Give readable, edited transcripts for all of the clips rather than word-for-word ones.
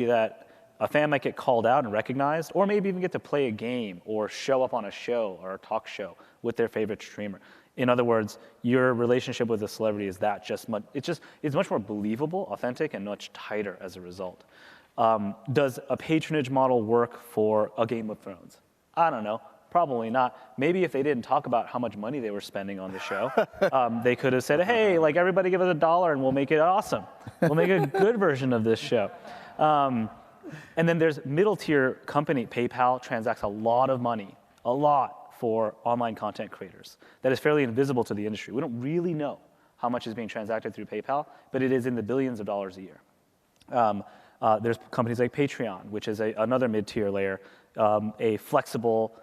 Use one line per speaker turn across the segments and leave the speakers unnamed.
that a fan might get called out and recognized, or maybe even get to play a game or show up on a show or a talk show with their favorite streamer. In other words, your relationship with a celebrity is it's much more believable, authentic, and much tighter as a result. Does a patronage model work for a Game of Thrones? I don't know. Probably not. Maybe if they didn't talk about how much money they were spending on the show, they could have said, hey, like everybody give us $1 and we'll make it awesome. We'll make a good version of this show. And then there's middle tier company, PayPal transacts a lot of money, a lot for online content creators. That is fairly invisible to the industry. We don't really know how much is being transacted through PayPal, but it is in the billions of dollars a year. There's companies like Patreon, which is another mid-tier layer, a flexible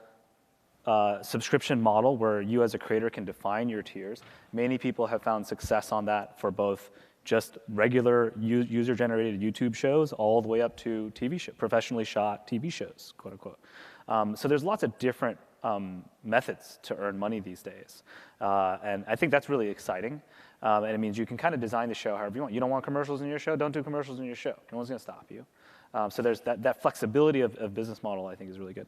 subscription model where you as a creator can define your tiers. Many people have found success on that for both just regular user-generated YouTube shows all the way up to TV show, professionally shot TV shows, quote unquote. So there's lots of different methods to earn money these days. And I think that's really exciting. And it means you can kind of design the show however you want. You don't want commercials in your show? Don't do commercials in your show. No one's going to stop you. So there's that flexibility of business model I think is really good.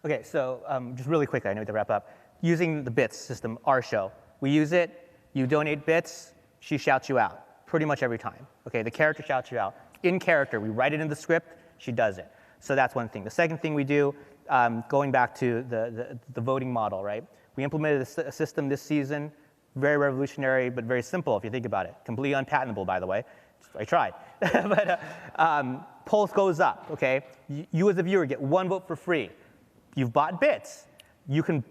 Okay, so just really quickly, I know to wrap up. Using the bits system, our show, we use it, you donate bits, she shouts you out pretty much every time. Okay, the character shouts you out. In character, we write it in the script, she does it. So that's one thing. The second thing we do, going back to the voting model, right? We implemented a system this season, very revolutionary, but very simple if you think about it. Completely unpatentable, by the way. I tried. But polls goes up, okay? You as a viewer get 1 vote for free. You've bought bits. You can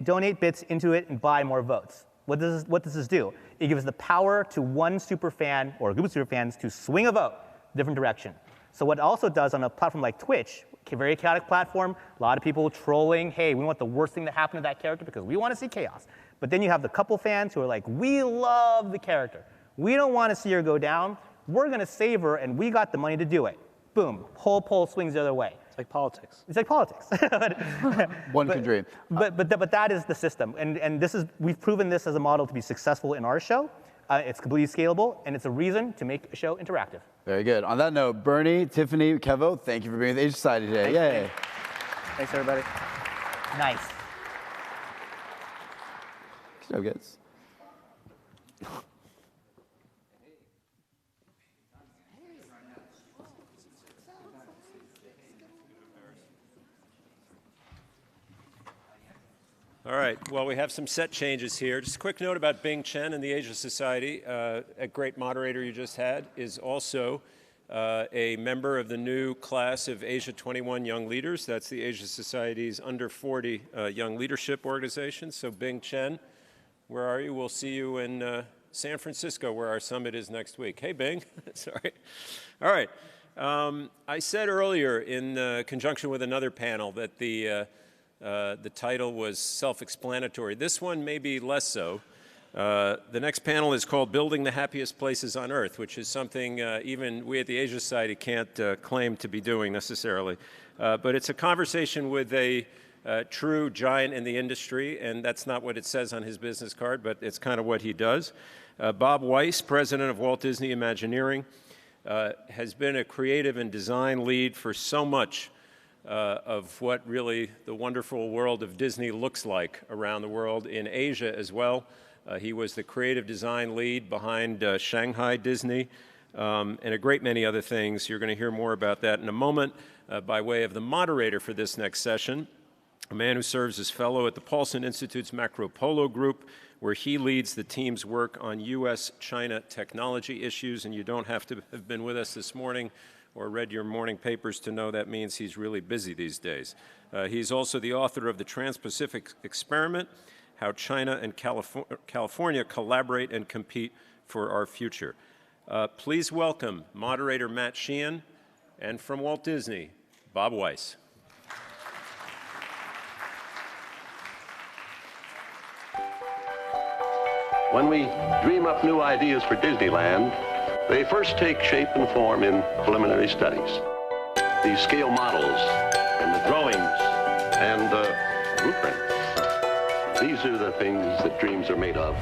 donate bits into it and buy more votes. What does this do? It gives the power to one super fan or a group of super fans to swing a vote different direction. So what it also does on a platform like Twitch, a very chaotic platform, a lot of people trolling, hey, we want the worst thing to happen to that character because we want to see chaos. But then you have the couple fans who are like, we love the character. We don't want to see her go down. We're going to save her, and we got the money to do it. Boom, whole poll swings the other way.
It's like politics.
It's like politics.
One can dream.
But that is the system. And we've proven this as a model to be successful in our show. It's completely scalable, and it's a reason to make a show interactive.
Very good. On that note, Bernie, Tiffany, Kevo, thank you for being with Asia Society today. Yay.
Thanks, everybody.
Nice.
So good.
All right, well, we have some set changes here. Just a quick note about Bing Chen and the Asia Society. A great moderator you just had is also a member of the new class of Asia 21 Young Leaders. That's the Asia Society's under 40 young leadership organization. So Bing Chen, where are you? We'll see you in San Francisco, where our summit is next week. Hey, Bing. Sorry. All right. I said earlier in conjunction with another panel that the title was self-explanatory. This one may be less so. The next panel is called Building the Happiest Places on Earth, which is something even we at the Asia Society can't claim to be doing necessarily. But it's a conversation with a true giant in the industry, and that's not what it says on his business card, but it's kind of what he does. Bob Weis, president of Walt Disney Imagineering, has been a creative and design lead for so much of what really the wonderful world of Disney looks like around the world, in Asia as well. He was the creative design lead behind Shanghai Disney and a great many other things. You're going to hear more about that in a moment by way of the moderator for this next session, a man who serves as fellow at the Paulson Institute's Macro Polo Group, where he leads the team's work on U.S. China technology issues. And you don't have to have been with us this morning or read your morning papers to know that means he's really busy these days. He's also the author of The Trans-Pacific Experiment, How China and California Collaborate and Compete for Our Future. Please welcome moderator Matt Sheehan, and from Walt Disney, Bob Weis.
When we dream up new ideas for Disneyland, they first take shape and form in preliminary studies. These scale models and the drawings and the blueprints, these are the things that dreams are made of.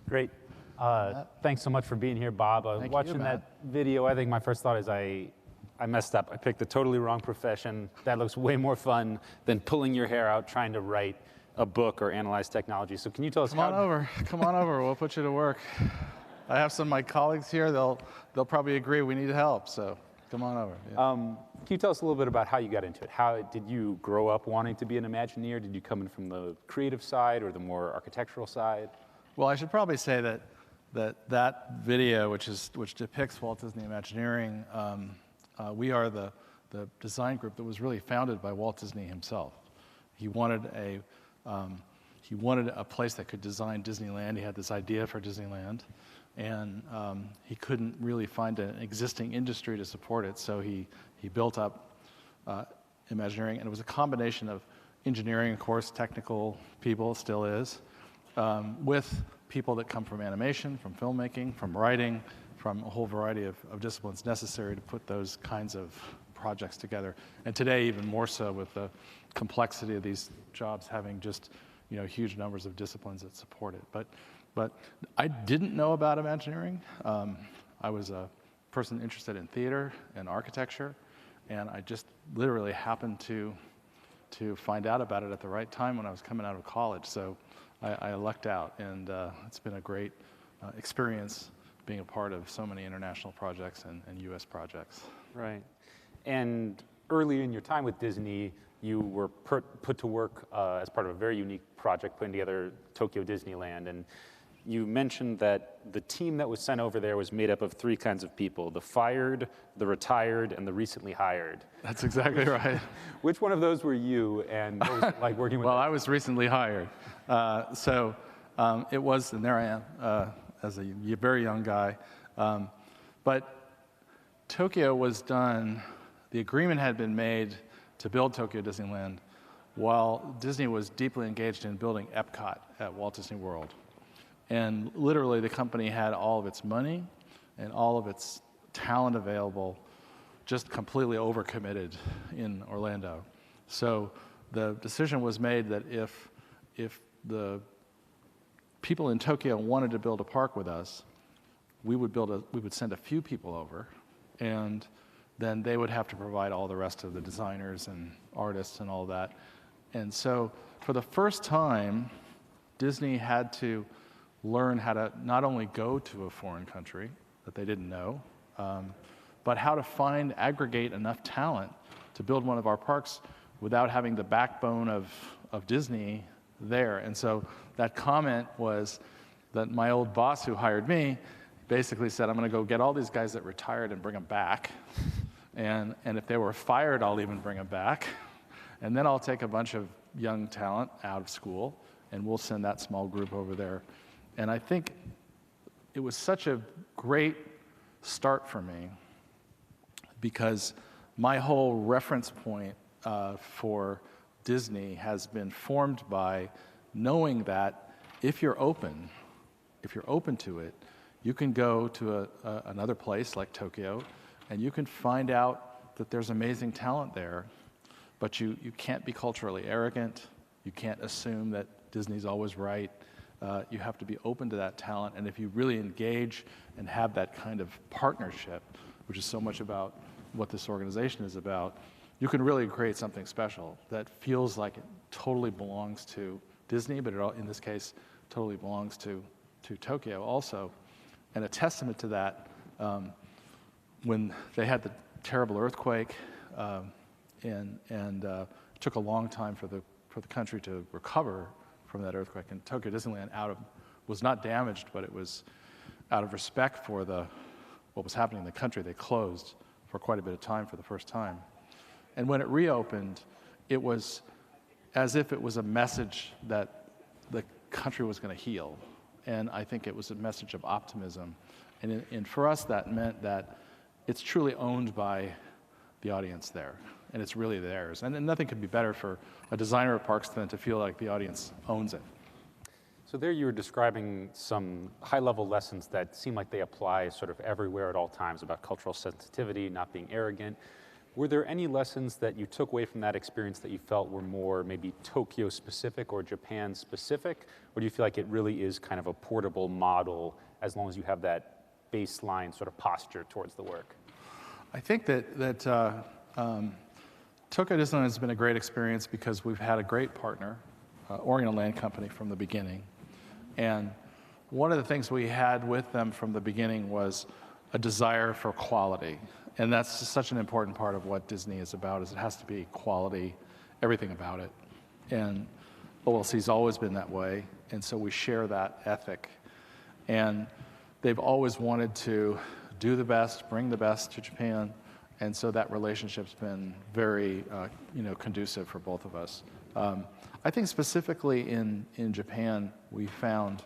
Great. Thanks so much for being here, Bob. Watching that video, I think my first thought is I messed up. I picked the totally wrong profession. That looks way more fun than pulling your hair out trying to write a book or analyze technology. So can you tell us
Come on over. We'll put you to work. I have some of my colleagues here. They'll probably agree we need help. So come on over. Yeah.
Can you tell us a little bit about how you got into it? How did you grow up wanting to be an Imagineer? Did you come in from the creative side or the more architectural side?
Well, I should probably say that video, which depicts Walt Disney Imagineering, we are the design group that was really founded by Walt Disney himself. He wanted a place that could design Disneyland. He had this idea for Disneyland, and he couldn't really find an existing industry to support it, so he built up Imagineering, and it was a combination of engineering, of course, technical people, still is, with people that come from animation, from filmmaking, from writing, from a whole variety of disciplines necessary to put those kinds of projects together. And today, even more so with the complexity of these jobs having just huge numbers of disciplines that support it. But I didn't know about Imagineering. I was a person interested in theater and architecture, and I just literally happened to find out about it at the right time when I was coming out of college. So I lucked out, and it's been a great experience being a part of so many international projects and U.S. projects.
Right. And early in your time with Disney, you were put to work as part of a very unique project putting together Tokyo Disneyland. And you mentioned that the team that was sent over there was made up of three kinds of people: the fired, the retired, and the recently hired.
That's exactly right.
Which one of those were you, and what was it like working with
Well, I was recently hired. It was, and there I am, as a very young guy. But Tokyo was done, the agreement had been made to build Tokyo Disneyland while Disney was deeply engaged in building Epcot at Walt Disney World. And literally the company had all of its money and all of its talent available, just completely overcommitted in Orlando. So the decision was made that if the people in Tokyo wanted to build a park with us, we would send a few people over, and then they would have to provide all the rest of the designers and artists and all that. And so for the first time, Disney had to learn how to not only go to a foreign country that they didn't know, but how to aggregate enough talent to build one of our parks without having the backbone of Disney there. And so that comment was that my old boss who hired me basically said, I'm going to go get all these guys that retired and bring them back. And if they were fired, I'll even bring them back. And then I'll take a bunch of young talent out of school, and we'll send that small group over there. And I think it was such a great start for me, because my whole reference point for Disney has been formed by knowing that if you're open to it, you can go to another place like Tokyo, and you can find out that there's amazing talent there, but you can't be culturally arrogant. You can't assume that Disney's always right. You have to be open to that talent, and if you really engage and have that kind of partnership, which is so much about what this organization is about, you can really create something special that feels like it totally belongs to Disney, but in this case, totally belongs to Tokyo also. And a testament to that, when they had the terrible earthquake, and it took a long time for the country to recover from that earthquake, and Tokyo Disneyland was not damaged, but it was out of respect for what was happening in the country, they closed for quite a bit of time for the first time. And when it reopened, it was as if it was a message that the country was going to heal. And I think it was a message of optimism. And for us, that meant that it's truly owned by the audience there, and it's really theirs. And nothing could be better for a designer of parks than to feel like the audience owns it.
So there you were describing some high-level lessons that seem like they apply sort of everywhere at all times about cultural sensitivity, not being arrogant. Were there any lessons that you took away from that experience that you felt were more maybe Tokyo specific or Japan specific? Or do you feel like it really is kind of a portable model as long as you have that baseline sort of posture towards the work?
I think that Tokyo Disneyland has been a great experience because we've had a great partner, Oriental Land Company, from the beginning. And one of the things we had with them from the beginning was a desire for quality. And that's just such an important part of what Disney is about, is it has to be quality, everything about it. And OLC's always been that way, and so we share that ethic. And they've always wanted to do the best, bring the best to Japan, and so that relationship's been very conducive for both of us. I think specifically in Japan, we found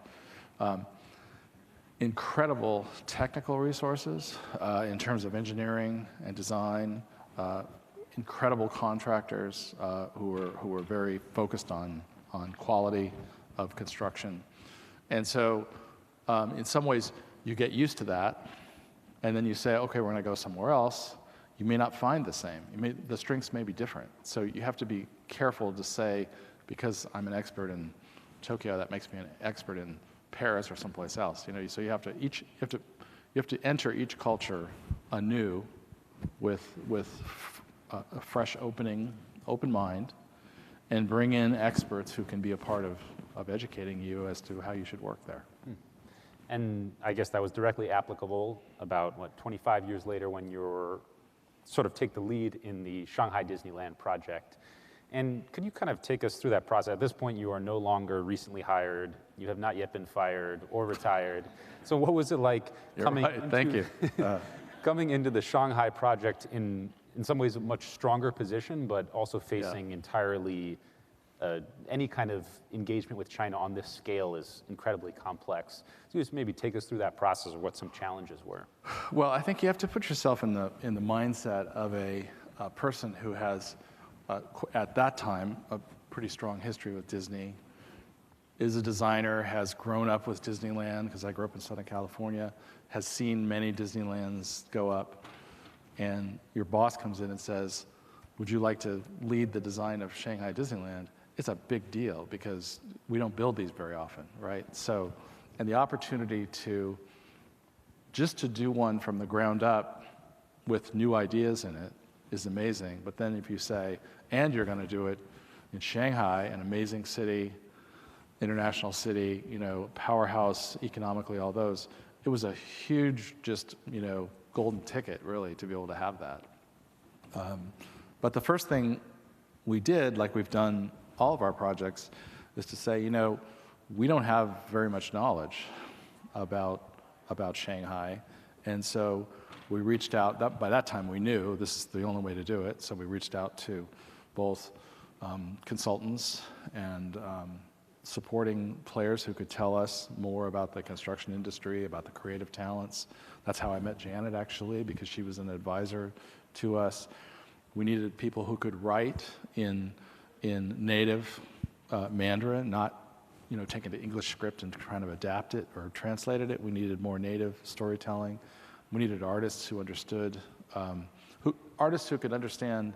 incredible technical resources in terms of engineering and design, incredible contractors who were very focused on quality of construction. And so in some ways, you get used to that, and then you say, okay, we're gonna go somewhere else. You may not find the same. The strengths may be different. So you have to be careful to say, because I'm an expert in Tokyo, that makes me an expert in Paris or someplace else. So you have to enter each culture anew with a fresh open mind, and bring in experts who can be a part of educating you as to how you should work there.
And I guess that was directly applicable about, 25 years later when you're sort of take the lead in the Shanghai Disneyland project. And could you kind of take us through that process? At this point, you are no longer recently hired. You have not yet been fired or retired. So what was it like coming into the Shanghai project in some ways a much stronger position, but also facing entirely any kind of engagement with China on this scale is incredibly complex. So just maybe take us through that process of what some challenges were.
Well, I think you have to put yourself in the mindset of a person who has, at that time, a pretty strong history with Disney, is a designer, has grown up with Disneyland, because I grew up in Southern California, has seen many Disneylands go up, and your boss comes in and says, would you like to lead the design of Shanghai Disneyland? It's a big deal because we don't build these very often, right? So, and the opportunity to do one from the ground up with new ideas in it is amazing. But then if you say, and you're going to do it in Shanghai, an amazing city, international city, powerhouse economically, all those, it was a huge, golden ticket, really, to be able to have that. But the first thing we did, like we've done all of our projects, is to say, we don't have very much knowledge about Shanghai, and so we reached out. By that time, we knew this is the only way to do it. So we reached out to both consultants and supporting players who could tell us more about the construction industry, about the creative talents. That's how I met Janet, actually, because she was an advisor to us. We needed people who could write in native Mandarin, not taking the English script and trying to adapt it or translated it. We needed more native storytelling. We needed artists who understood, artists who could understand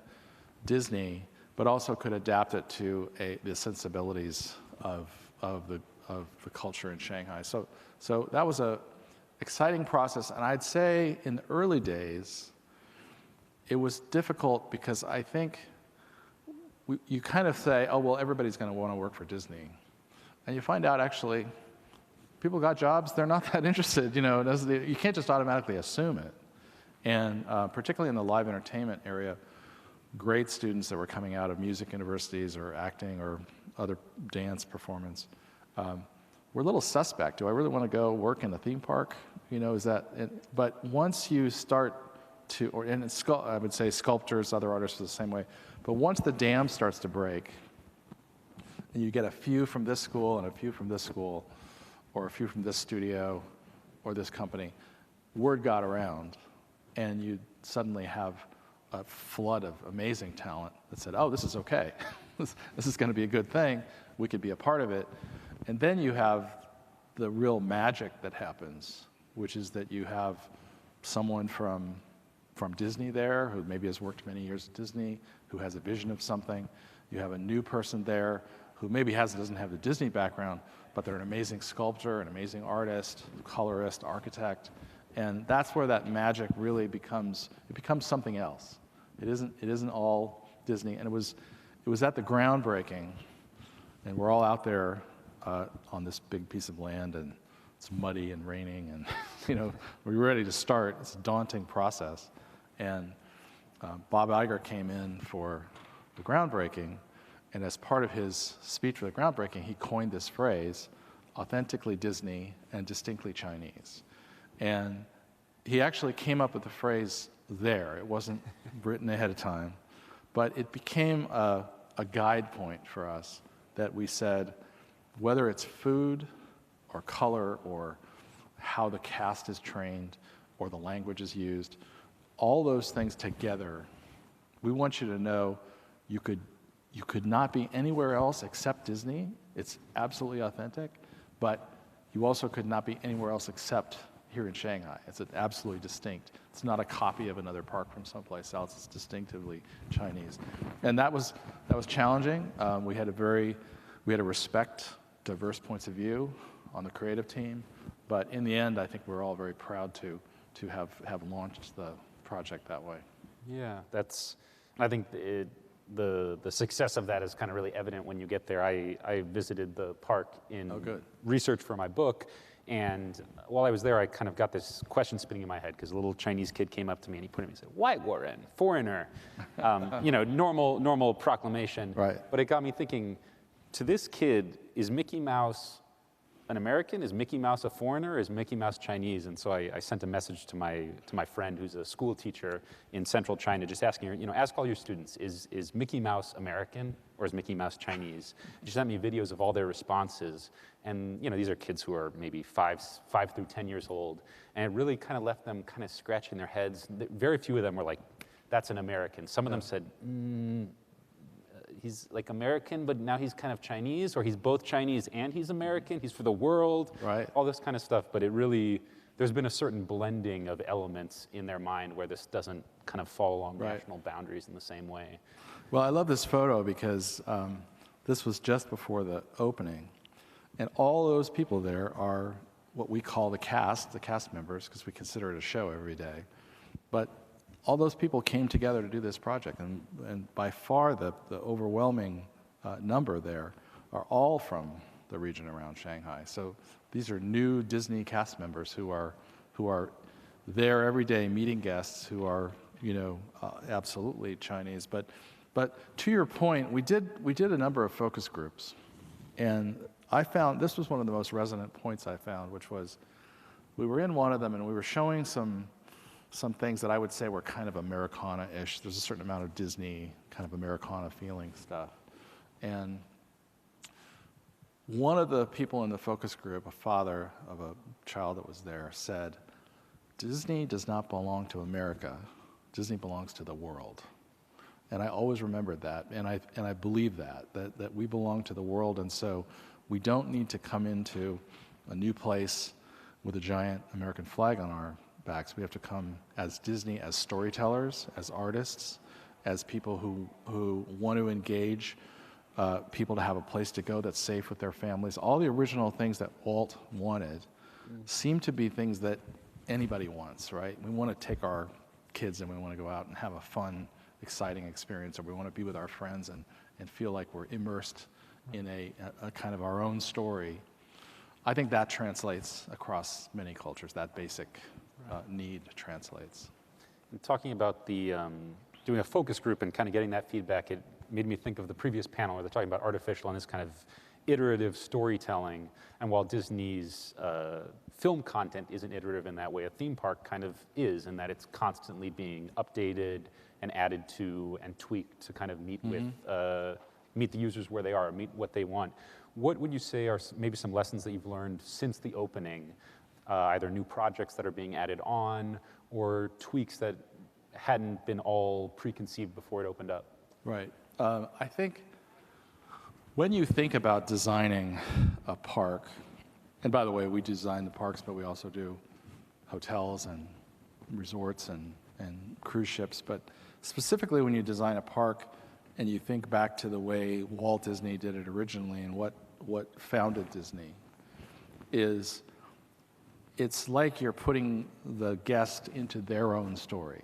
Disney, but also could adapt it to the sensibilities of the culture in Shanghai. So that was a exciting process, and I'd say in the early days, it was difficult because I think you kind of say, oh, well, everybody's going to want to work for Disney. And you find out, actually, people got jobs, they're not that interested. You can't just automatically assume it. And particularly in the live entertainment area, great students that were coming out of music universities or acting or other dance performance were a little suspect. Do I really want to go work in the theme park? But once you start to, I would say sculptors, other artists are the same way, but once the dam starts to break, and you get a few from this school and a few from this school, or a few from this studio or this company, word got around, and you suddenly have a flood of amazing talent that said, oh, this is okay. This is going to be a good thing. We could be a part of it. And then you have the real magic that happens, which is that you have someone from from Disney there who maybe has worked many years at Disney, who has a vision of something. You have a new person there who maybe doesn't have the Disney background, but they're an amazing sculptor, an amazing artist, colorist, architect. And that's where that magic really becomes something else. It isn't all Disney. And it was at the groundbreaking, and we're all out there on this big piece of land, and it's muddy and raining, and we're ready to start. It's a daunting process. And Bob Iger came in for the groundbreaking, and as part of his speech for the groundbreaking, he coined this phrase, authentically Disney and distinctly Chinese. And he actually came up with the phrase there. It wasn't written ahead of time, but it became a guide point for us that we said, whether it's food or color or how the cast is trained or the language is used, all those things together, we want you to know you could not be anywhere else except Disney. It's absolutely authentic, but you also could not be anywhere else except here in Shanghai. It's absolutely distinct. It's not a copy of another park from someplace else. It's distinctively Chinese, and that was challenging. We had to respect diverse points of view on the creative team, but in the end, I think we're all very proud to have launched the project that way.
Yeah, I think the success of that is kind of really evident when you get there. I visited the park in research for my book, and while I was there, I kind of got this question spinning in my head because a little Chinese kid came up to me and he pointed at me and said, "White Warren, foreigner," normal proclamation.
Right.
But it got me thinking. To this kid, is Mickey Mouse an American? Is Mickey Mouse a foreigner? Is Mickey Mouse Chinese? And so I sent a message to my friend who's a school teacher in central China, just asking her, ask all your students, is Mickey Mouse American or is Mickey Mouse Chinese? She sent me videos of all their responses. And these are kids who are maybe 5 through 10 years old. And it really kind of left them kind of scratching their heads. Very few of them were like, that's an American. Some of them said, he's like American, but now he's kind of Chinese, or he's both Chinese and he's American. He's for the world,
right?
All this kind of stuff. But there's been a certain blending of elements in their mind where this doesn't kind of fall along national boundaries in the same way.
Well, I love this photo because this was just before the opening, and all those people there are what we call the cast members, because we consider it a show every day. But all those people came together to do this project, and by far the overwhelming number there are all from the region around Shanghai. So these are new Disney cast members who are there every day meeting guests who are absolutely Chinese. But to your point, we did a number of focus groups, and I found this was one of the most resonant points I found, which was we were in one of them and we were showing some things that I would say were kind of Americana-ish. There's a certain amount of Disney kind of Americana feeling stuff. And one of the people in the focus group, a father of a child that was there, said, Disney does not belong to America. Disney belongs to the world. And I always remembered that, and I believe that we belong to the world, and so we don't need to come into a new place with a giant American flag on our backs. We have to come as Disney, as storytellers, as artists, as people who want to engage people to have a place to go that's safe with their families. All the original things that Walt wanted seem to be things that anybody wants, right? We want to take our kids and we want to go out and have a fun, exciting experience, or we want to be with our friends and feel like we're immersed in a kind of our own story. I think that translates across many cultures. That basic need translates.
And talking about the doing a focus group and kind of getting that feedback, it made me think of the previous panel where they're talking about artificial and this kind of iterative storytelling. And while Disney's film content isn't iterative in that way, a theme park kind of is, in that it's constantly being updated and added to and tweaked to kind of meet with meet the users where they are, meet what they want. What would you say are maybe some lessons that you've learned since the opening, either new projects that are being added on or tweaks that hadn't been all preconceived before it opened up?
Right. I think when you think about designing a park, and by the way, we design the parks, but we also do hotels and resorts and and cruise ships, but specifically when you design a park and you think back to the way Walt Disney did it originally and what founded Disney, is it's like you're putting the guest into their own story.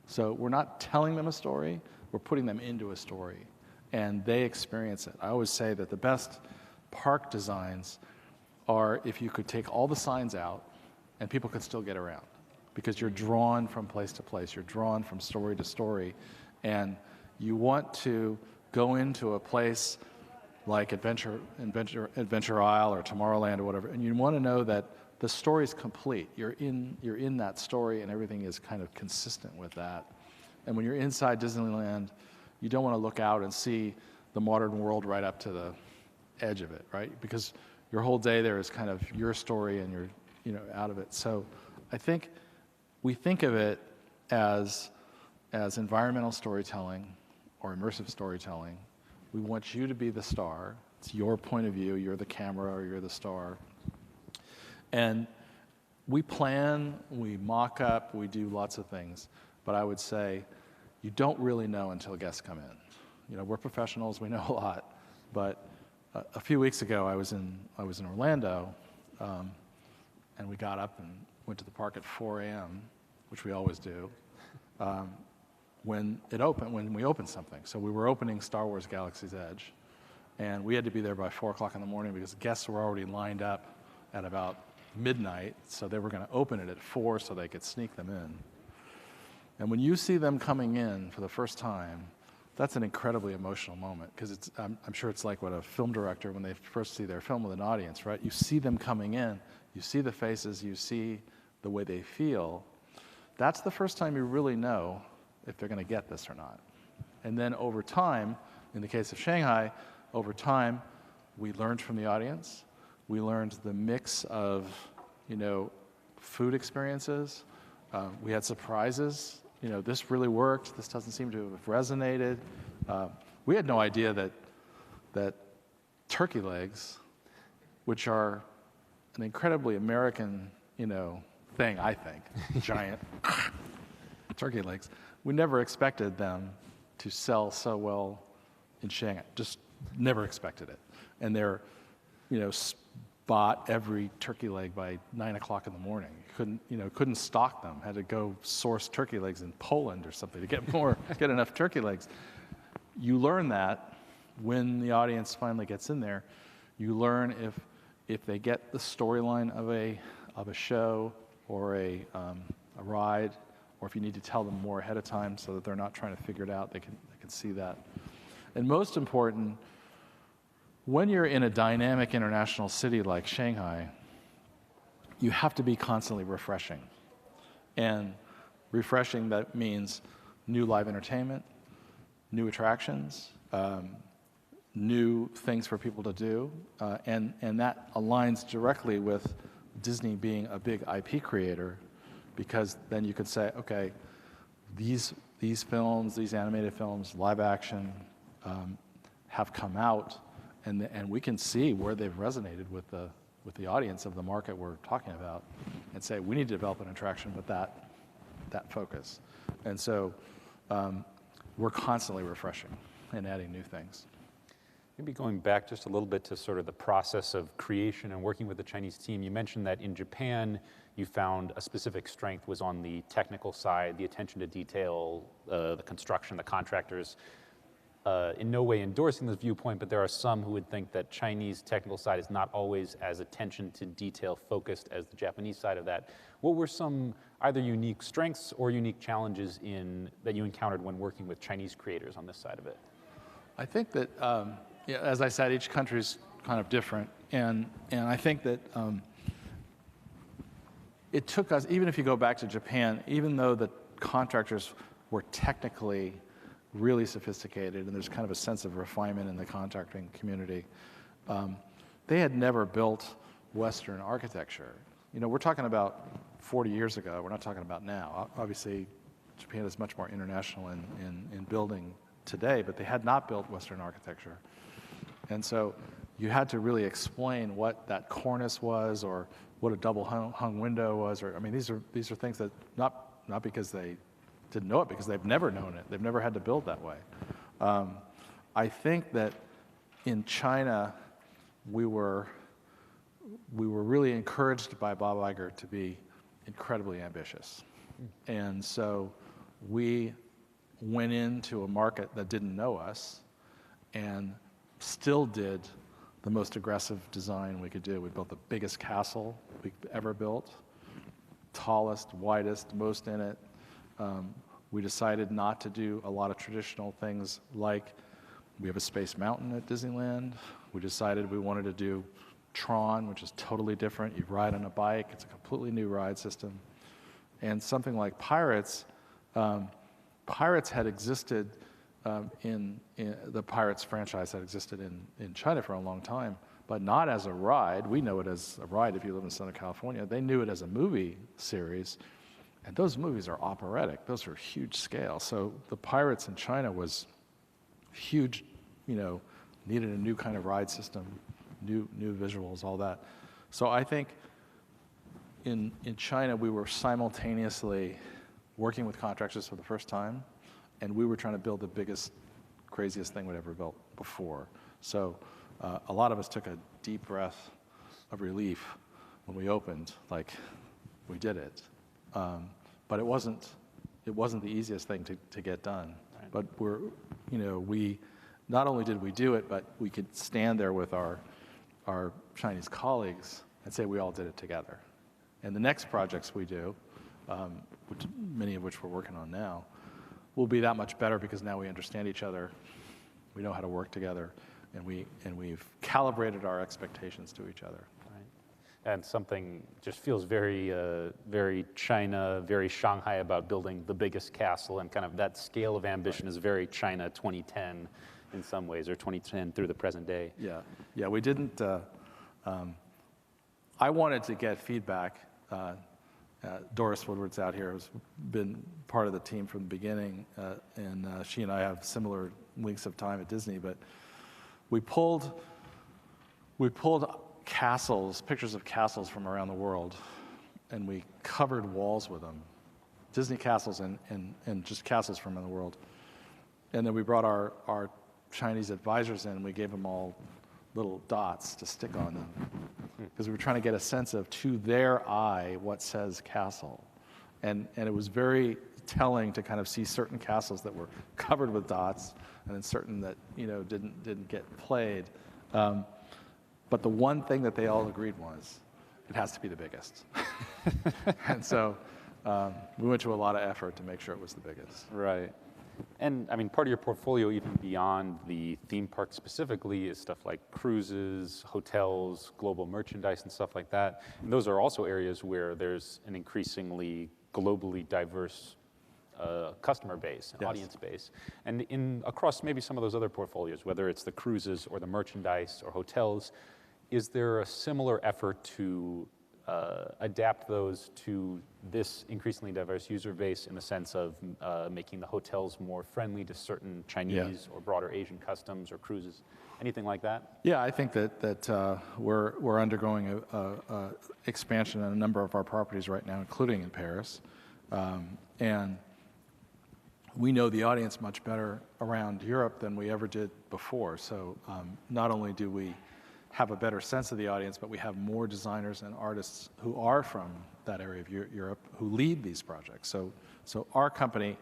So we're not telling them a story, we're putting them into a story, and they experience it. I always say that the best park designs are if you could take all the signs out and people could still get around, because you're drawn from place to place, you're drawn from story to story, and you want to go into a place like Adventure Isle or Tomorrowland or whatever, and you want to know that the story's complete. You're in that story, and everything is kind of consistent with that. And when you're inside Disneyland, you don't want to look out and see the modern world right up to the edge of it, right? Because your whole day there is kind of your story, and you're out of it. So I think we think of it as environmental storytelling or immersive storytelling. We want you to be the star. It's your point of view. You're the camera, or you're the star. And we plan, we mock up, we do lots of things. But I would say you don't really know until guests come in. We're professionals, we know a lot. But a few weeks ago, I was in Orlando, and we got up and went to the park at 4 a.m., which we always do, when we opened something. So we were opening Star Wars Galaxy's Edge, and we had to be there by 4 o'clock in the morning because guests were already lined up at about midnight, so they were going to open it at 4 so they could sneak them in. And when you see them coming in for the first time, that's an incredibly emotional moment, because I'm sure it's like what a film director, when they first see their film with an audience, right? You see them coming in, you see the faces, you see the way they feel. That's the first time you really know if they're going to get this or not. And then over time, in the case of Shanghai, over time, we learned from the audience. We learned the mix of, food experiences. We had surprises. This really worked. This doesn't seem to have resonated. We had no idea that turkey legs, which are an incredibly American, thing, I think, giant turkey legs. We never expected them to sell so well in Shanghai. Just never expected it. And they're, bought every turkey leg by 9 o'clock in the morning. Couldn't stock them. Had to go source turkey legs in Poland or something to get enough turkey legs. You learn that when the audience finally gets in there. You learn if they get the storyline of a show or a ride, or if you need to tell them more ahead of time so that they're not trying to figure it out. They can see that. And most important, when you're in a dynamic international city like Shanghai, you have to be constantly refreshing. And refreshing, that means new live entertainment, new attractions, new things for people to do, and that aligns directly with Disney being a big IP creator, because then you could say, okay, these films, these animated films, live action, have come out, and we can see where they've resonated with the audience of the market we're talking about, and say we need to develop an attraction with that focus. And so we're constantly refreshing and adding new things.
Maybe going back just a little bit to sort of the process of creation and working with the Chinese team, you mentioned that in Japan you found a specific strength was on the technical side, the attention to detail, the construction, the contractors. In no way endorsing this viewpoint, but there are some who would think that Chinese technical side is not always as attention to detail focused as the Japanese side of that. What were some either unique strengths or unique challenges that you encountered when working with Chinese creators on this side of it?
I think that, as I said, each country is kind of different, and I think that it took us, even if you go back to Japan, even though the contractors were technically really sophisticated, and there's kind of a sense of refinement in the contracting community, they had never built Western architecture. We're talking about 40 years ago. We're not talking about now. Obviously, Japan is much more international in building today, but they had not built Western architecture. And so you had to really explain what that cornice was, or what a double hung window was, or these are things that not because they didn't know it because they've never known it. They've never had to build that way. I think that in China, we were really encouraged by Bob Iger to be incredibly ambitious. And so we went into a market that didn't know us and still did the most aggressive design we could do. We built the biggest castle we've ever built, tallest, widest, most in it. We decided not to do a lot of traditional things like we have a Space Mountain at Disneyland. We decided we wanted to do Tron, which is totally different. You ride on a bike. It's a completely new ride system. And something like Pirates, Pirates had existed the Pirates franchise had existed in China for a long time, but not as a ride. We know it as a ride if you live in Southern California. They knew it as a movie series, and those movies are operatic. Those are huge scale. So the Pirates in China was huge, needed a new kind of ride system, new visuals, all that. So I think in China, we were simultaneously working with contractors for the first time, and we were trying to build the biggest, craziest thing we'd ever built before. So a lot of us took a deep breath of relief when we opened, like we did it. But it wasn't the easiest thing to get done. Right. But we not only did we do it, but we could stand there with our Chinese colleagues and say we all did it together. And the next projects we do, many of which we're working on now, will be that much better because now we understand each other, we know how to work together, and we've calibrated our expectations to each other.
Right. And something just feels very, very China, very Shanghai about building the biggest castle, and kind of that scale of ambition is very China 2010 in some ways, or 2010 through the present day.
Yeah. We didn't. I wanted to get feedback. Doris Woodward's out here, has been part of the team from the beginning, and she and I have similar lengths of time at Disney. But we pulled castles, pictures of castles from around the world, and we covered walls with them, Disney castles and just castles from around the world. And then we brought our Chinese advisors in, and we gave them all little dots to stick on them, because we were trying to get a sense of, to their eye, what says castle. And it was very telling to kind of see certain castles that were covered with dots, and then certain that didn't get played. But the one thing that they all agreed was, it has to be the biggest. And so we went to a lot of effort to make sure it was the biggest.
Right. And I mean, part of your portfolio, even beyond the theme park specifically, is stuff like cruises, hotels, global merchandise, and stuff like that. And those are also areas where there's an increasingly globally diverse customer base, and audience base. And across maybe some of those other portfolios, whether it's the cruises or the merchandise or hotels, is there a similar effort to adapt those to this increasingly diverse user base, in the sense of making the hotels more friendly to certain Chinese or broader Asian customs or cruises, anything like that? Yeah,
I think that we're undergoing a expansion on a number of our properties right now, including in Paris, and we know the audience much better around Europe than we ever did before. So not only do we have a better sense of the audience, but we have more designers and artists who are from that area of Europe who lead these projects. So our company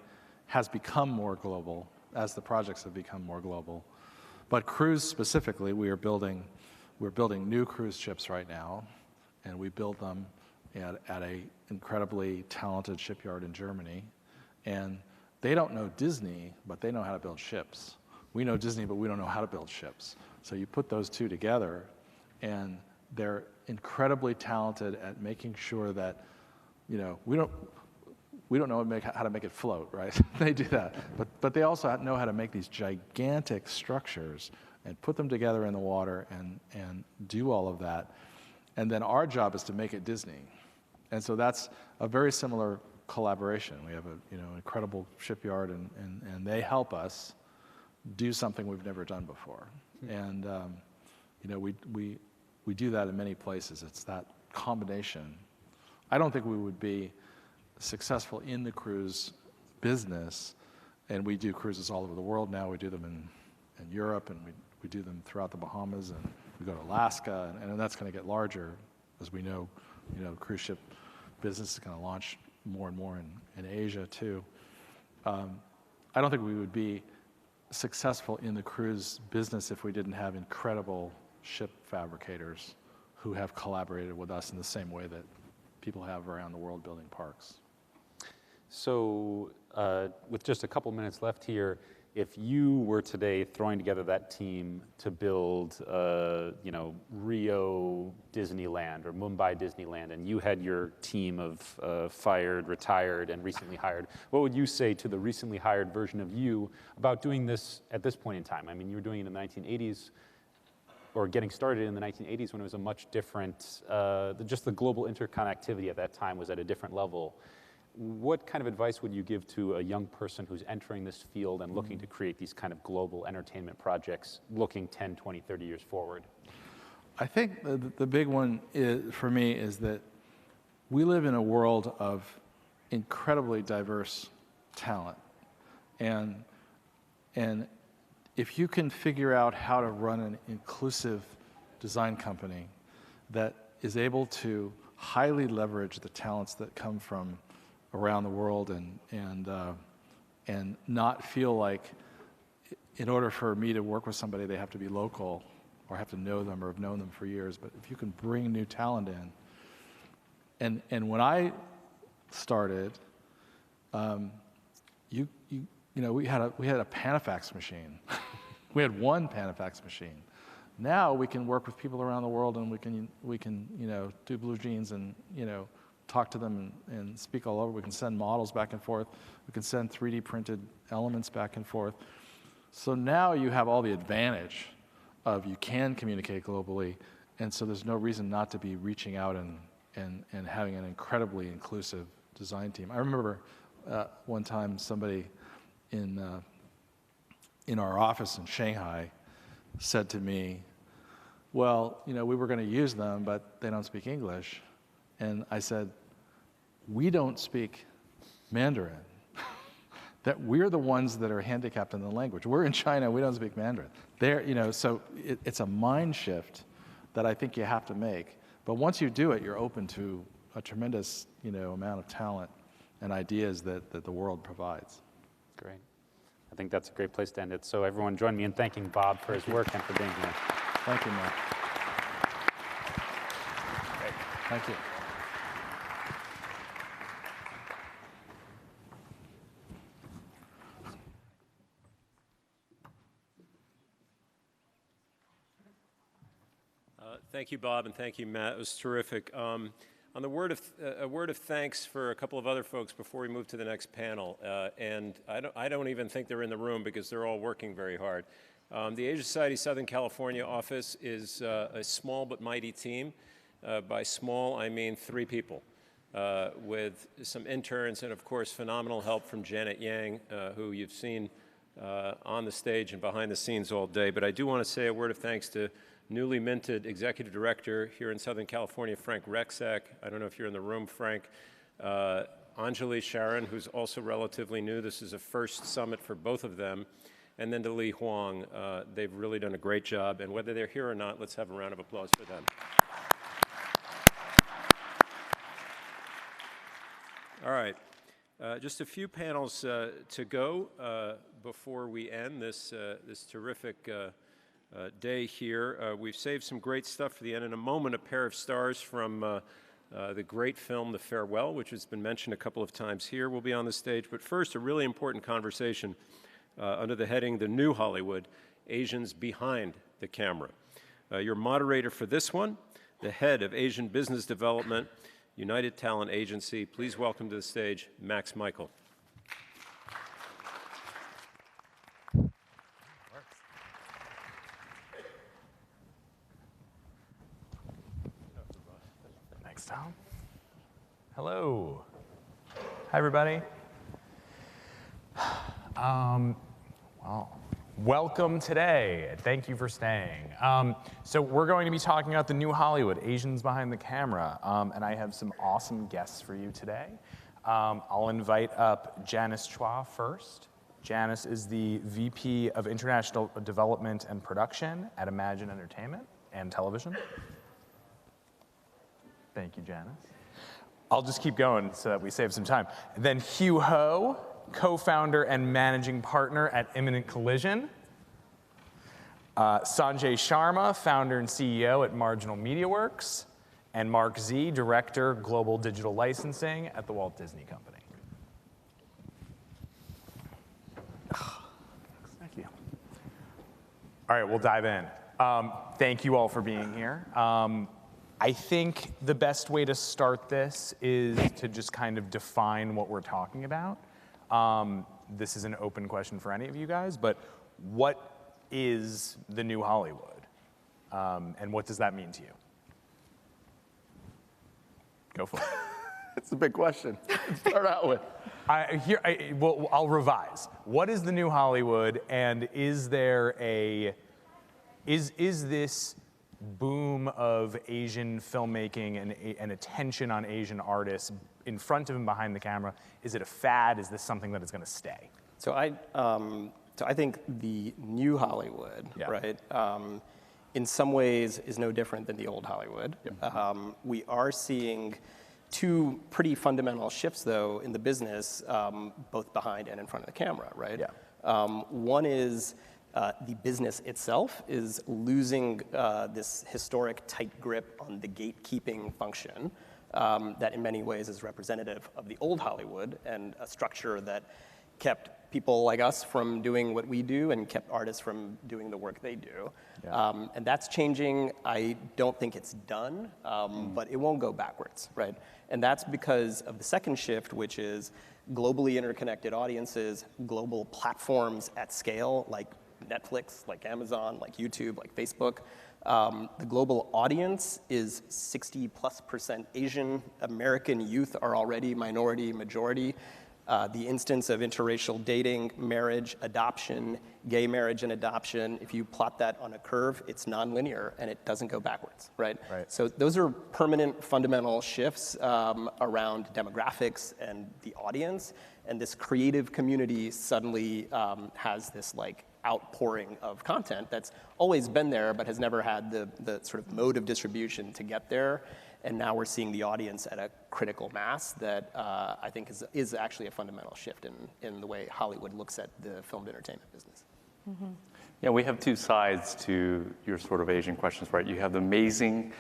has become more global as the projects have become more global. But cruise specifically, we're building new cruise ships right now, and we build them at a incredibly talented shipyard in Germany. And they don't know Disney, but they know how to build ships. We know Disney, but we don't know how to build ships. So you put those two together, and they're incredibly talented at making sure that, we don't know how to make it float, right? They do that, but they also know how to make these gigantic structures and put them together in the water and do all of that. And then our job is to make it Disney, and so that's a very similar collaboration. We have an incredible shipyard, and they help us do something we've never done before. And we do that in many places. It's that combination. I don't think we would be successful in the cruise business, and we do cruises all over the world now. We do them in Europe, and we do them throughout the Bahamas, and we go to Alaska, and that's going to get larger, as we know. Cruise ship business is going to launch more and more in Asia too. I don't think we would be successful in the cruise business if we didn't have incredible ship fabricators who have collaborated with us in the same way that people have around the world building parks.
So with just a couple minutes left here, if you were today throwing together that team to build, Rio Disneyland or Mumbai Disneyland, and you had your team of fired, retired, and recently hired, what would you say to the recently hired version of you about doing this at this point in time? I mean, you were doing it in the 1980s, or getting started in the 1980s when it was a much different, just the global interconnectivity at that time was at a different level. What kind of advice would you give to a young person who's entering this field and looking to create these kind of global entertainment projects, looking 10, 20, 30 years forward?
I think the big one for me is that we live in a world of incredibly diverse talent. And if you can figure out how to run an inclusive design company that is able to highly leverage the talents that come from around the world and not feel like in order for me to work with somebody they have to be local or have to know them or have known them for years, but if you can bring new talent in. And when I started, we had a Panafax machine. We had one Panafax machine. Now we can work with people around the world, and we can do blue jeans and talk to them and speak all over. We can send models back and forth. We can send 3D printed elements back and forth. So now you have all the advantage of you can communicate globally, and so there's no reason not to be reaching out and having an incredibly inclusive design team. I remember one time somebody in our office in Shanghai said to me, well, we were going to use them, but they don't speak English. And I said, we don't speak Mandarin. That we're the ones that are handicapped in the language. We're in China, we don't speak Mandarin. So it's a mind shift that I think you have to make. But once you do it, you're open to a tremendous, amount of talent and ideas that the world provides.
Great. I think that's a great place to end it. So everyone join me in thanking Bob for his work and for being here.
Thank you, Matt.
Great.
Thank you.
Thank you, Bob, and thank you, Matt. It was terrific. On the word of thanks for a couple of other folks before we move to the next panel, and I don't even think they're in the room because they're all working very hard. The Asia Society Southern California office is a small but mighty team. By small, I mean 3 people, with some interns and, of course, phenomenal help from Janet Yang, who you've seen on the stage and behind the scenes all day. But I do want to say a word of thanks to newly minted executive director here in Southern California, Frank Rexak. I don't know if you're in the room, Frank. Anjali Sharon, who's also relatively new. This is a first summit for both of them. And then to Li Huang. They've really done a great job. And whether they're here or not, let's have a round of applause for them. All right. Just a few panels to go before we end this terrific day here. We've saved some great stuff for the end. In a moment, a pair of stars from the great film The Farewell, which has been mentioned a couple of times here, will be on the stage. But first, a really important conversation under the heading The New Hollywood, Asians Behind the Camera. Your moderator for this one, the head of Asian Business Development, United Talent Agency. Please welcome to the stage, Max Michael.
Thanks, Tom. Hello. Hi, everybody. Welcome today. Thank you for staying. So we're going to be talking about the new Hollywood, Asians Behind the Camera, and I have some awesome guests for you today. I'll invite up Janice Chua first. Janice is the VP of International Development and Production at Imagine Entertainment and Television. Thank you, Janice. I'll just keep going so that we save some time. And then Hugh Ho, co-founder and managing partner at Imminent Collision. Sanjay Sharma, founder and CEO at Marginal Media Works. And Mark Z, director, global digital licensing at the Walt Disney Company. Thank you. All right, we'll dive in. Thank you all for being here. I think the best way to start this is to just kind of define what we're talking about. This is an open question for any of you guys, but what is the new Hollywood? And what does that mean to you? Go for it.
It's a big question to start out with.
Well, I'll revise. What is the new Hollywood, and is there is this boom of Asian filmmaking and attention on Asian artists in front of and behind the camera, is it a fad? Is this something that is going to stay?
So I think the new Hollywood, right, in some ways is no different than the old Hollywood. We are seeing two pretty fundamental shifts, though, in the business, both behind and in front of the camera, right? One is the business itself is losing this historic tight grip on the gatekeeping function that in many ways is representative of the old Hollywood and a structure that kept people like us from doing what we do and kept artists from doing the work they do. And that's changing. I don't think it's done, but it won't go backwards, right? And that's because of the second shift, which is globally interconnected audiences, global platforms at scale, like Netflix, like Amazon, like YouTube, like Facebook. The global audience is 60+% Asian. American youth are already minority majority. The instance of interracial dating, marriage, adoption, gay marriage and adoption, if you plot that on a curve, it's nonlinear and it doesn't go backwards, right? So those are permanent fundamental shifts around demographics and the audience, and this creative community suddenly has this like outpouring of content that's always been there but has never had the sort of mode of distribution to get there. And now we're seeing the audience at a critical mass that I think is actually a fundamental shift in the way Hollywood looks at the filmed entertainment business.
Yeah, we have two sides to your sort of Asian questions, right? You have the amazing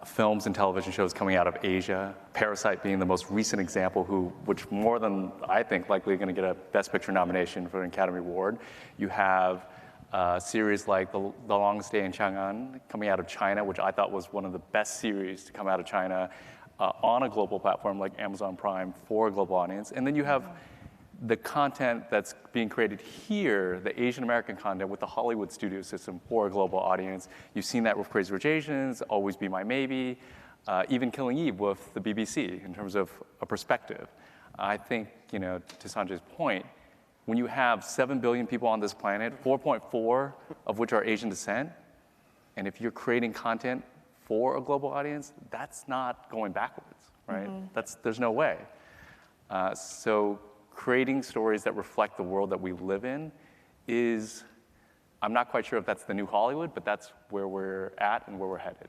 films and television shows coming out of Asia, Parasite being the most recent example, which more than I think likely going to get a Best Picture nomination for an Academy Award. You have series like The Longest Day in Chang'an coming out of China, which I thought was one of the best series to come out of China on a global platform like Amazon Prime for a global audience. And then you have the content that's being created here, the Asian American content with the Hollywood studio system for a global audience. You've seen that with Crazy Rich Asians, Always Be My Maybe, even Killing Eve with the BBC in terms of a perspective. I think, to Sanjay's point, when you have 7 billion people on this planet, 4.4 of which are Asian descent, and if you're creating content for a global audience, that's not going backwards, right? There's no way. So creating stories that reflect the world that we live in is, I'm not quite sure if that's the new Hollywood, but that's where we're at and where we're headed.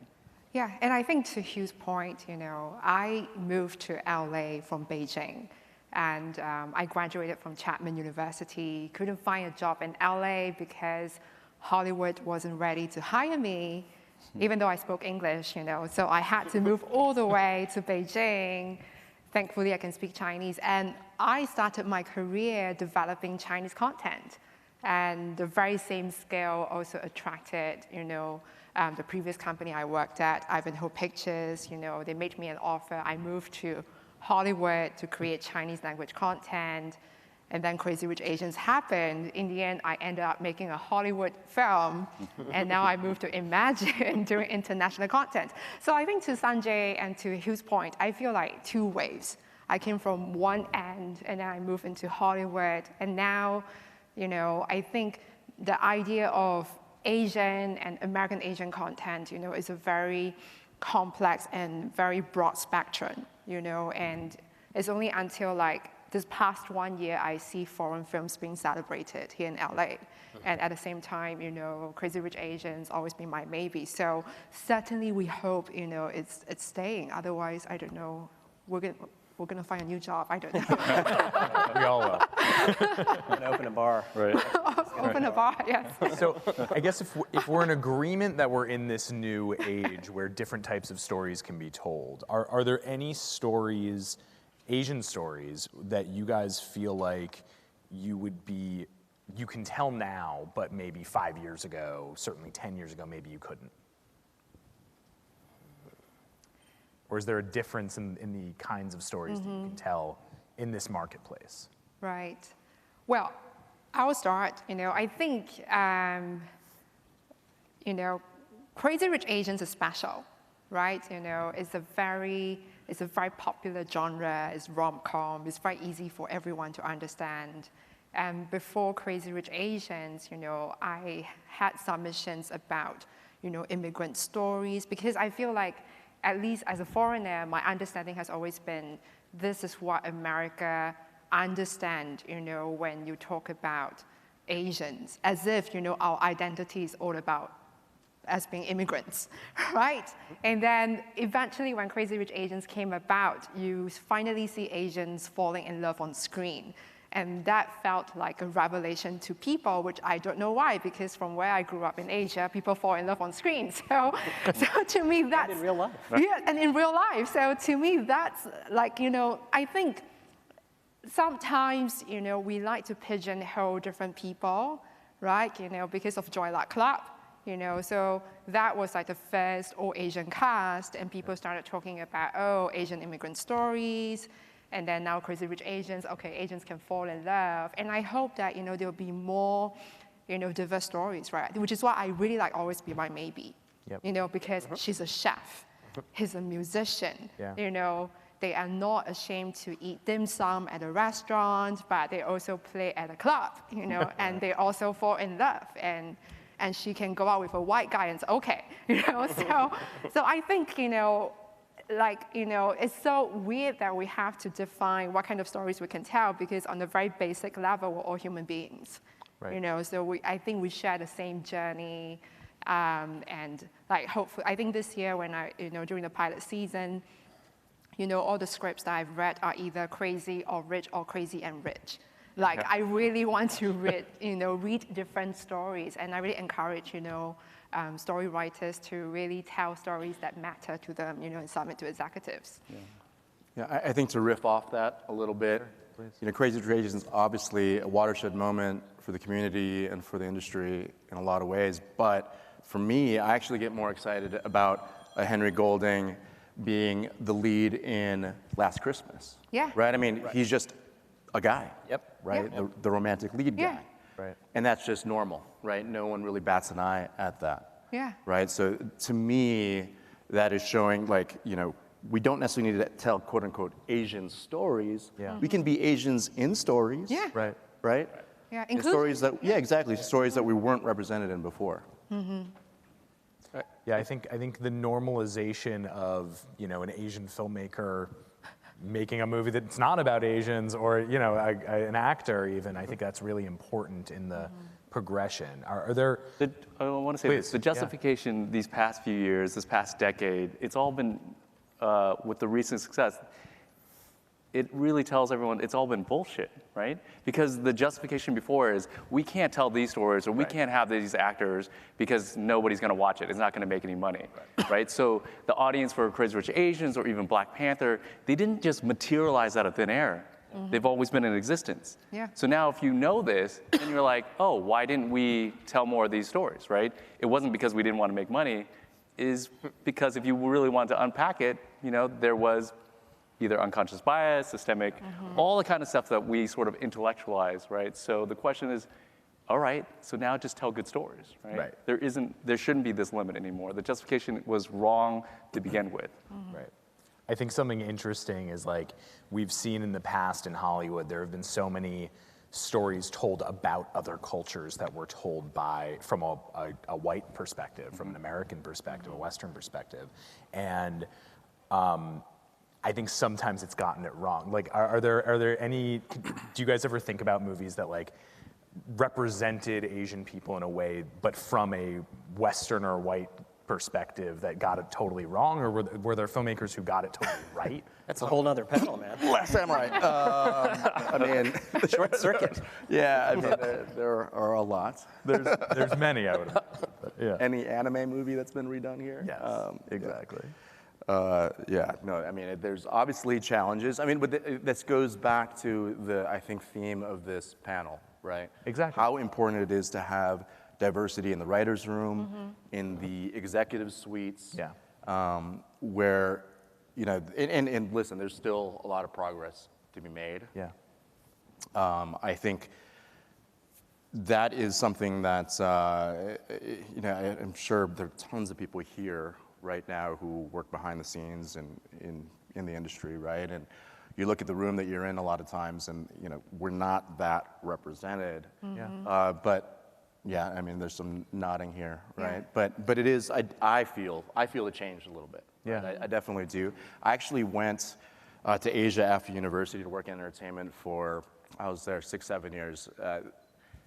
Yeah, and I think to Hugh's point, I moved to LA from Beijing. And I graduated from Chapman University, couldn't find a job in LA because Hollywood wasn't ready to hire me, even though I spoke English, So I had to move all the way to Beijing. Thankfully, I can speak Chinese. And I started my career developing Chinese content. And the very same scale also attracted, the previous company I worked at, Alibaba Pictures, they made me an offer. I moved to Hollywood to create Chinese language content, and then Crazy Rich Asians happened. In the end, I ended up making a Hollywood film, and now I moved to Imagine doing international content. So I think to Sanjay and to Hugh's point, I feel like two waves. I came from one end, and then I moved into Hollywood, and now, I think the idea of Asian and American Asian content, is a very complex and very broad spectrum, and It's only until like this past 1 year I see foreign films being celebrated here in LA. And at the same time, you know, Crazy Rich Asians always been my maybe. So certainly we hope, you know, it's staying. Otherwise, I don't know, we're gonna find a new job. I don't know.
We all will.
And open a bar.
Right.
Open a bar, yes.
So I guess if we're in agreement that we're in this new age where different types of stories can be told, are there any stories, Asian stories, that you guys feel like you can tell now, but maybe 5 years ago, certainly 10 years ago, maybe you couldn't? Or is there a difference in the kinds of stories that you can tell in this marketplace?
Right. Well, I'll start. You know, I think, you know, Crazy Rich Asians is special, right? You know, it's a very popular genre. It's rom-com. It's very easy for everyone to understand. And before Crazy Rich Asians, you know, I had submissions about, you know, immigrant stories, because I feel like, at least as a foreigner, my understanding has always been this is what America understand, you know, when you talk about Asians, as if, you know, our identity is all about as being immigrants, right? And then eventually when Crazy Rich Asians came about, you finally see Asians falling in love on screen. And that felt like a revelation to people, which I don't know why, because from where I grew up in Asia, people fall in love on screen. So to me, that's...
And in real life.
Yeah, and in real life. So to me, that's like, you know, I think sometimes, you know, we like to pigeonhole different people, right? You know, because of Joy Luck Club, you know, so that was like the first all-Asian cast, and people started talking about, oh, Asian immigrant stories. And then now Crazy Rich Asians, okay, Asians can fall in love. And I hope that, you know, there'll be more, you know, diverse stories, right? Which is why I really like Always Be My Maybe, you know, because she's a chef, he's a musician, you know, they are not ashamed to eat dim sum at a restaurant, but they also play at a club, you know, and they also fall in love. And she can go out with a white guy and it's okay, you know? So I think, you know, like, you know, it's so weird that we have to define what kind of stories we can tell, because on a very basic level, we're all human beings, you know, so I think we share the same journey, and like, hopefully, I think this year when you know, during the pilot season, you know, all the scripts that I've read are either crazy or rich or crazy and rich. Like, I really want to read, you know, read different stories, and I really encourage, you know, story writers to really tell stories that matter to them, you know, and submit to executives.
Yeah, I think to riff off that a little bit, you know, Crazy Rich Asians is obviously a watershed moment for the community and for the industry in a lot of ways, but for me, I actually get more excited about a Henry Golding being the lead in Last Christmas.
Yeah.
Right? I mean, he's just a guy. Right? The romantic lead guy.
Right.
And that's just normal, right? No one really bats an eye at that.
Yeah.
Right? So to me, that is showing, like, you know, we don't necessarily need to tell quote unquote Asian stories. We can be Asians in stories.
Yeah.
Right. Right?
Yeah.
In stories that, exactly, stories that we weren't represented in before.
Yeah, I think the normalization of, you know, an Asian filmmaker making a movie that's not about Asians, or, you know, an actor even, I think that's really important in the progression. Are there...
I want to say this. The justification these past few years, this past decade, it's all been, with the recent success, it really tells everyone it's all been bullshit, right? Because the justification before is, we can't tell these stories, or we can't have these actors because nobody's going to watch it. It's not going to make any money, right? So the audience for Crazy Rich Asians or even Black Panther, they didn't just materialize out of thin air. They've always been in existence. So now if you know this, then you're like, oh, why didn't we tell more of these stories, right? It wasn't because we didn't want to make money, is because if you really wanted to unpack it, you know, there was either unconscious bias, systemic, all the kind of stuff that we sort of intellectualize, right? So the question is, all right, so now just tell good stories, right? There shouldn't be this limit anymore. The justification was wrong to begin with.
Right. I think something interesting is, like, we've seen in the past in Hollywood, there have been so many stories told about other cultures that were told from a white perspective, from an American perspective, a Western perspective. And I think sometimes it's gotten it wrong. Like, are there any? Do you guys ever think about movies that like represented Asian people in a way, but from a Western or white perspective that got it totally wrong, or were there filmmakers who got it totally right?
That's a whole nother panel, man.
Last Samurai. I mean,
Short circuit.
yeah, I mean, there are a lot.
There's many, I would imagine. But yeah.
Any anime movie that's been redone here?
Yes, exactly.
Yeah, no, I mean, there's obviously challenges. I mean, but this goes back to the, I think, theme of this panel, right?
Exactly.
How important it is to have diversity in the writer's room, in the executive suites, where, you know, and listen, there's still a lot of progress to be made.
Yeah.
I think that is something that, you know, I'm sure there are tons of people here right now who work behind the scenes in the industry, right? And you look at the room that you're in a lot of times, and you know we're not that represented. But yeah, I mean, there's some nodding here, right?
Yeah.
But it is. I feel it changed a little bit.
Yeah,
right? I definitely do. I actually went to Asia after university to work in entertainment for. I was there 6-7 years.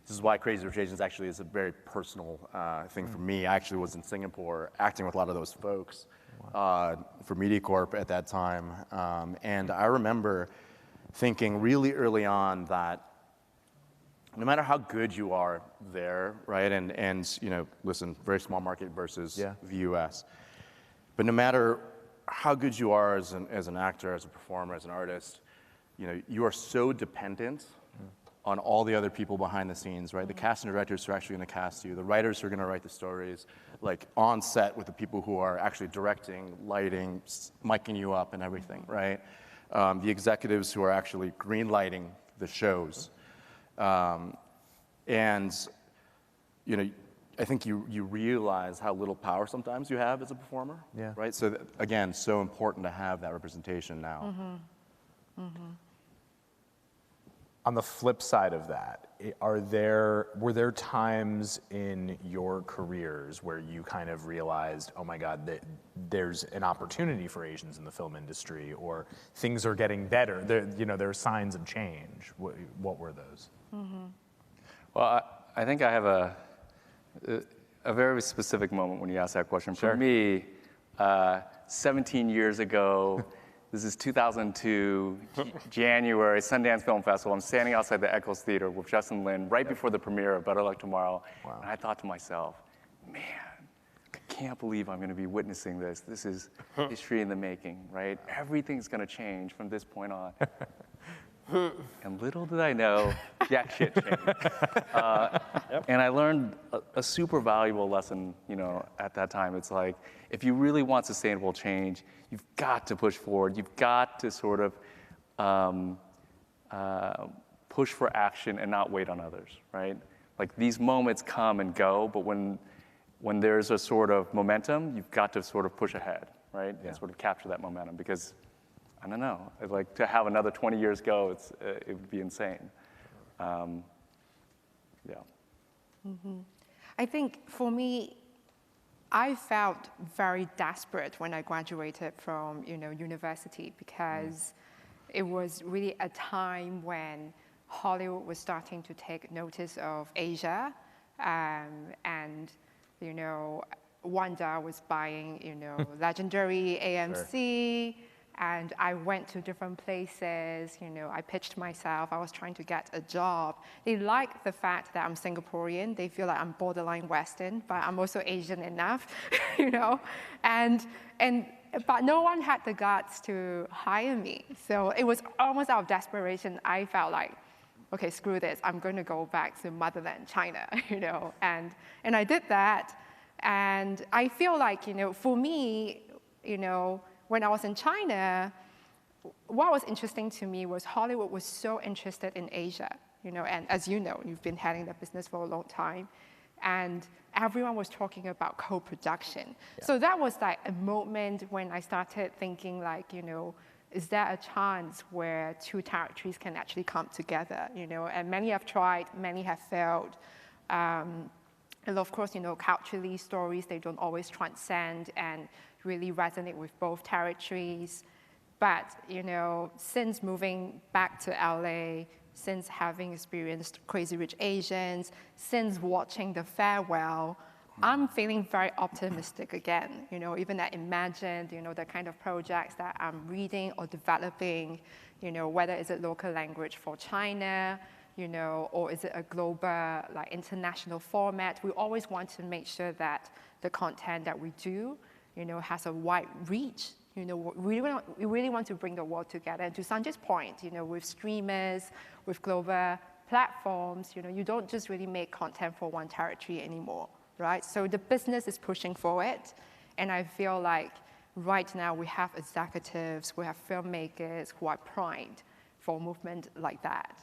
This is why Crazy Rich Asians actually is a very personal thing for me. I actually was in Singapore acting with a lot of those folks for MediaCorp at that time. And I remember thinking really early on that no matter how good you are there, right, and you know, listen, very small market versus the US, but no matter how good you are as an actor, as a performer, as an artist, you know, you are so dependent on all the other people behind the scenes, right? The cast and directors who are actually going to cast you, the writers who are going to write the stories, like on set with the people who are actually directing, lighting, micing you up and everything, right? The executives who are actually green lighting the shows. And, you know, I think you realize how little power sometimes you have as a performer, right? So again, so important to have that representation now.
On the flip side of that, were there times in your careers where you kind of realized, oh my God, that there's an opportunity for Asians in the film industry, or things are getting better? There are signs of change. What were those?
Well, I think I have a very specific moment when you ask that question. For me, 17 years ago. This is 2002, January, Sundance Film Festival. I'm standing outside the Eccles Theater with Justin Lin right before the premiere of Better Luck Tomorrow. Wow. And I thought to myself, man, I can't believe I'm going to be witnessing this. This is history in the making, right? Everything's going to change from this point on. And little did I know, jack shit changed. And I learned a super valuable lesson, you know, at that time. It's like, if you really want sustainable change, you've got to push forward. You've got to sort of push for action and not wait on others, right? Like, these moments come and go, but when there's a sort of momentum, you've got to sort of push ahead, right? And sort of capture that momentum, because I don't know, like, to have another 20 years go, it would be insane.
I think for me, I felt very desperate when I graduated from, you know, university, because it was really a time when Hollywood was starting to take notice of Asia, and, you know, Wanda was buying, you know, legendary AMC. And I went to different places, you know, I pitched myself, I was trying to get a job. They like the fact that I'm Singaporean, they feel like I'm borderline Western, but I'm also Asian enough, you know? But no one had the guts to hire me. So it was almost out of desperation. I felt like, okay, screw this, I'm gonna go back to motherland China, you know? And I did that, and I feel like, you know, for me, you know, when I was in China, what was interesting to me was Hollywood was so interested in Asia, you know, and as you know, you've been heading the business for a long time, and everyone was talking about co-production. So that was like a moment when I started thinking, like, you know, is there a chance where two territories can actually come together, you know? And many have tried, many have failed. And of course, you know, culturally, stories, they don't always transcend and really resonate with both territories. But, you know, since moving back to LA, since having experienced Crazy Rich Asians, since watching The Farewell, I'm feeling very optimistic again. You know, even at Imagine, you know, the kind of projects that I'm reading or developing, you know, whether it's a local language for China, you know, or is it a global, like international format, we always want to make sure that the content that we do, you know, has a wide reach. You know, we really want to bring the world together. And to Sanjay's point, you know, with streamers, with global platforms, you know, you don't just really make content for one territory anymore, right? So the business is pushing for it. And I feel like right now we have executives, we have filmmakers who are primed for a movement like that.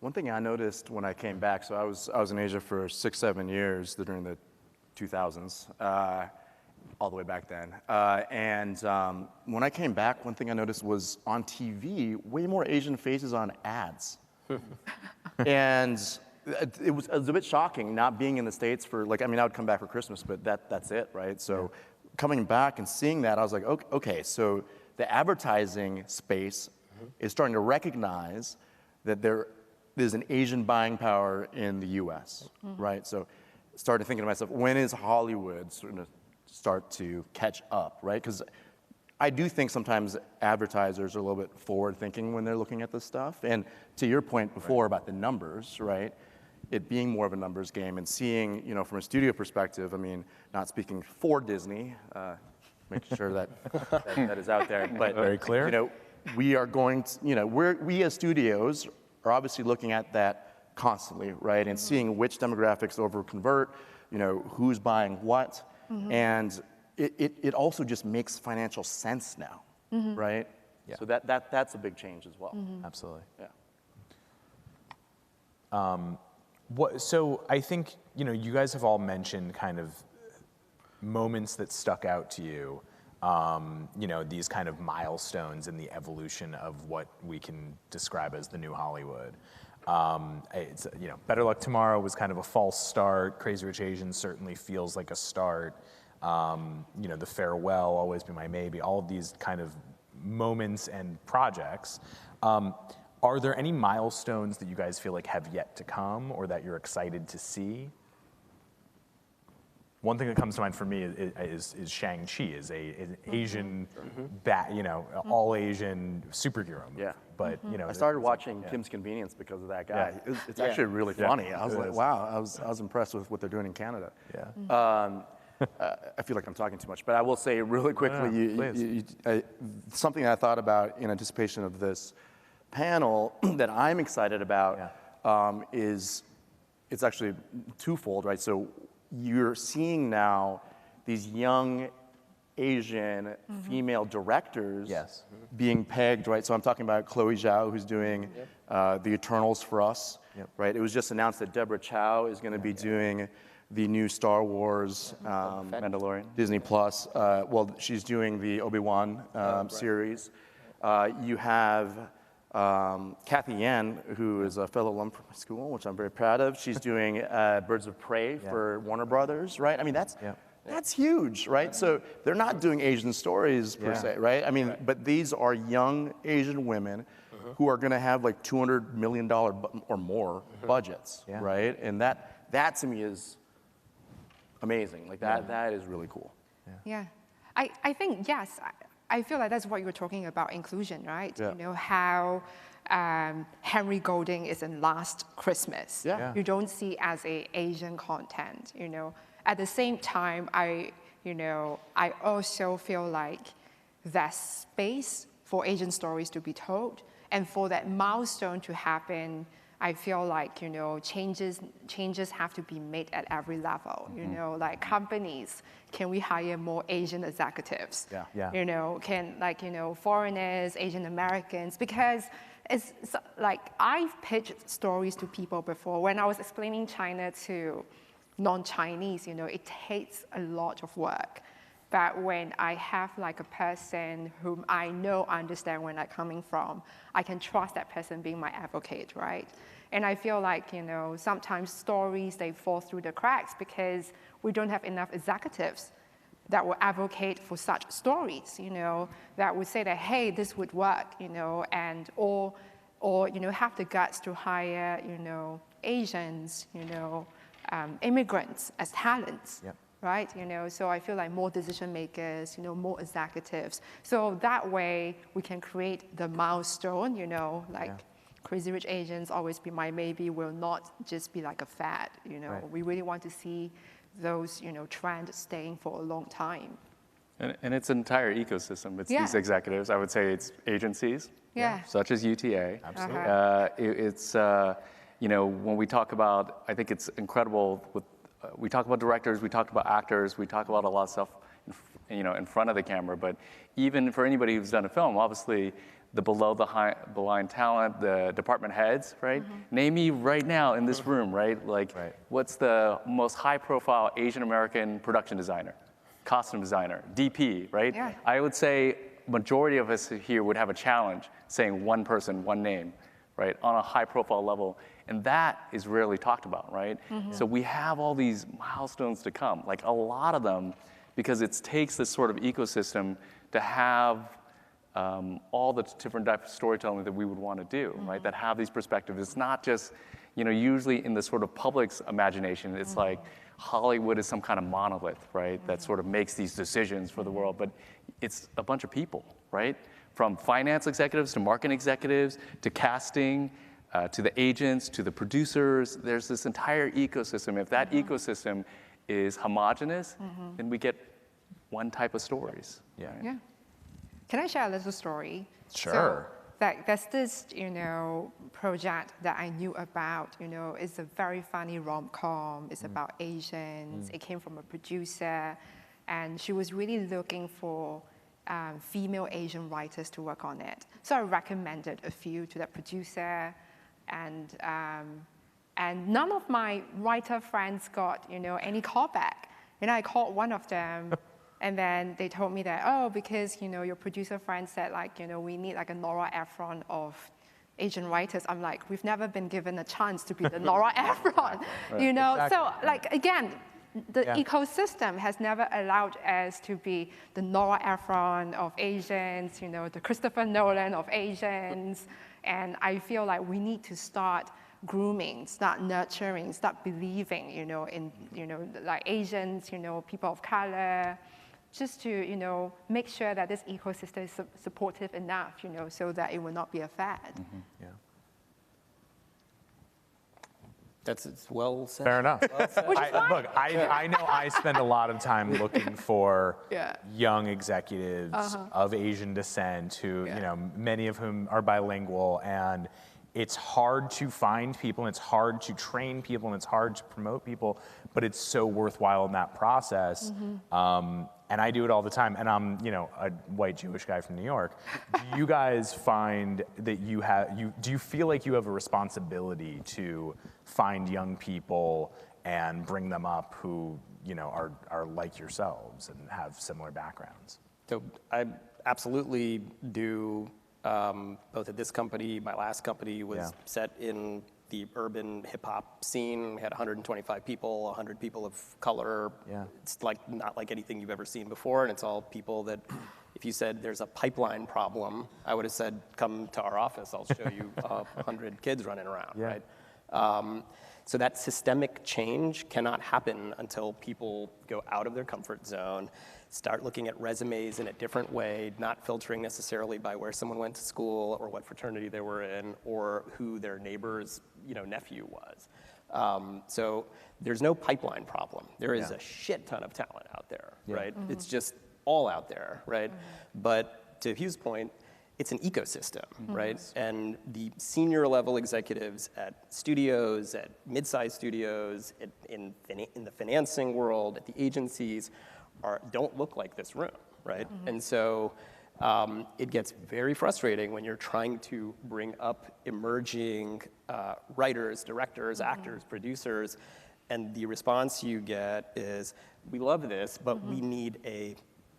One thing I noticed when I came back, so I was in Asia for 6-7 years during the 2000s, all the way back then. When I came back, one thing I noticed was on TV, way more Asian faces on ads. And it was a bit shocking not being in the States for, like, I mean, I would come back for Christmas, but that's it, right? So coming back and seeing that, I was like, okay, so the advertising space is starting to recognize that there's an Asian buying power in the US, right? So started thinking to myself, when is Hollywood sort of start to catch up, right? Because I do think sometimes advertisers are a little bit forward thinking when they're looking at this stuff. And to your point before about the numbers, right? It being more of a numbers game and seeing, you know, from a studio perspective, I mean, not speaking for Disney, making sure that that is out there, but
very clear.
You know, we are going to, you know, we as studios are obviously looking at that constantly, right? And seeing which demographics over convert, you know, who's buying what. And it also just makes financial sense now, right? Yeah. So that's a big change as well.
Absolutely.
Yeah.
So I think, you know, you guys have all mentioned kind of moments that stuck out to you, you know, these kind of milestones in the evolution of what we can describe as the new Hollywood. It's, you know, Better Luck Tomorrow was kind of a false start. Crazy Rich Asians certainly feels like a start. You know, The Farewell, Always Be My Maybe, all of these kind of moments and projects. Are there any milestones that you guys feel like have yet to come or that you're excited to see? One thing that comes to mind for me is Shang-Chi, is an Asian, you know, all Asian superhero movie.
Yeah.
But, you know,
I started watching Kim's Convenience because of that guy. It's actually really funny. I was like, wow, I was impressed with what they're doing in Canada.
Yeah.
I feel like I'm talking too much, but I will say really quickly, something I thought about in anticipation of this panel that I'm excited about is, it's actually twofold, right? So you're seeing now these young Asian female directors being pegged, right? So I'm talking about Chloe Zhao, who's doing The Eternals for us, right? It was just announced that Deborah Chow is going to be doing the new Star Wars
Mandalorian.
Disney Plus. Well, she's doing the Obi-Wan series. You have Kathy Yan, who is a fellow alum from my school, which I'm very proud of. She's doing Birds of Prey for Warner Brothers, right? I mean, that's huge, right? So they're not doing Asian stories per se, right? I mean, but these are young Asian women who are going to have like $200 million or more budgets, right? And that to me is amazing. Like that is really cool.
Yeah. I think, yes, I feel like that's what you were talking about, inclusion, right? You know, how Henry Golding is in Last Christmas. You don't see as a Asian content, you know. At the same time, I also feel like there's space for Asian stories to be told. And for that milestone to happen, I feel like, you know, changes have to be made at every level. You know, like companies, can we hire more Asian executives? You know, can, like, you know, foreigners, Asian Americans, because it's like I've pitched stories to people before. When I was explaining China to non-Chinese, you know, it takes a lot of work. But when I have like a person whom I know understand where I'm coming from, I can trust that person being my advocate, right? And I feel like, you know, sometimes stories, they fall through the cracks because we don't have enough executives that will advocate for such stories, that would say that, hey, this would work, and or have the guts to hire, Asians, immigrants as talents.
Yep.
Right, so I feel like more decision makers, more executives. So that way we can create the milestone, Crazy Rich Asians, Always Be My Maybe will not just be like a fad,
Right.
We really want to see those, trends staying for a long time.
And it's an entire ecosystem. It's these executives. I would say it's agencies, such as UTA.
Absolutely.
It's, when we talk about, I think it's incredible with, we talk about directors, we talk about actors, we talk about a lot of stuff, in front of the camera. But even for anybody who's done a film, obviously, the below the line talent, the department heads, right? Name me right now in this room, right? What's the most high-profile Asian American production designer, costume designer, DP, right?
Yeah.
I would say majority of us here would have a challenge saying one person, one name, right, on a high-profile level. And that is rarely talked about, right? So we have all these milestones to come, like a lot of them, because it takes this sort of ecosystem to have all the different types of storytelling that we would want to do, right? That have these perspectives. It's not just, usually in the sort of public's imagination, it's like Hollywood is some kind of monolith, right? That sort of makes these decisions for the world, but it's a bunch of people, right? From finance executives to marketing executives to casting, to the agents, to the producers. There's this entire ecosystem. If that ecosystem is homogenous, then we get one type of stories.
Yeah.
Yeah. Can I share a little story?
Sure.
So, there's this, project that I knew about, it's a very funny rom-com. It's about Asians. It came from a producer, and she was really looking for female Asian writers to work on it. So I recommended a few to that producer, and none of my writer friends got, any callback. And I called one of them, and then they told me that, because, your producer friend said, we need like a Nora Ephron of Asian writers. I'm like, we've never been given a chance to be the Nora Ephron,
Exactly.
So, again, the ecosystem has never allowed us to be the Nora Ephron of Asians, the Christopher Nolan of Asians. And I feel like we need to start grooming, start nurturing, start believing, in, like Asians, people of color, just to, make sure that this ecosystem is supportive enough, so that it will not be a fad.
Yeah.
It's well said.
Fair enough.
Which is fine.
Look, I know I spend a lot of time looking for
Yeah.
young executives of Asian descent who, many of whom are bilingual, and it's hard to find people, and it's hard to train people, and it's hard to promote people, but it's so worthwhile in that process. And I do it all the time, and I'm, a white Jewish guy from New York. Do you guys find that do you feel like you have a responsibility to find young people and bring them up who, are like yourselves and have similar backgrounds?
So I absolutely do, both at this company, my last company was set in the urban hip hop scene. We had 125 people, 100 people of color.
Yeah.
It's not like anything you've ever seen before, and it's all people that, if you said there's a pipeline problem, I would have said, come to our office, I'll show you 100 kids running around, right? So that systemic change cannot happen until people go out of their comfort zone, start looking at resumes in a different way, not filtering necessarily by where someone went to school or what fraternity they were in or who their neighbor's nephew was. So there's no pipeline problem. There is a shit ton of talent out there, right? It's just all out there, right? But to Hugh's point, it's an ecosystem, right? And the senior level executives at studios, at mid-sized studios, in the financing world, at the agencies, don't look like this room, right? And so it gets very frustrating when you're trying to bring up emerging writers, directors, actors, producers, and the response you get is, we love this, but we need a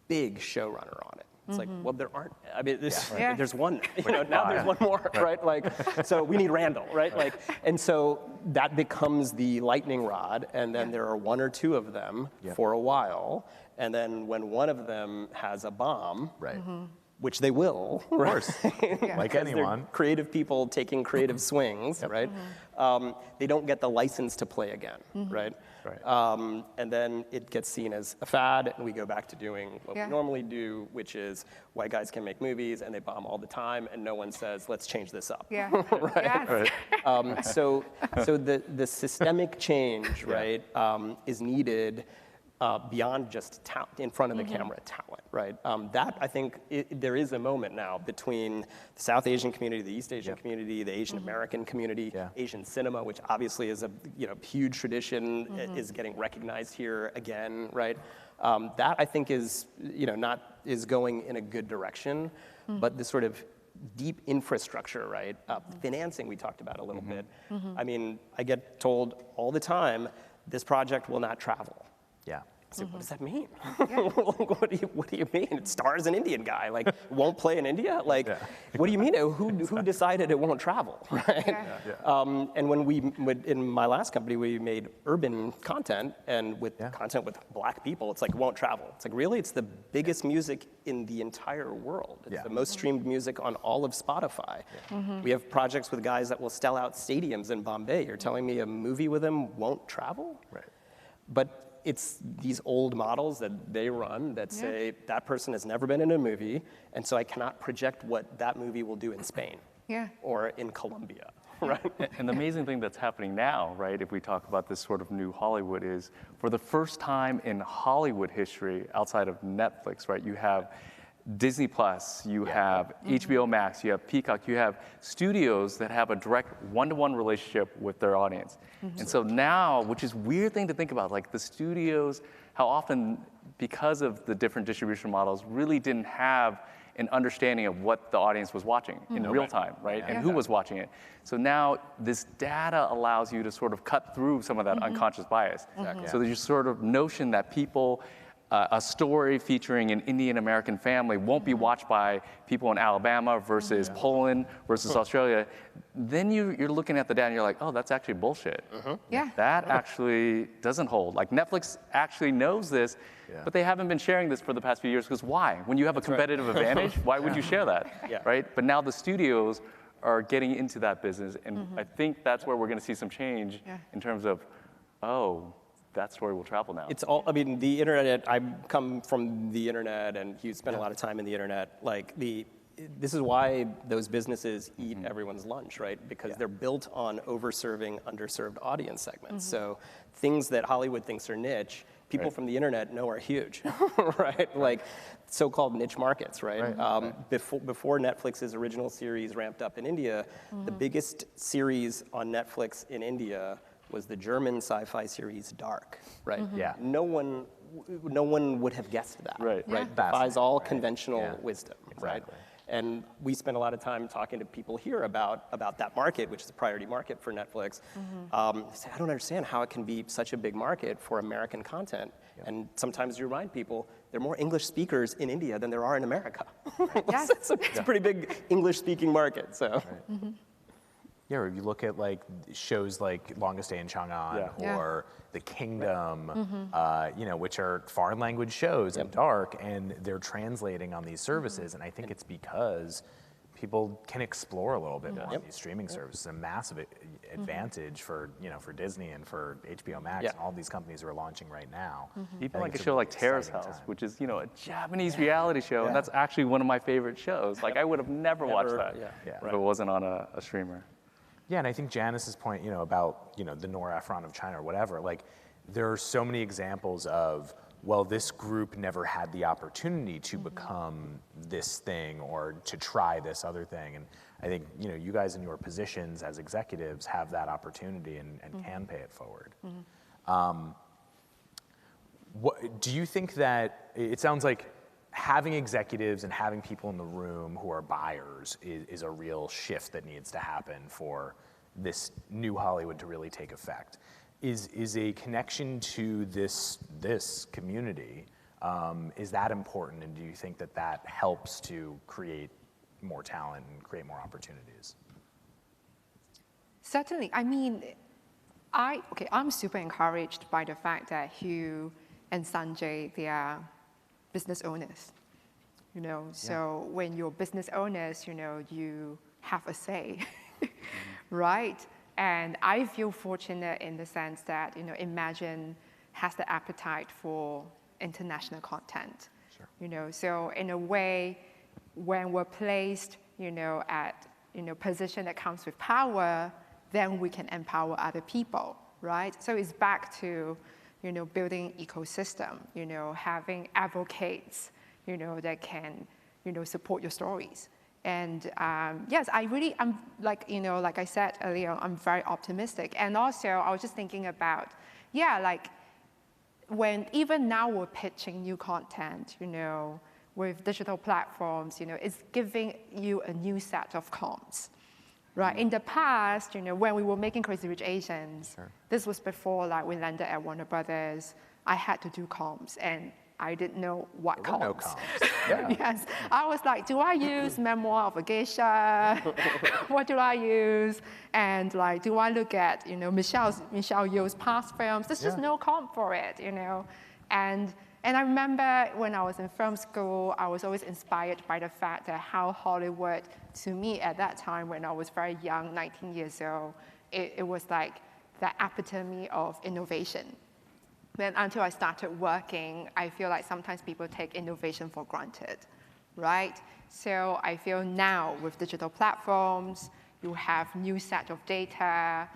big showrunner on it, It's like, well, there aren't. I mean,
Yeah.
there's one. Now there's one more, right? Like, so we need Randall, right? Like, and so that becomes the lightning rod, and then there are one or two of them for a while, and then when one of them has a bomb,
Right.
which they will, of course,
Like anyone.
creative people taking creative swings, right? They don't get the license to play again, right? And then it gets seen as a fad, and we go back to doing what we normally do, which is white guys can make movies, and they bomb all the time, and no one says, let's change this up.
Yeah.
Right? So the systemic change, right, is needed beyond just in front of the camera talent, right? That, I think, there is a moment now between the South Asian community, the East Asian community, the Asian American community, Asian cinema, which obviously is a huge tradition, is getting recognized here again, right? That, I think, is is going in a good direction, but the sort of deep infrastructure, right? Financing, we talked about a little bit. I mean, I get told all the time, this project will not travel.
Yeah.
So what does that mean? What do you mean? It stars an Indian guy, like won't play in India? Like, what do you mean? Who decided it won't travel, right? And when in my last company, we made urban content and with content with black people, it's like it won't travel. It's like, really? It's the biggest music in the entire world. It's the most streamed music on all of Spotify. We have projects with guys that will sell out stadiums in Bombay. You're telling me a movie with them won't travel? Right. But it's these old models that they run that say that person has never been in a movie, and so I cannot project what that movie will do in Spain or in Colombia, right?
And the amazing thing that's happening now, right, if we talk about this sort of new Hollywood, is for the first time in Hollywood history, outside of Netflix, right, you have Disney Plus, you have HBO Max, you have Peacock, you have studios that have a direct one-to-one relationship with their audience. And so now, which is a weird thing to think about, like the studios, how often, because of the different distribution models, really didn't have an understanding of what the audience was watching in real time, right? And who was watching it. So now this data allows you to sort of cut through some of that unconscious bias. So there's sort of notion that people, a story featuring an Indian American family won't be watched by people in Alabama versus Poland versus Australia. Then you're looking at the data and you're like, oh, that's actually bullshit. That actually doesn't hold. Like Netflix actually knows this, but they haven't been sharing this for the past few years, because why? When you have a competitive advantage, why would you share that, right? But now the studios are getting into that business, and I think that's where we're gonna see some change in terms of, oh, that story will travel now.
It's all, I mean, the internet, I come from the internet, and you spend a lot of time in the internet. Like, this is why those businesses eat everyone's lunch, right? Because they're built on overserving underserved audience segments. So things that Hollywood thinks are niche, people from the internet know are huge, right? Like so-called niche markets, right? Before Netflix's original series ramped up in India, the biggest series on Netflix in India was the German sci-fi series Dark, right? No one would have guessed that, right? Defies all conventional wisdom, right? And we spend a lot of time talking to people here about that market, which is a priority market for Netflix. Say, I don't understand how it can be such a big market for American content. And sometimes you remind people, there are more English speakers in India than there are in America. It's a pretty big English-speaking market, so.
Yeah, or if you look at like shows like Longest Day in Chang'an or The Kingdom, you know, which are foreign language shows and dark, and they're translating on these services. And I think it's because people can explore a little bit more on these streaming services. A massive advantage for, you know, for Disney and for HBO Max and all these companies who are launching right now.
Even like a show like Terrace House, which is, you know, a Japanese reality show, and that's actually one of my favorite shows. Like I would have never watched that if it wasn't on a streamer.
Yeah, and I think Janice's point, you know, about, you know, the Nora Ephron of China or whatever, like there are so many examples of, well, this group never had the opportunity to become this thing or to try this other thing. And I think, you know, you guys in your positions as executives have that opportunity and can pay it forward. What, do you think that, it sounds like having executives and having people in the room who are buyers is a real shift that needs to happen for this new Hollywood to really take effect. Is a connection to this community Is that important, and do you think that that helps to create more talent and create more opportunities?
Certainly. I mean, I'm super encouraged by the fact that Hugh and Sanjay, they are business owners. So when you're business owners, you have a say, right? And I feel fortunate in the sense that, Imagine has the appetite for international content. Sure. So in a way, when we're placed, at, position that comes with power, then we can empower other people, right? So it's back to, building ecosystem, having advocates, that can, support your stories. And yes, I'm like, like I said earlier, I'm very optimistic. And also, I was just thinking about, like, when even now we're pitching new content, with digital platforms, it's giving you a new set of comps, right? In the past, when we were making Crazy Rich Asians, sure. This was before like we landed at Warner Brothers, I had to do comps, and I didn't know what comps.
No comps. Yeah.
Yes, I was like, do I use Memoir of a Geisha? What do I use? And like, do I look at Michelle Yeoh's past films? There's just no comp for it, And I remember when I was in film school, I was always inspired by the fact that how Hollywood, to me at that time when I was very young, 19 years old, it was like the epitome of innovation. Then until I started working, I feel like sometimes people take innovation for granted, right? So I feel now with digital platforms, you have new set of data,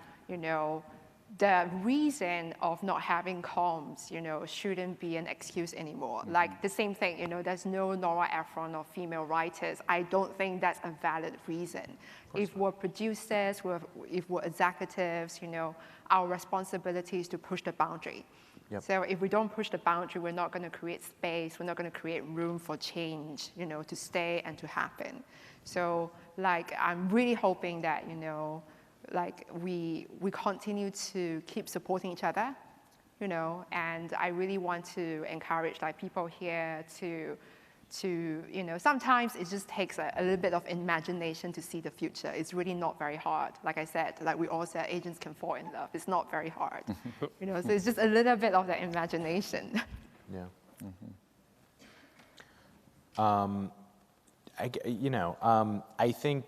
the reason of not having comms, shouldn't be an excuse anymore. Mm-hmm. Like the same thing, there's no Nora Ephron or female writers. I don't think that's a valid reason. If we're producers, if we're executives, our responsibility is to push the boundary. Yep. So if we don't push the boundary, we're not going to create space. We're not going to create room for change, to stay and to happen. So, like, I'm really hoping that, like we continue to keep supporting each other, and I really want to encourage like people here to sometimes it just takes a little bit of imagination to see the future. It's really not very hard. Like I said, like we all said, agents can fall in love. It's not very hard, so it's just a little bit of the imagination.
Yeah.
Mm-hmm.
I think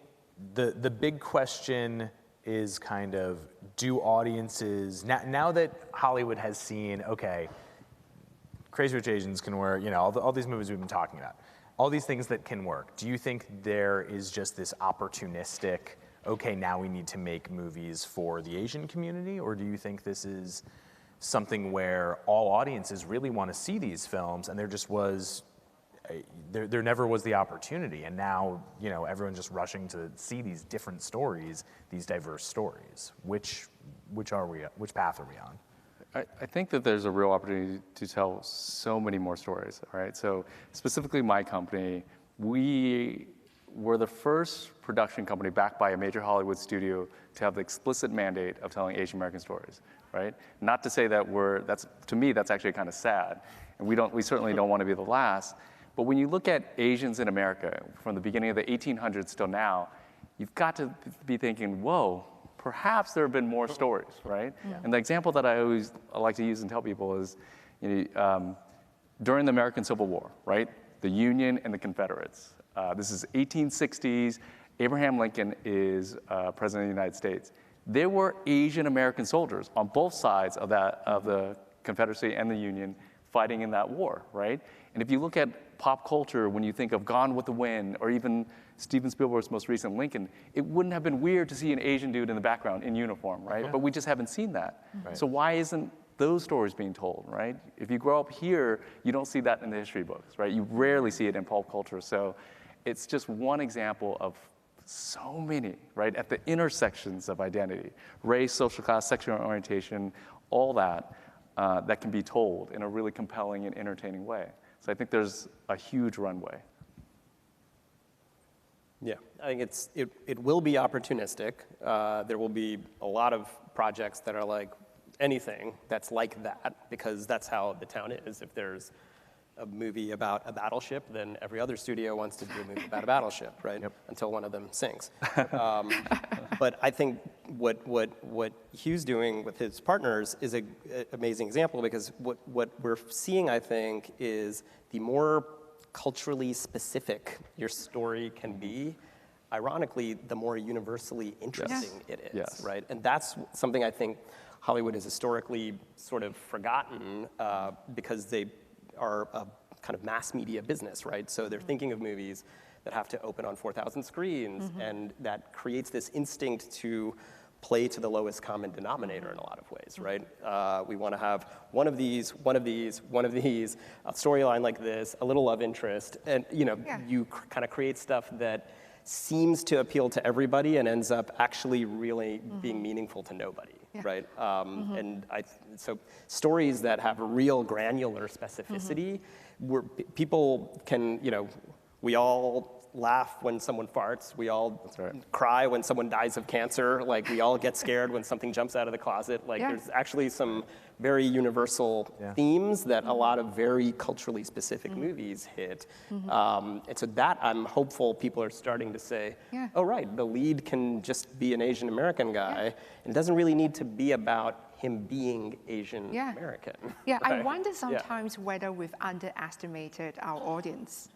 the big question is kind of, do audiences, now that Hollywood has seen, okay, Crazy Rich Asians can work, all these movies we've been talking about, all these things that can work, do you think there is just this opportunistic, okay, now we need to make movies for the Asian community, or do you think this is something where all audiences really want to see these films and there just was, there never was the opportunity, and now everyone's just rushing to see these different stories, these diverse stories. Which path are we on?
I think that there's a real opportunity to tell so many more stories. All right, so specifically my company, we were the first production company backed by a major Hollywood studio to have the explicit mandate of telling Asian American stories. Right? Not to say that to me that's actually kind of sad, and we certainly don't want to be the last. But when you look at Asians in America, from the beginning of the 1800s till now, you've got to be thinking, whoa, perhaps there have been more stories, right? Yeah. And the example that I like to use and tell people is, during the American Civil War, right? The Union and the Confederates. This is 1860s. Abraham Lincoln is president of the United States. There were Asian American soldiers on both sides of the Confederacy and the Union fighting in that war, right? And if you look at pop culture, when you think of Gone with the Wind, or even Steven Spielberg's most recent Lincoln, it wouldn't have been weird to see an Asian dude in the background in uniform, right? Yeah. But we just haven't seen that. Right. So why isn't those stories being told, right? If you grow up here, you don't see that in the history books, right? You rarely see it in pop culture. So it's just one example of so many, right? At the intersections of identity, race, social class, sexual orientation, all that, that can be told in a really compelling and entertaining way. So I think there's a huge runway.
Yeah, I think it will be opportunistic. There will be a lot of projects that are like anything that's like that, because that's how the town is. If there's a movie about a battleship, then every other studio wants to do a movie about a battleship, right? Yep. Until one of them sinks. But I think what Hugh's doing with his partners is an amazing example, because what we're seeing, I think, is the more culturally specific your story can be, ironically, the more universally interesting it is, right? And that's something I think Hollywood has historically sort of forgotten because they are a kind of mass media business, right? So they're thinking of movies that have to open on 4,000 screens, and that creates this instinct to play to the lowest common denominator in a lot of ways, right? We want to have one of these, one of these, one of these, a storyline like this, a little love interest, and you kind of create stuff that seems to appeal to everybody and ends up actually really being meaningful to nobody. Right? And so stories that have real granular specificity, where people can, we all laugh when someone farts, we all cry when someone dies of cancer, like we all get scared when something jumps out of the closet. Like there's actually some very universal themes that a lot of very culturally specific movies hit. And so that I'm hopeful people are starting to say, oh right, the lead can just be an Asian American guy, and it doesn't really need to be about him being Asian American.
Yeah, right? I wonder sometimes whether we've underestimated our audience.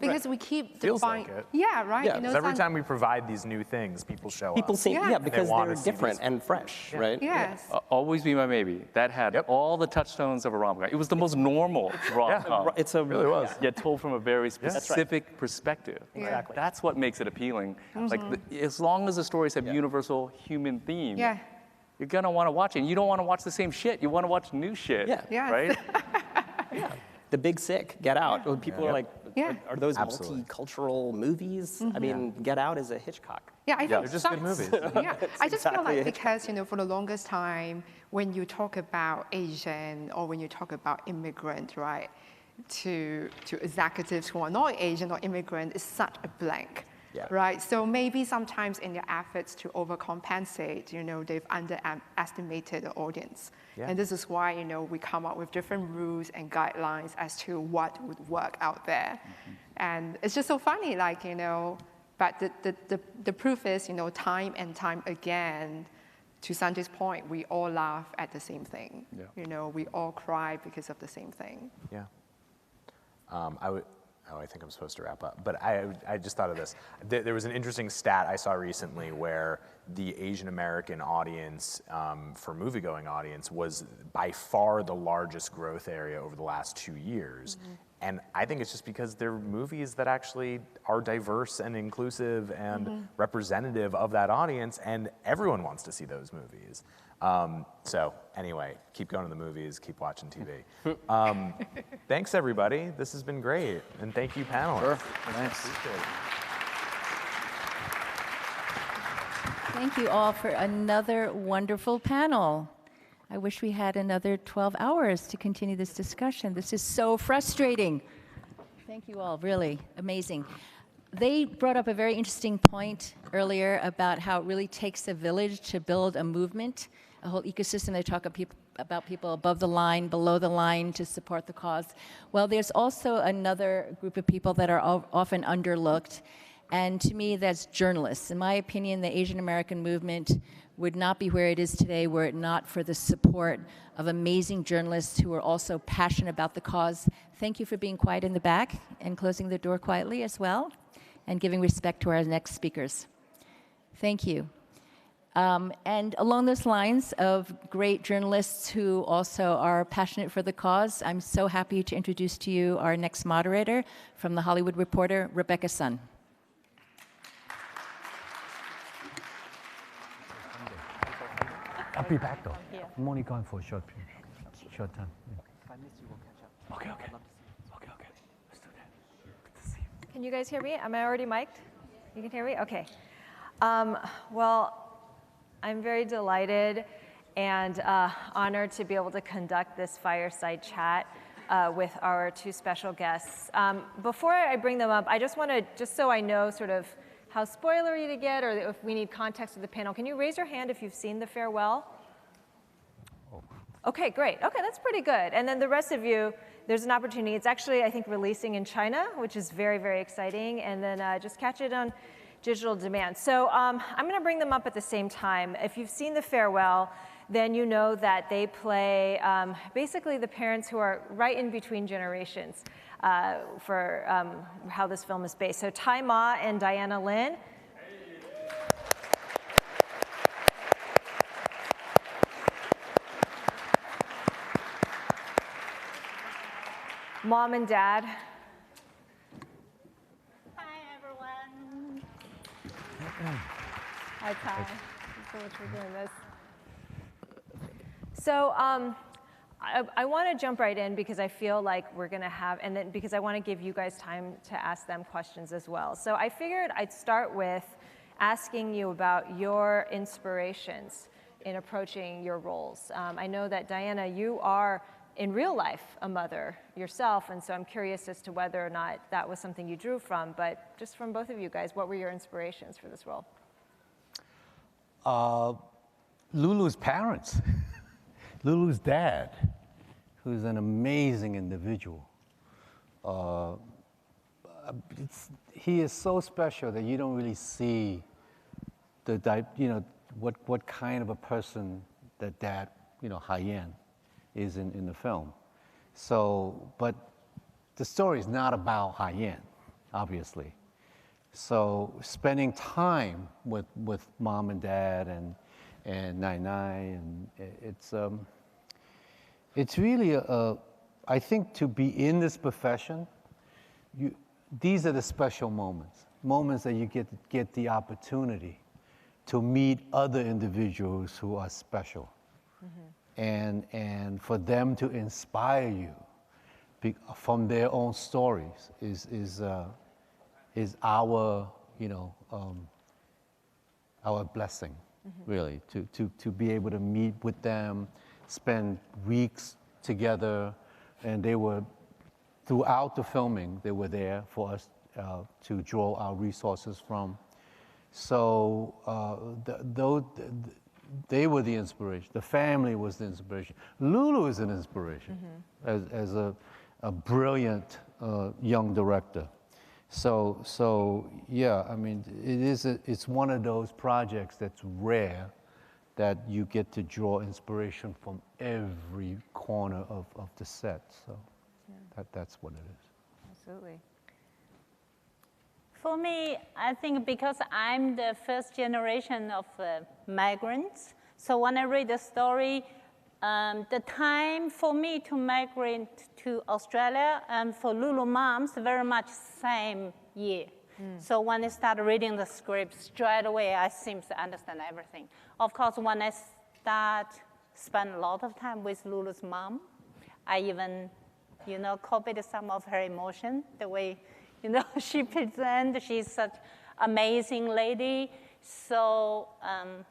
Because we keep
feels like it.
Yeah, right.
Yeah, every time we provide these new things, people show up.
People see, because they're different and fresh, right?
Yes.
Always Be My Maybe. That had all the touchstones of a rom-com. It was the most normal rom-com.
It really was.
Yet told from a very specific perspective.
Exactly.
That's what makes it appealing. Like as long as the stories have universal human themes, you're gonna want to watch it. And you don't want to watch the same shit. You want to watch new shit. Right?
The Big Sick, Get Out. People are like, are those multicultural movies? I mean, Get Out is a Hitchcock.
Yeah, I think
they're just good movies.
I just feel like because, for the longest time, when you talk about Asian or when you talk about immigrant, right, to executives who are not Asian or immigrant, it's such a blank. Right, so maybe sometimes in their efforts to overcompensate, they've underestimated the audience, and this is why we come up with different rules and guidelines as to what would work out there, and it's just so funny, but the proof is, time and time again, to Sanjay's point, we all laugh at the same thing. We all cry because of the same thing.
I think I'm supposed to wrap up, but I just thought of this. There was an interesting stat I saw recently where the Asian American audience, for movie-going audience, was by far the largest growth area over the last 2 years. And I think it's just because they're movies that actually are diverse and inclusive and representative of that audience, and everyone wants to see those movies. So anyway, keep going to the movies, keep watching TV. Thanks, everybody. This has been great. And thank you, panelists.
Thanks.
Thank you all for another wonderful panel. I wish we had another 12 hours to continue this discussion. This is so frustrating. Thank you all, really amazing. They brought up a very interesting point earlier about how it really takes a village to build a movement, a whole ecosystem. They talk about people above the line, below the line to support the cause. Well, there's also another group of people that are often underlooked, and to me, that's journalists. In my opinion, the Asian American movement would not be where it is today were it not for the support of amazing journalists who are also passionate about the cause. Thank you for being quiet in the back and closing the door quietly as well, and giving respect to our next speakers. Thank you. And along those lines of great journalists who also are passionate for the cause, I'm so happy to introduce to you our next moderator from The Hollywood Reporter, Rebecca Sun.
I'll be back though. I'm only gone for a short time.
If I miss you, we'll catch up.
Okay.
Let's do that. Good to see you.
Can you guys hear me? Am I already mic'd? You can hear me? Okay. Well, I'm very delighted and honored to be able to conduct this fireside chat with our two special guests. Before I bring them up, I just want to, just so I know sort of how spoilery to get or if we need context of the panel, can you raise your hand if you've seen The Farewell?
Oh,
Okay, great. Okay, that's pretty good. And then the rest of you, there's an opportunity. It's actually, I think, releasing in China, which is very, very exciting. And then just catch it on digital demand. So I'm going to bring them up at the same time. If you've seen The Farewell, then you know that they play basically the parents who are right in between generations for how this film is based. So Tai Ma and Diana Lin. Mom and Dad.
Hi, everyone.
Hi, Ty. Thanks so much for doing this. So I want to jump right in because I feel like we're going to have, and then because I want to give you guys time to ask them questions as well. So I figured I'd start with asking you about your inspirations in approaching your roles. I know that, Diana, you are in real life a mother yourself, and so I'm curious as to whether or not that was something you drew from, but just from both of you guys, what were your inspirations for this role?
Lulu's parents. Lulu's dad, who's an amazing individual. He is so special that you don't really see what kind of a person that dad, Haiyan, is in the film. So, but the story is not about Haiyan, obviously. So spending time with mom and dad and Nai Nai, and it's really I think to be in this profession, these are the special moments that you get the opportunity to meet other individuals who are special. Mm-hmm. And for them to inspire you from their own stories is our our blessing, mm-hmm. really, to be able to meet with them, spend weeks together, and they were throughout the filming. They were there for us to draw our resources from. So they were the inspiration. The family was the inspiration. Lulu is an inspiration, mm-hmm. as a brilliant young director. So yeah, I mean, it's one of those projects that's rare, that you get to draw inspiration from every corner of the set. So that's what it is.
Absolutely.
For me, I think because I'm the first generation of migrants, so when I read the story, the time for me to migrate to Australia and for Lulu moms, very much same year. Mm. So when I started reading the script, straight away I seem to understand everything. Of course, when I spend a lot of time with Lulu's mom, I even, copied some of her emotion, the way she presents. She's such amazing lady. So I'm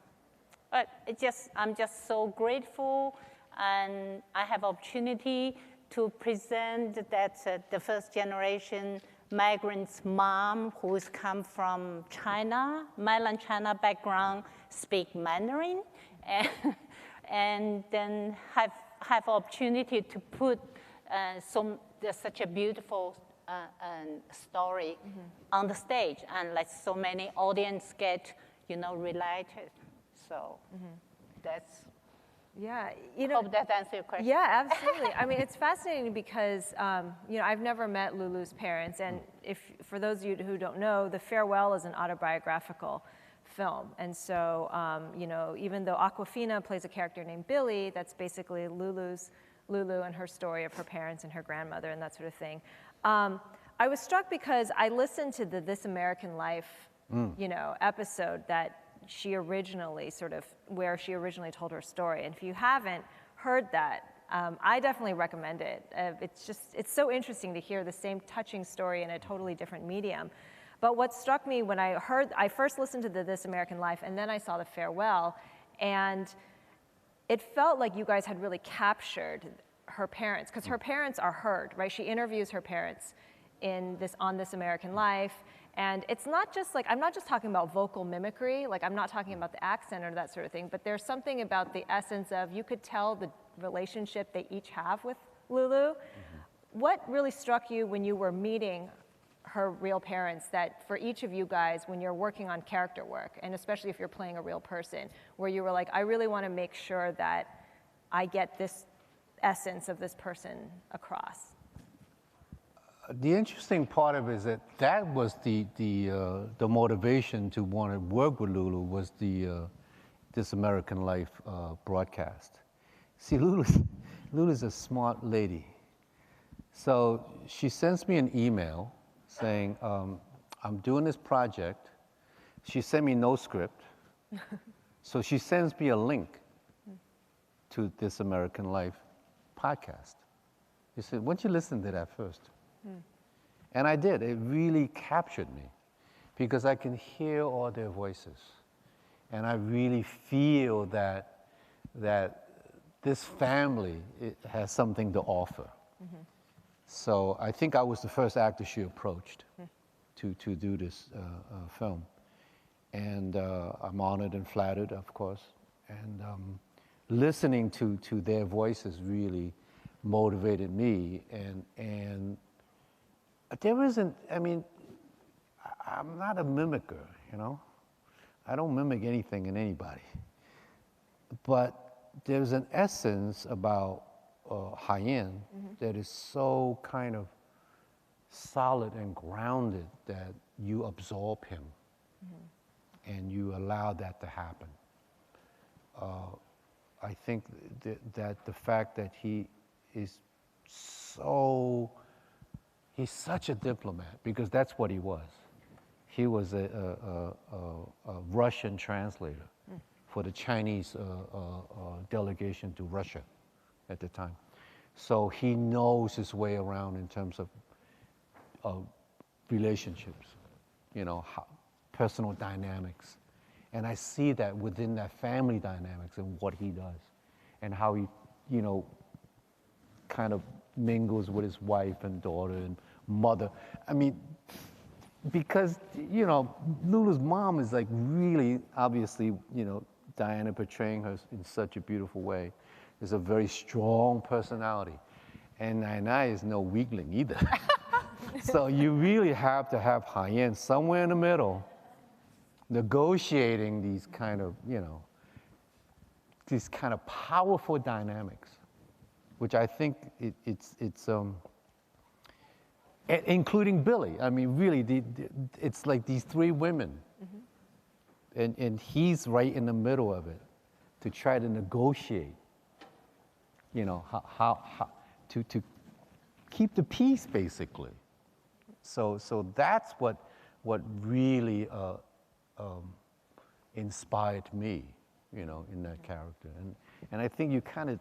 just so grateful, and I have opportunity to present that the first generation migrants' mom, who's come from China, mainland China background, speak Mandarin, and then have opportunity to put such a beautiful story mm-hmm. on the stage, and let so many audience get related. So mm-hmm. that's.
Yeah,
hope that answers your question.
Yeah, absolutely. I mean, it's fascinating because I've never met Lulu's parents, and for those of you who don't know, The Farewell is an autobiographical film, and so even though Awkwafina plays a character named Billy, that's basically Lulu and her story of her parents and her grandmother and that sort of thing. I was struck because I listened to the This American Life, episode that she originally where she originally told her story. And if you haven't heard that, I definitely recommend it. It's so interesting to hear the same touching story in a totally different medium. But what struck me when I first listened to the This American Life, and then I saw The Farewell, and it felt like you guys had really captured her parents, because her parents are heard, right? She interviews her parents on This American Life, And it's not just like, I'm not just talking about vocal mimicry, like I'm not talking about the accent or that sort of thing, but there's something about the essence of, you could tell the relationship they each have with Lulu. What really struck you when you were meeting her real parents, that for each of you guys, when you're working on character work, and especially if you're playing a real person, where you were like, I really want to make sure that I get this essence of this person across?
The interesting part of it is that that was the motivation to want to work with Lulu, was the This American Life broadcast. See, Lulu's a smart lady. So she sends me an email saying, I'm doing this project. She sent me no script. So she sends me a link to This American Life podcast. She said, why don't you listen to that first? And I did. It really captured me because I can hear all their voices. And I really feel that this family has something to offer. So I think I was the first actor she approached to do this film. And I'm honored and flattered, of course. And listening to their voices really motivated me. And there isn't, I mean, I'm not a mimicker, you know? I don't mimic anything in anybody. But there's an essence about Haiyan that is so kind of solid and grounded that you absorb him and you allow that to happen. I think that the fact that he is so, he's such a diplomat, because that's what he was. He was a Russian translator for the Chinese delegation to Russia at the time. So he knows his way around in terms of relationships, you know, personal dynamics. And I see that within that family dynamics and what he does and how he, you know, kind of mingles with his wife and daughter and mother. I mean, because, you know, Lulu's mom is like really, obviously, you know, Diana portraying her in such a beautiful way, is a very strong personality. And Nai is no weakling either. So you really have to have Haiyan somewhere in the middle, negotiating these kind of, you know, these kind of powerful dynamics, which I think it's including Billy. I mean, really, it's like these three women. And he's right in the middle of it to try to negotiate, you know, how to keep the peace, basically. So that's what really inspired me, you know, in that character. And I think you kind of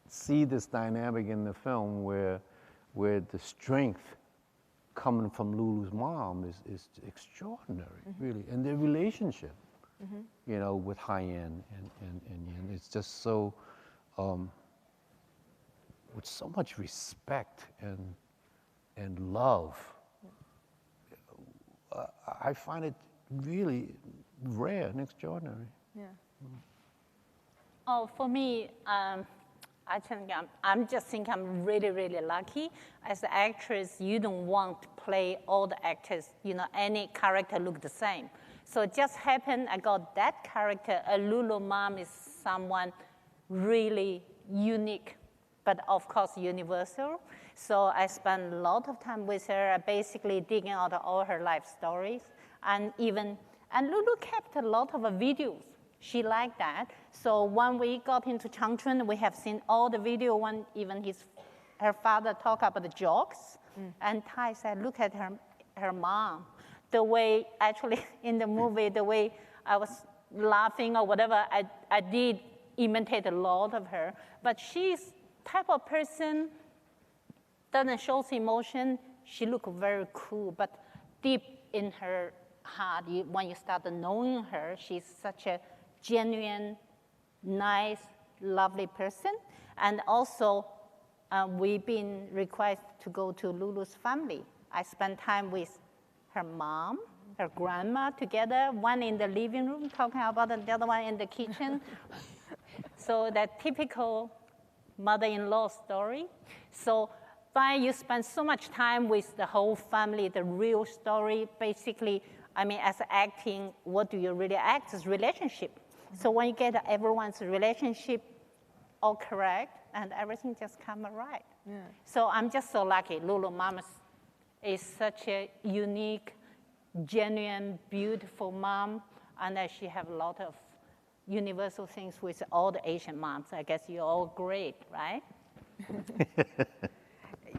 see this dynamic in the film where the strength coming from Lulu's mom is extraordinary, really. And their relationship, you know, with Haiyan and Yin, it's just so, with so much respect and love. I find it really rare and extraordinary.
Yeah. Oh, for me, I think I'm just think I'm really, really lucky. As an actress, you don't want to play all the actors, you know, any character look the same. So it just happened I got that character. Lulu mom is someone really unique, but of course universal. So I spent a lot of time with her, basically digging out all her life stories. And Lulu kept a lot of videos. She liked that. So when we got into Changchun, we have seen all the video when even her father talk about the jokes. And Tai said, look at her mom. The way, actually, in the movie, the way I was laughing or whatever, I did imitate a lot of her. But she's type of person, doesn't show emotion. She look very cool, but deep in her heart, when you start knowing her, she's such a genuine, nice, lovely person. And also, we've been requested to go to Lulu's family. I spent time with her mom, her grandma together, one in the living room talking about it, the other one in the kitchen. So that typical mother-in-law story. So by you spend so much time with the whole family, the real story, basically, I mean, as acting, what do you really act is relationship. So when you get everyone's relationship all correct, and everything just come right. Yeah. So I'm just so lucky. Lulu Mom is such a unique, genuine, beautiful mom, and she have a lot of universal things with all the Asian moms. I guess you're all great, right?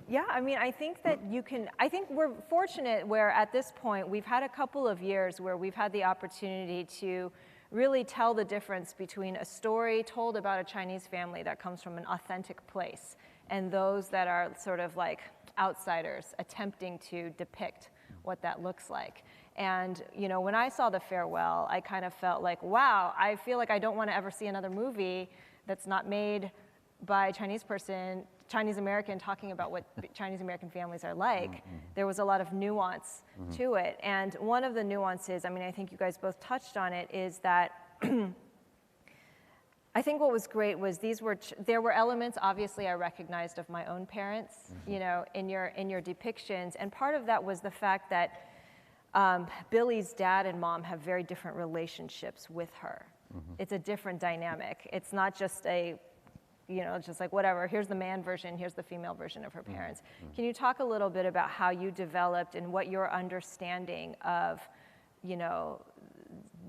Yeah, I mean, I think that I think we're fortunate where at this point we've had a couple of years where we've had the opportunity to really tell the difference between a story told about a Chinese family that comes from an authentic place and those that are sort of like outsiders attempting to depict what that looks like. And, you know, when I saw The Farewell, I kind of felt like, wow, I feel like I don't want to ever see another movie that's not made by a Chinese person, Chinese American, talking about what Chinese American families are like. There was a lot of nuance to it. And one of the nuances, I mean, I think you guys both touched on it, is that I think what was great was there were elements, obviously, I recognized of my own parents, you know, in your depictions. And part of that was the fact that Billy's dad and mom have very different relationships with her. It's a different dynamic. It's not just you know, just like whatever, here's the man version, here's the female version of her parents. Can you talk a little bit about how you developed and what your understanding of, you know,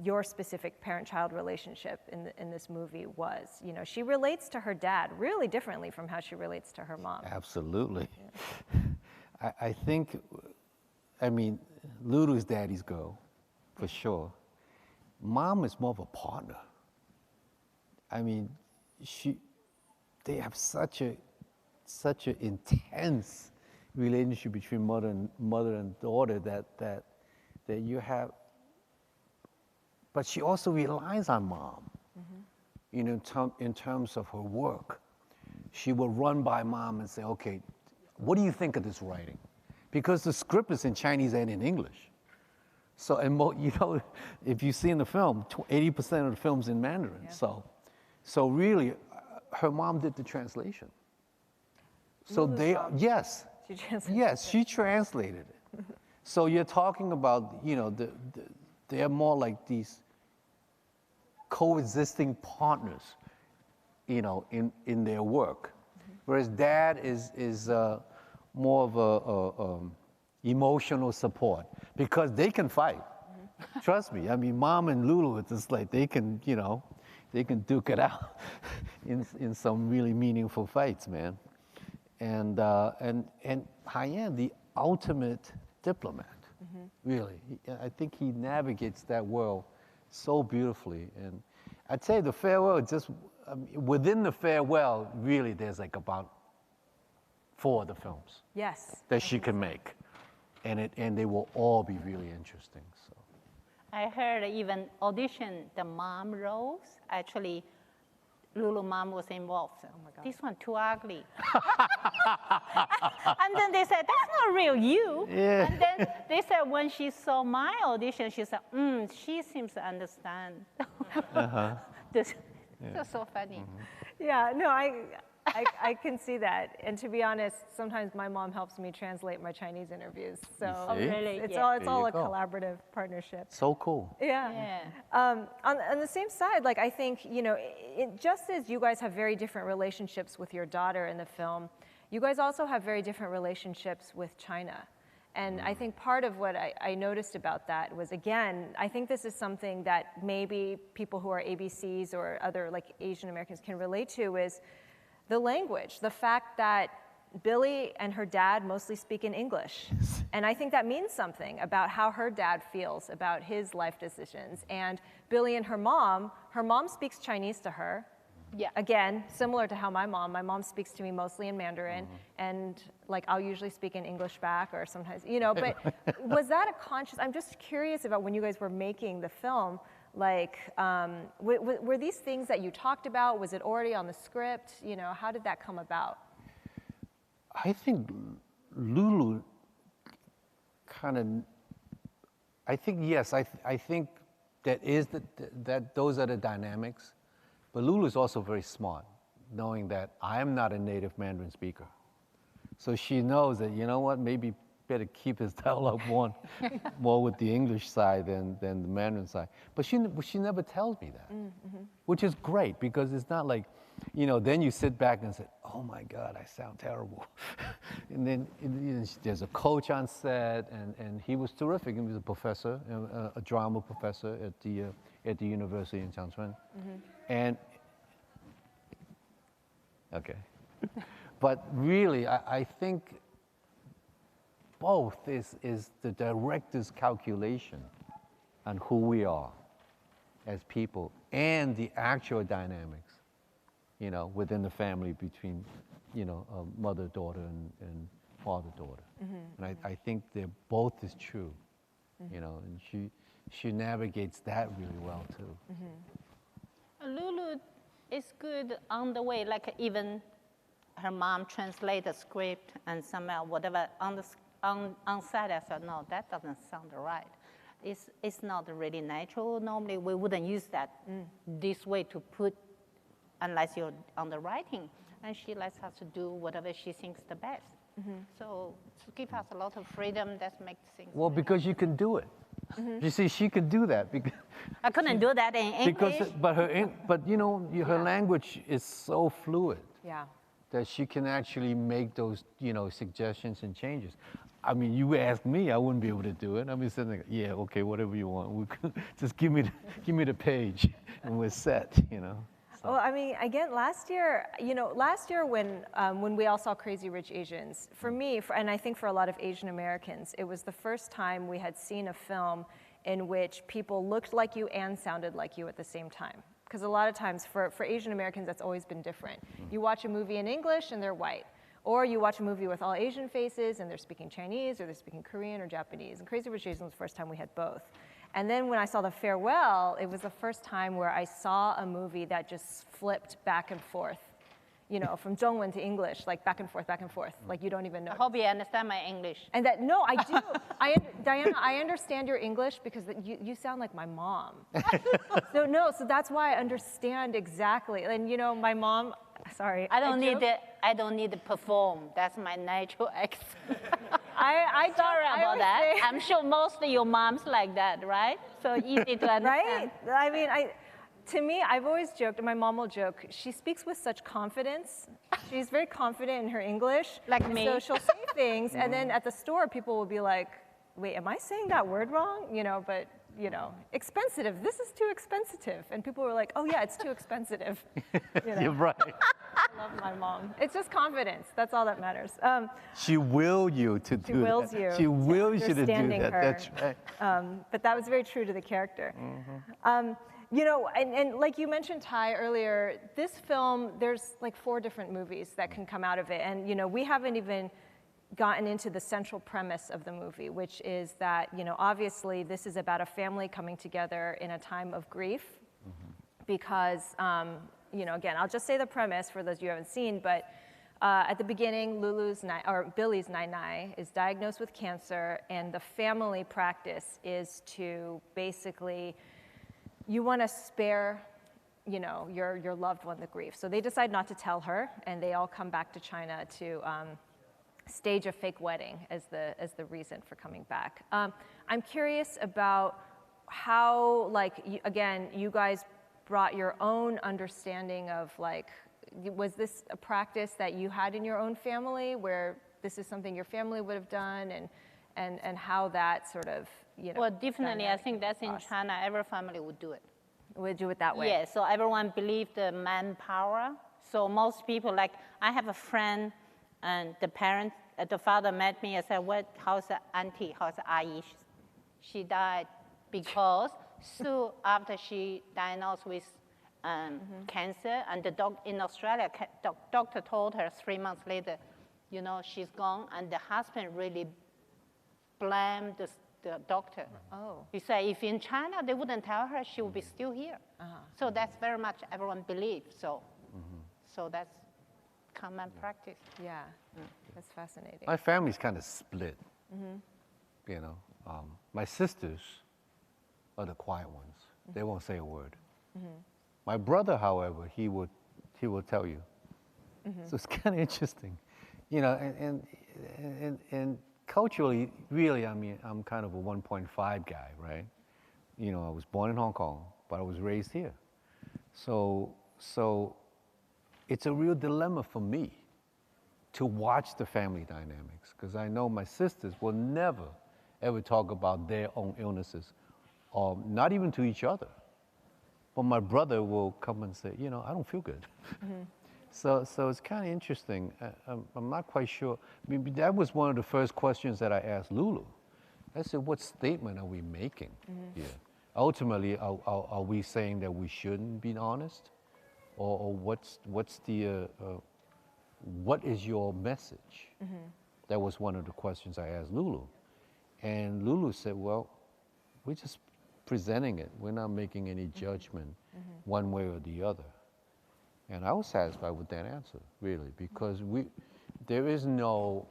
your specific parent-child relationship in this movie was? You know, she relates to her dad really differently from how she relates to her mom.
Absolutely. Yeah. I think, I mean, Lulu's daddy's girl, for sure. Mom is more of a partner. I mean, they have such an intense relationship between mother and daughter that you have. But she also relies on mom, you know, in terms of her work. She will run by mom and say, okay, what do you think of this writing? Because the script is in Chinese and in English. So, and you know, if you see in the film, 80% of the film's in Mandarin. Yeah. So really, her mom did the translation. So yes. She translated. Yes, she translated it. So you're talking about, you know, they're more like these coexisting partners, you know, in their work. Whereas dad is more of a emotional support because they can fight. Trust me. I mean, mom and Lulu, it's just like they can, you know, they can duke it out in some really meaningful fights, man. And Haiyan, the ultimate diplomat, really. I think he navigates that world so beautifully. And I'd say The Farewell, just within The Farewell, really, there's like about 4 of the films.
Yes.
That she can make, and they will all be really interesting. So.
I heard even audition the mom roles. Actually, Lulu mom was involved. Oh my God. This one too ugly. And then they said, that's not real you. Yeah. And then they said when she saw my audition, she said, she seems to understand. That's so funny.
Yeah, no, I can see that. And to be honest, sometimes my mom helps me translate my Chinese interviews. So
really?
It's all a collaborative partnership.
So cool.
Yeah. On the same side, like I think, you know, just as you guys have very different relationships with your daughter in the film, you guys also have very different relationships with China. And I think part of what I noticed about that was, again, I think this is something that maybe people who are ABCs or other like Asian Americans can relate to, is the language, the fact that Billy and her dad mostly speak in English. And I think that means something about how her dad feels about his life decisions. And Billy and her mom speaks Chinese to her. Yeah. Again, similar to how my mom speaks to me mostly in Mandarin, and like I'll usually speak in English back, or sometimes, you know, but was that a conscious, I'm just curious about when you guys were making the film, like, were these things that you talked about? Was it already on the script? You know, how did that come about?
I think Lulu kind of I think yes. I think that those are the dynamics. But Lulu is also very smart, knowing that I am not a native Mandarin speaker. So she knows that, you know what, maybe better keep his dialogue more with the English side than the Mandarin side. But she never tells me that, which is great, because it's not like, then you sit back and say, oh my God, I sound terrible. And then there's a coach on set, and he was terrific. He was a professor, a drama professor at the university in Changchun. And, okay. But really, I think both is the director's calculation on who we are as people and the actual dynamics, within the family between, mother-daughter and father-daughter. And I think they're both is true, and she navigates that really well too.
Lulu is good on the way, like even her mom translate the script and somehow whatever on set, I said, no, that doesn't sound right. It's not really natural. Normally we wouldn't use that this way to put, unless you're on the writing. And she lets us to do whatever she thinks the best. So to give us a lot of freedom, that makes things
Well, because you can do it. You see, she could do that. Because
I couldn't do that in English.
But her language is so fluid.
Yeah.
That she can actually make those, suggestions and changes. I mean, you ask me, I wouldn't be able to do it. I'd be sitting there, yeah, okay, whatever you want. Just give me the page, and we're set, So.
Well, I mean, again, last year when we all saw Crazy Rich Asians, for me, and I think for a lot of Asian Americans, it was the first time we had seen a film in which people looked like you and sounded like you at the same time. Because a lot of times for Asian Americans, that's always been different. You watch a movie in English and they're white. Or you watch a movie with all Asian faces and they're speaking Chinese or they're speaking Korean or Japanese. And Crazy Rich Asians was the first time we had both. And then when I saw The Farewell, it was the first time where I saw a movie that just flipped back and forth, from Zhongwen to English, like back and forth, like you don't even know.
I hope you understand my English.
And that, no, I do. Diana, I understand your English because you sound like my mom. So that's why I understand exactly. And my mom, sorry.
I don't need to perform. That's my natural accent.
Sorry
about that. I'm sure most of your moms like that, right? So easy to understand.
Right? I mean, to me, I've always joked, and my mom will joke, she speaks with such confidence. She's very confident in her English.
Like me.
So she'll say things, and then at the store, people will be like, wait, am I saying that word wrong? But, expensive. This is too expensive. And people were like, oh, yeah, it's too expensive.
You're right.
I love my mom. It's just confidence. That's all that matters.
She wills you to do that.
She wills you.
She wills you to do that.
Her.
That's right.
But that was very true to the character. And like you mentioned, Ty, earlier, this film, there's like 4 different movies that can come out of it. And, we haven't even gotten into the central premise of the movie, which is that, obviously this is about a family coming together in a time of grief because, again, I'll just say the premise for those you haven't seen, but at the beginning, Billy's Nai is diagnosed with cancer, and the family practice is to basically, you want to spare your loved one the grief. So they decide not to tell her, and they all come back to China to stage a fake wedding as the reason for coming back. I'm curious about how, again, you guys brought your own understanding of, was this a practice that you had in your own family, where this is something your family would have done, and how that sort of,
Well, definitely, I think that's in China, every family would do it.
Would do it that way?
Yeah, so everyone believed the manpower. So most people, I have a friend, and the father met me and said, how's the auntie, how's the Ai? She died because soon after she diagnosed with cancer, and in Australia, doctor told her 3 months later, she's gone, and the husband really blamed the doctor.
Oh.
He said, if in China, they wouldn't tell her, she would be still here. So that's very much everyone believes. So that's common practice.
Yeah, that's fascinating.
My family's kind of split. you know. My sisters are the quiet ones. They won't say a word. My brother, however, he will tell you. So it's kind of interesting, you know. And culturally, really, I mean, I'm kind of a 1.5 guy, right? You know, I was born in Hong Kong, but I was raised here. So it's a real dilemma for me to watch the family dynamics, because I know my sisters will never, ever talk about their own illnesses, not even to each other. But my brother will come and say, you know, I don't feel good. So it's kind of interesting. I'm not quite sure. I mean, that was one of the first questions that I asked Lulu. I said, what statement are we making here? Ultimately, are we saying that we shouldn't be honest? Or what is your message? That was one of the questions I asked Lulu. And Lulu said, well, we're just presenting it. We're not making any judgment one way or the other. And I was satisfied with that answer, really, because there is no,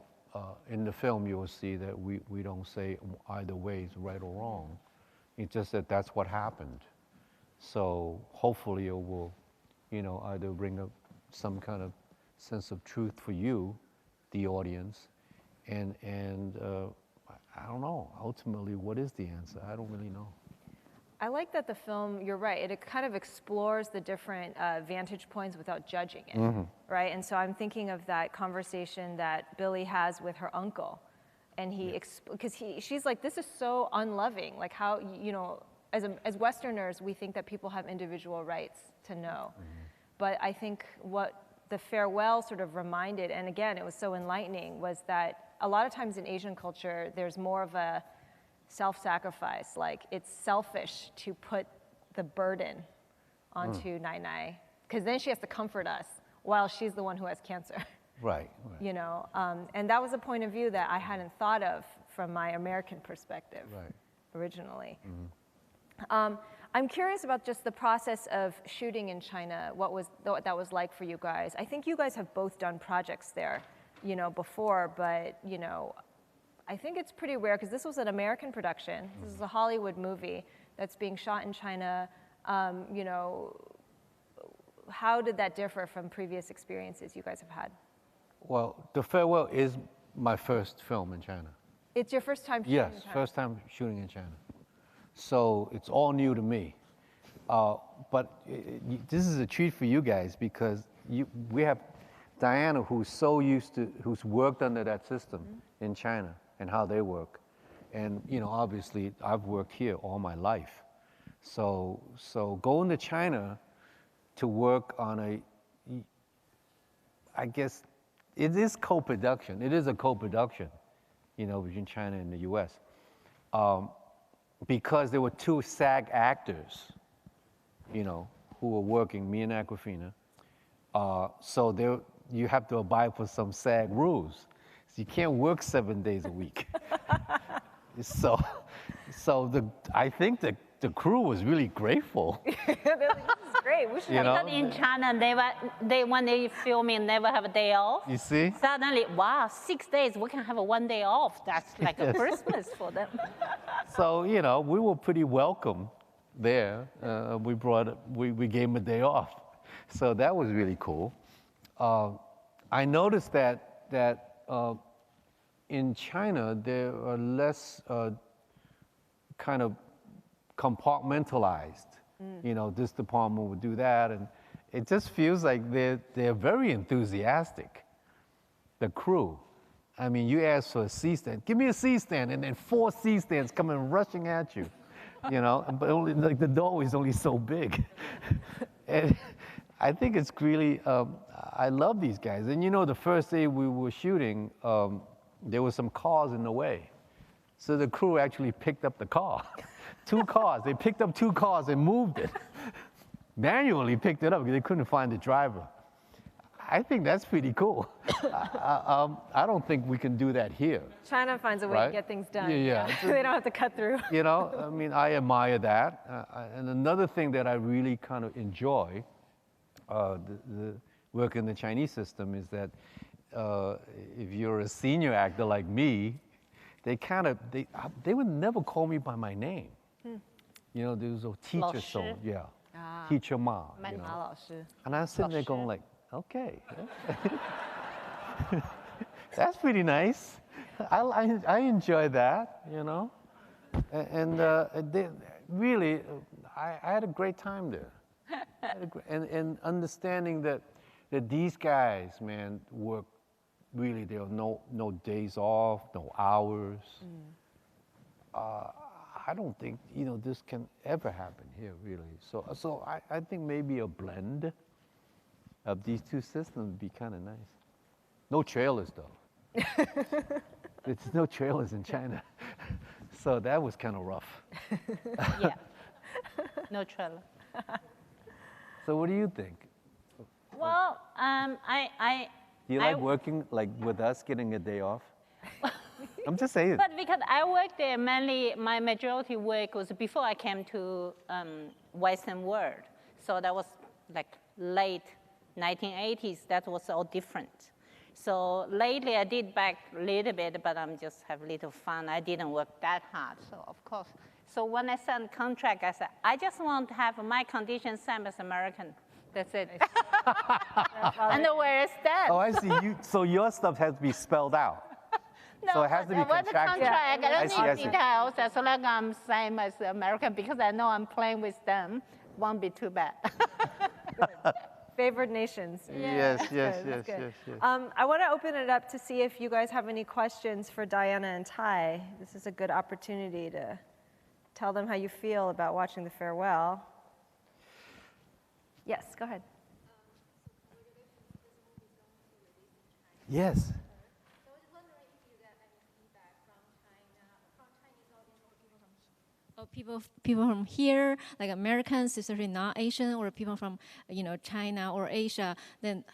in the film you will see that we don't say either way is right or wrong. It's just that that's what happened. So hopefully it will, you know, either bring up some kind of sense of truth for you, the audience, and I don't know, ultimately, what is the answer? I don't really know.
I like that the film, you're right, it kind of explores the different vantage points without judging it, right? And so I'm thinking of that conversation that Billy has with her uncle. And because she's like, this is so unloving. Like how, you know, as Westerners, we think that people have individual rights to know. But I think what the farewell sort of reminded, and again, it was so enlightening, was that a lot of times in Asian culture, there's more of a self-sacrifice. Like it's selfish to put the burden onto Nai Nai, because then she has to comfort us while she's the one who has cancer.
Right.
You know, and that was a point of view that I hadn't thought of from my American perspective originally. I'm curious about just the process of shooting in China, what that was like for you guys. I think you guys have both done projects there, you know, before, but, you know, I think it's pretty rare because this was an American production. This is a Hollywood movie that's being shot in China. You know, how did that differ from previous experiences you guys have had?
Well, The Farewell is my first film in China.
It's your first time shooting in China?
Yes, first time shooting in China. So it's all new to me. But this is a treat for you guys because we have Diana who's who's worked under that system in China and how they work. And, you know, obviously I've worked here all my life. So going to China to work on I guess, it is co-production. It is a co-production, you know, between China and the U.S. Because there were two SAG actors, you know, who were working, me and Aquafina. So you have to abide by some SAG rules. So you can't work 7 days a week. I think the crew was really grateful.
This is great. We should
because in China, when they filming, never have a day off.
You see?
Suddenly, wow, 6 days, we can have 1 day off. That's like a Christmas for them.
So, you know, we were pretty welcome there. We gave them a day off. So that was really cool. I noticed that in China, there are less kind of compartmentalized. You know, this department would do that, and it just feels like they're very enthusiastic, the crew. I mean, you ask for a C-stand, give me a C-stand, and then 4 C-stands coming rushing at you, you know, but only, like, the doorway is only so big. And I think it's really, I love these guys. And you know, the first day we were shooting, there were some cars in the way. So the crew actually picked up the car. 2 cars. They picked up 2 cars and moved it. Manually picked it up because they couldn't find the driver. I think that's pretty cool. I don't think we can do that here.
China finds a way to get things done.
Yeah.
They don't have to cut through.
You know, I mean, I admire that. And another thing that I really kind of enjoy, the work in the Chinese system, is that if you're a senior actor like me, they would never call me by my name. You know, there was a teacher song, yeah, teacher Ma. You know? And I'm sitting there going like, okay, that's pretty nice. I enjoy that, you know, and really, I had a great time there, and understanding that these guys, man, work really. There are no days off, no hours. I don't think this can ever happen here, really. So I think maybe a blend of these two systems would be kind of nice. No trailers though. There's no trailers in China, so that was kind of rough.
Yeah, no trailer.
So what do you think?
Well,
Do you like working like with us, getting a day off? I'm just saying.
But because I worked there mainly, my majority work was before I came to Western world. So that was like late 1980s. That was all different. So lately I did back a little bit, but I'm just have a little fun. I didn't work that hard, so of course. So when I signed contract, I said, I just want to have my conditions same as American. That's it. And where is that?
Oh, I see. So your stuff has to be spelled out.
No,
so it has to be contractual.
I don't need details as long as I'm same as American because I know I'm playing with them. Won't be too bad.
Favored nations.
Yes.
I want to open it up to see if you guys have any questions for Diana and Ty. This is a good opportunity to tell them how you feel about watching the farewell. Yes, go ahead.
Yes.
People from here, like Americans, especially not Asian, or people from China or Asia, then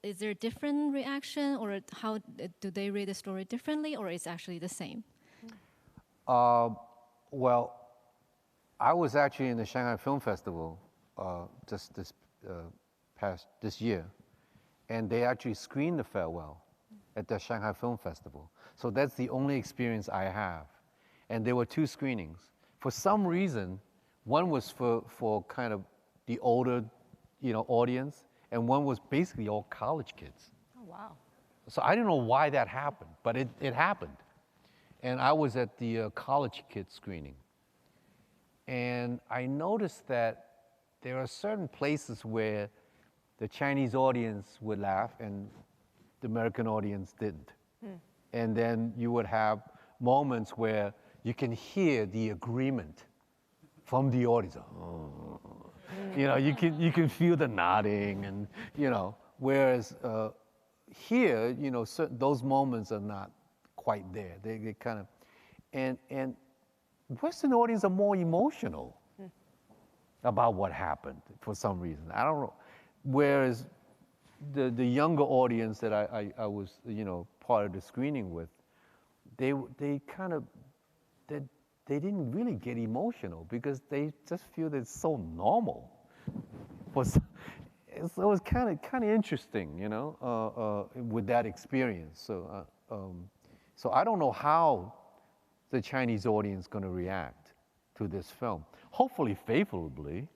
is there a different reaction, or how do they read the story differently, or is actually the same?
Well, I was actually in the Shanghai Film Festival just this year, and they actually screened the farewell at the Shanghai Film Festival. So that's the only experience I have, and there were 2 screenings. For some reason, one was for kind of the older, audience, and one was basically all college kids.
Oh, wow.
So I don't know why that happened, but it happened. And I was at the college kids screening. And I noticed that there are certain places where the Chinese audience would laugh and the American audience didn't. And then you would have moments where you can hear the agreement from the audience. Oh. You can feel the nodding, and whereas here, those moments are not quite there. They kind of, and Western audience are more emotional about what happened for some reason. I don't know. Whereas the younger audience that I was part of the screening with, they kind of. They didn't really get emotional because they just feel that it's so normal. So it was kind of interesting, with that experience. So I don't know how the Chinese audience is going to react to this film. Hopefully favorably,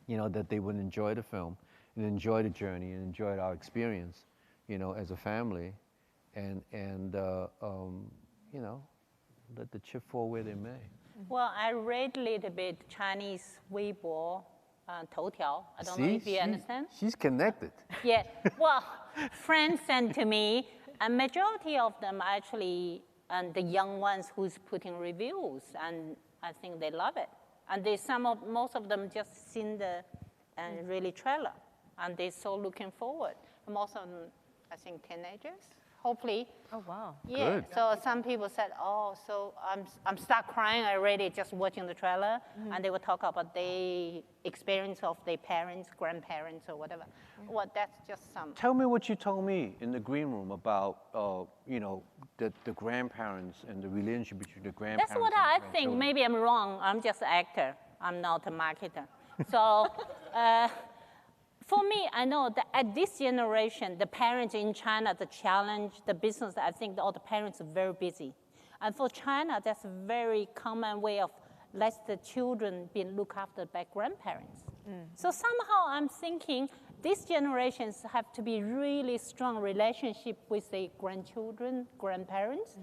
that they would enjoy the film and enjoy the journey and enjoy our experience, as a family, and let the chip fall where they may.
Well, I read a little bit Chinese Weibo, Toutiao. I don't know if you understand.
She's connected.
Yeah. Well, friends sent to me, and majority of them actually, and the young ones who's putting reviews, and I think they love it. And most of them just seen the really trailer, and they're so looking forward. Most of them, I think, teenagers. Hopefully.
Oh, wow.
Yeah.
Good.
So some people said, oh, so I'm start crying already just watching the trailer. And they would talk about the experience of their parents, grandparents, or whatever. Well, that's just some.
Tell me what you told me in the green room about, the grandparents and the relationship between the grandparents.
That's what I think. Maybe I'm wrong. I'm just an actor. I'm not a marketer. So. For me, I know that at this generation, the parents in China, the challenge, the business, I think all the parents are very busy. And for China, that's a very common way of let the children be looked after by grandparents. So somehow I'm thinking these generations have to be really strong relationship with the grandchildren, grandparents.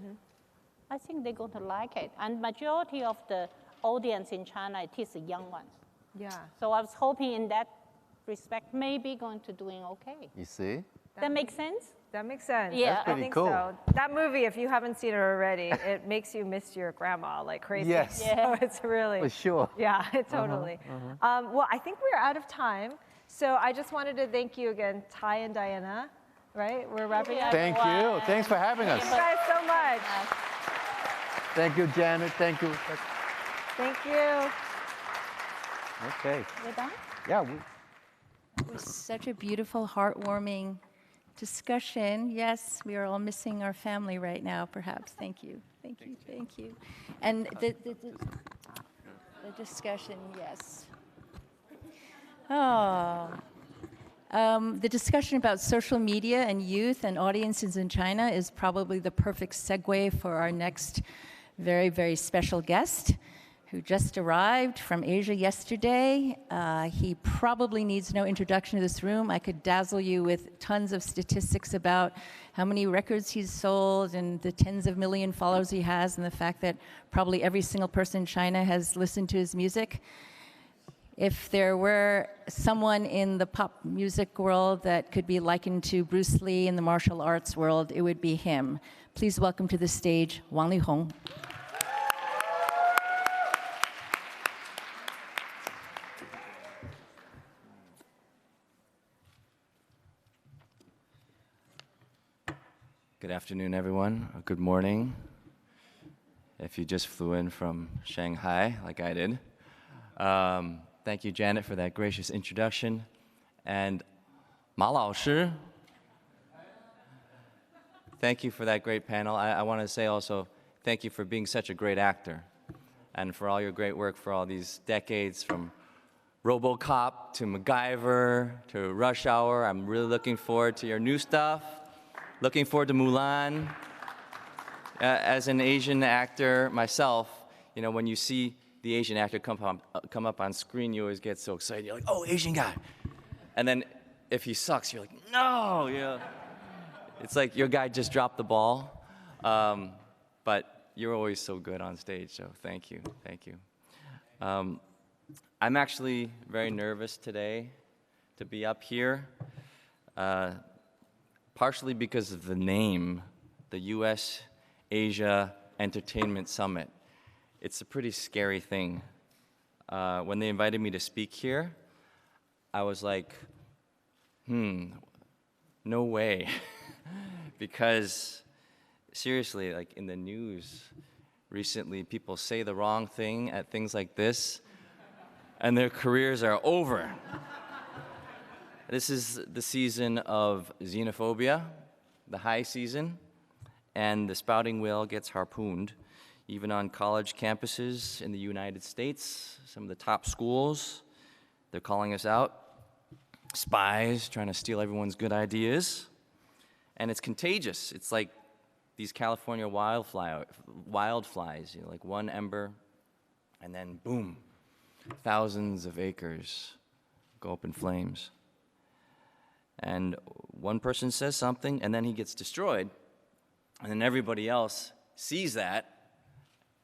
I think they're going to like it. And majority of the audience in China, it is the young ones.
Yeah.
So I was hoping in that respect, maybe going to doing okay.
You see?
That makes sense?
That makes sense.
Yeah.
That's pretty
I think
cool.
so. That movie, if you haven't seen it already, it makes you miss your grandma like crazy.
Yes.
So it's really.
For sure.
Yeah, totally. Well, I think we're out of time. So I just wanted to thank you again, Ty and Diana, right? We're wrapping up.
Thank you. Thanks for having us.
Thank you guys so much.
Thank you, Janet. Thank you.
Thank you.
Okay.
We're done?
Yeah.
It was such a beautiful, heartwarming discussion. Yes, we are all missing our family right now, perhaps. Thank you. Thank you. Thank you. And the discussion, yes. Oh. The discussion about social media and youth and audiences in China is probably the perfect segue for our next very, very special guest who just arrived from Asia yesterday. He probably needs no introduction to this room. I could dazzle you with tons of statistics about how many records he's sold and the tens of million followers he has and the fact that probably every single person in China has listened to his music. If there were someone in the pop music world that could be likened to Bruce Lee in the martial arts world, it would be him. Please welcome to the stage, Wang Leehom.
Good afternoon, everyone, or good morning, if you just flew in from Shanghai, like I did. Thank you, Janet, for that gracious introduction. And Ma Lao Shi, thank you for that great panel. I want to say also, thank you for being such a great actor, and for all your great work for all these decades, from RoboCop to MacGyver to Rush Hour. I'm really looking forward to your new stuff. Looking forward to Mulan. As an Asian actor myself, you know, when you see the Asian actor come up on screen, you always get so excited. You're like, oh, Asian guy. And then if he sucks, you're like, no. You know, it's like your guy just dropped the ball. But you're always so good on stage, so thank you, thank you. I'm actually very nervous today to be up here. Partially because of the name, the U.S. Asia Entertainment Summit. It's a pretty scary thing. When they invited me to speak here, I was like, no way. Because seriously, like in the news recently, people say the wrong thing at things like this, and their careers are over. This is the season of xenophobia, the high season, and the spouting whale gets harpooned, even on college campuses in the United States, some of the top schools. They're calling us out. Spies trying to steal everyone's good ideas. And it's contagious. It's like these California wildflies, you know, like one ember, and then boom, thousands of acres go up in flames. And one person says something, and then he gets destroyed. And then everybody else sees that,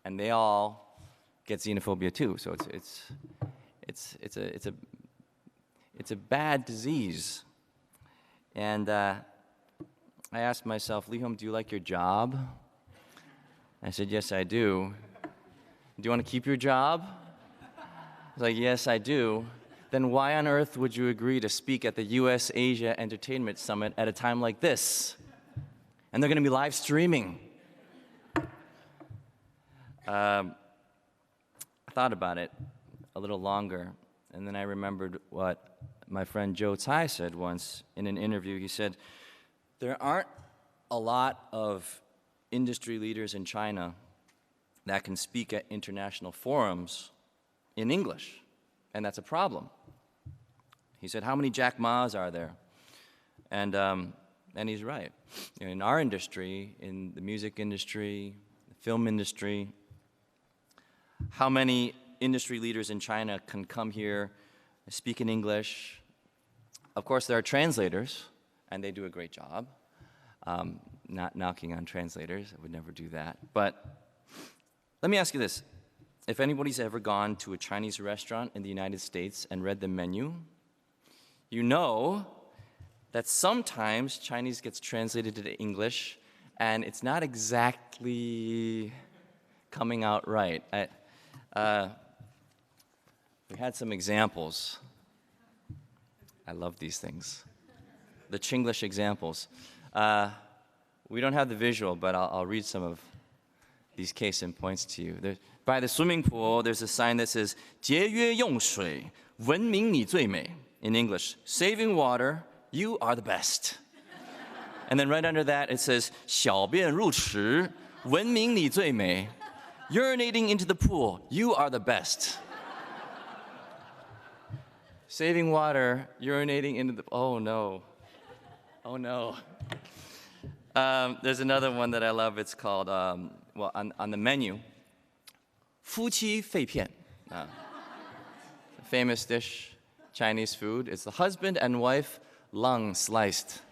and they all get xenophobia too. So it's a bad disease. And I asked myself, Leehom, do you like your job? I said, yes, I do. Do you want to keep your job? I was like, yes, I do. Then why on earth would you agree to speak at the U.S. Asia Entertainment Summit at a time like this? And they're going to be live streaming. I thought about it a little longer, and then I remembered what my friend Joe Tsai said once in an interview. He said, there aren't a lot of industry leaders in China that can speak at international forums in English, and that's a problem. He said, how many Jack Ma's are there? And he's right. You know, in our industry, in the music industry, the film industry. How many industry leaders in China can come here, speak in English? Of course, there are translators, and they do a great job. Not knocking on translators, I would never do that. But let me ask you this. If anybody's ever gone to a Chinese restaurant in the United States and read the menu, you know that sometimes Chinese gets translated into English, and it's not exactly coming out right. We had some examples. I love these things. The Chinglish examples. We don't have the visual, but I'll read some of these case in points to you. By the swimming pool, there's a sign that says, 节约用水,文明你最美. In English, saving water, you are the best. And then right under that, it says, 小便入池,文明你最美. Urinating into the pool, you are the best. Saving water, urinating into the, oh no. Oh no. There's another one that I love. It's called, well, on the menu, 夫妻肺片. Famous dish, Chinese food. It's the husband and wife lung sliced.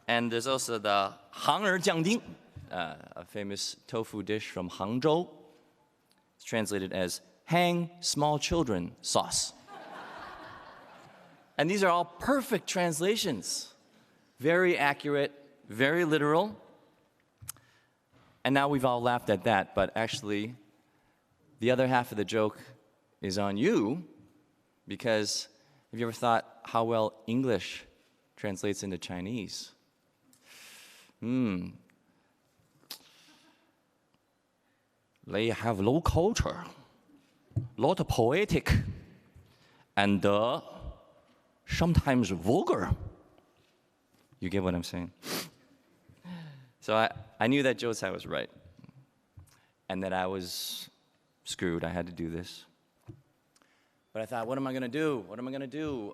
And there's also the 杭儿酱丁, a famous tofu dish from Hangzhou. It's translated as hang small children sauce. And these are all perfect translations. Very accurate, very literal. And now we've all laughed at that, but actually, the other half of the joke is on you, because have you ever thought how well English translates into Chinese? They have low culture, lot of poetic, and sometimes vulgar. You get what I'm saying? So I knew that Josai was right, and that I was screwed. I had to do this. But I thought, what am I going to do? What am I going to do?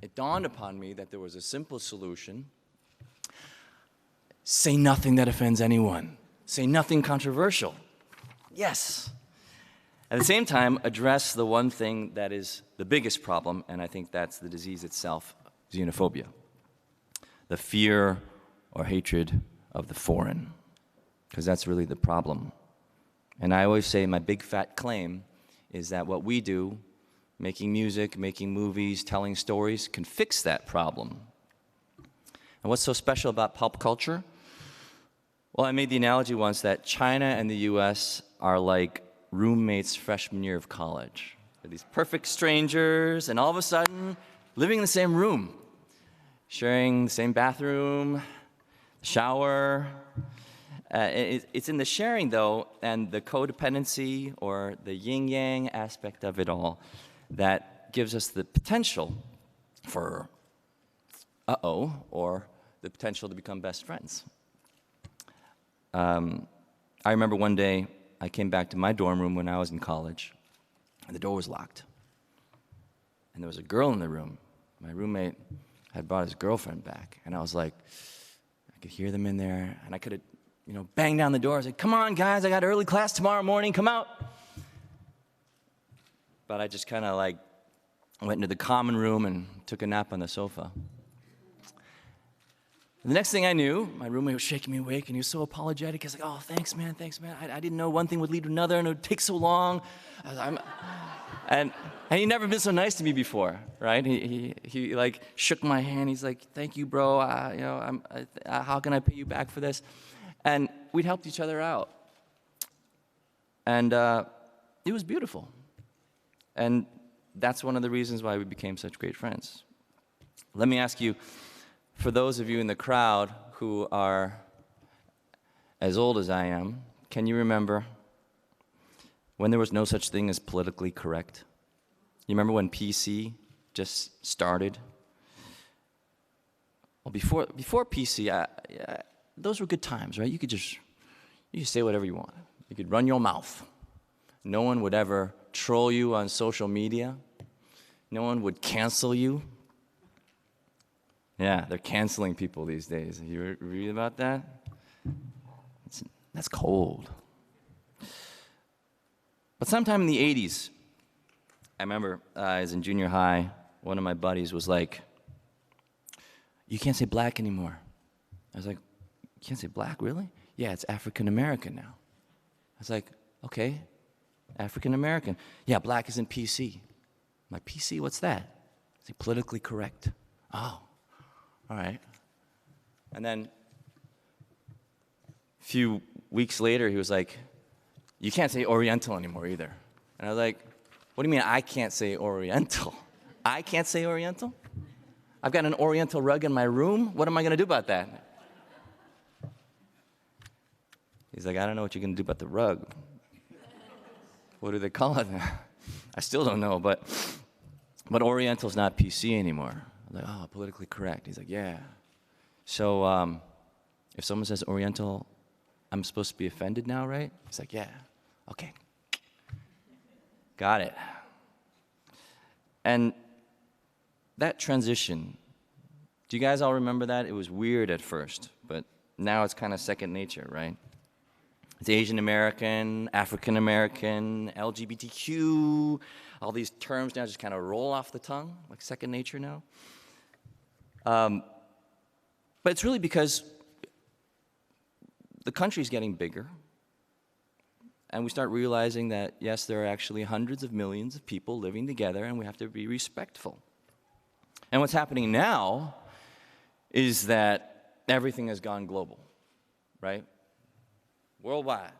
It dawned upon me that there was a simple solution. Say nothing that offends anyone. Say nothing controversial. Yes. At the same time, address the one thing that is the biggest problem, and I think that's the disease itself, xenophobia. The fear or hatred of the foreign, because that's really the problem. And I always say my big fat claim is that what we do, making music, making movies, telling stories, can fix that problem. And what's so special about pop culture? Well, I made the analogy once that China and the US are like roommates freshman year of college. They're these perfect strangers, and all of a sudden, living in the same room, sharing the same bathroom, shower. It's in the sharing, though, and the codependency or the yin-yang aspect of it all that gives us the potential for or the potential to become best friends. I remember one day I came back to my dorm room when I was in college, and the door was locked. And there was a girl in the room. My roommate had brought his girlfriend back, and I was like, I could hear them in there, and I could have, banged down the door. I was like, come on, guys, I got early class tomorrow morning, come out. But I just kind of went into the common room and took a nap on the sofa. The next thing I knew, my roommate was shaking me awake, and he was so apologetic. He was like, oh, thanks, man. I didn't know one thing would lead to another, and it would take so long. And he'd never been so nice to me before, right? He shook my hand. He's like, thank you, bro. How can I pay you back for this? And we'd helped each other out. And it was beautiful. And that's one of the reasons why we became such great friends. Let me ask you, for those of you in the crowd who are as old as I am, can you remember when there was no such thing as politically correct? You remember when PC just started? Well, before PC, those were good times, right? You could say whatever you want. You could run your mouth. No one would ever troll you on social media. No one would cancel you. Yeah, they're canceling people these days. Have you read about that? That's cold. But sometime in the 80s, I remember I was in junior high, one of my buddies was like, you can't say black anymore. I was like, you can't say black, really? Yeah, it's African American now. I was like, okay, African American. Yeah, black isn't PC. I'm like, PC, what's that? Is it politically correct? Oh, all right. And then a few weeks later, he was like, you can't say Oriental anymore either. And I was like, what do you mean I can't say Oriental? I can't say Oriental? I've got an Oriental rug in my room. What am I going to do about that? He's like, I don't know what you're going to do about the rug. What do they call it? I still don't know, but Oriental's not PC anymore. I'm like, oh, politically correct. He's like, yeah. So if someone says Oriental, I'm supposed to be offended now, right? He's like, yeah. Okay. Got it. And that transition, do you guys all remember that? It was weird at first, but now it's kind of second nature, right? It's Asian American, African American, LGBTQ, all these terms now just kind of roll off the tongue, like second nature now. But it's really because the country's getting bigger, and we start realizing that, yes, there are actually hundreds of millions of people living together, and we have to be respectful. And what's happening now is that everything has gone global, right? Worldwide.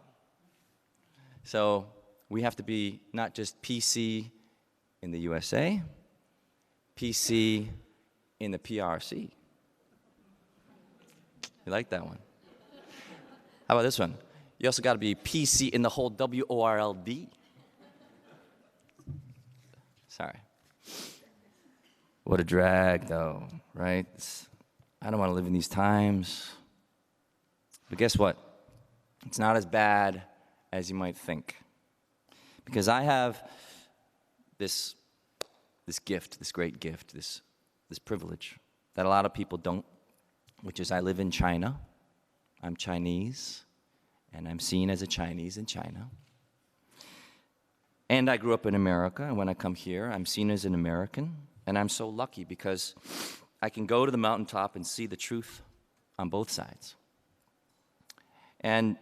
So we have to be not just PC in the USA, PC in the PRC. You like that one? How about this one? You also got to be PC in the whole WORLD. Sorry. What a drag, though, right? I don't want to live in these times. But guess what? It's not as bad as you might think. Because I have this gift, this great gift, this privilege that a lot of people don't, which is I live in China. I'm Chinese, and I'm seen as a Chinese in China. And I grew up in America, and when I come here, I'm seen as an American. And I'm so lucky because I can go to the mountaintop and see the truth on both sides. And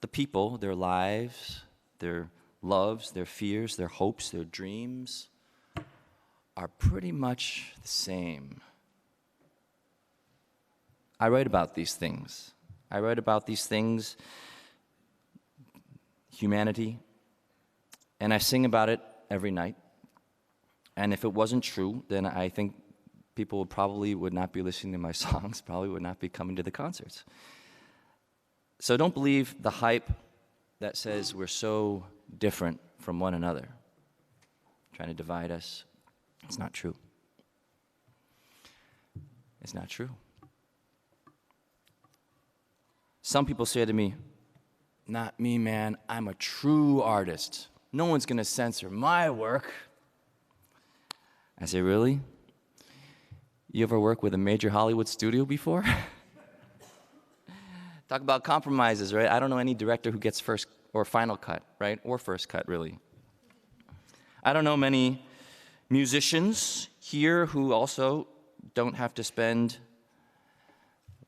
the people, their lives, their loves, their fears, their hopes, their dreams are pretty much the same. I write about these things. I write about these things, humanity, and I sing about it every night. And if it wasn't true, then I think people probably would not be listening to my songs, probably would not be coming to the concerts. So don't believe the hype that says we're so different from one another, trying to divide us. It's not true. It's not true. Some people say to me, not me, man, I'm a true artist. No one's going to censor my work. I say, really? You ever work with a major Hollywood studio before? Talk about compromises, right? I don't know any director who gets first or final cut, right? Or first cut, really. I don't know many musicians here who also don't have to spend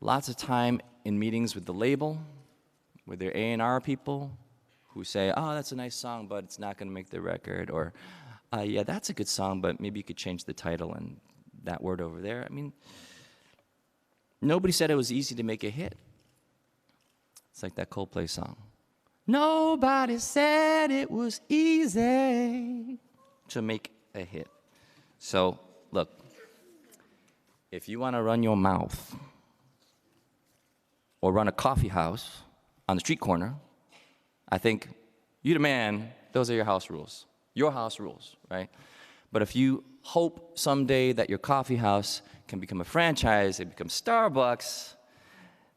lots of time in meetings with the label, with their A&R people, who say, oh, that's a nice song, but it's not going to make the record, or yeah, that's a good song, but maybe you could change the title and that word over there. I mean, nobody said it was easy to make a hit. It's like that Coldplay song. Nobody said it was easy to make a hit. So, look, if you want to run your mouth or run a coffee house on the street corner, I think you the man, those are your house rules. Your house rules, right? But if you hope someday that your coffee house can become a franchise, it becomes Starbucks,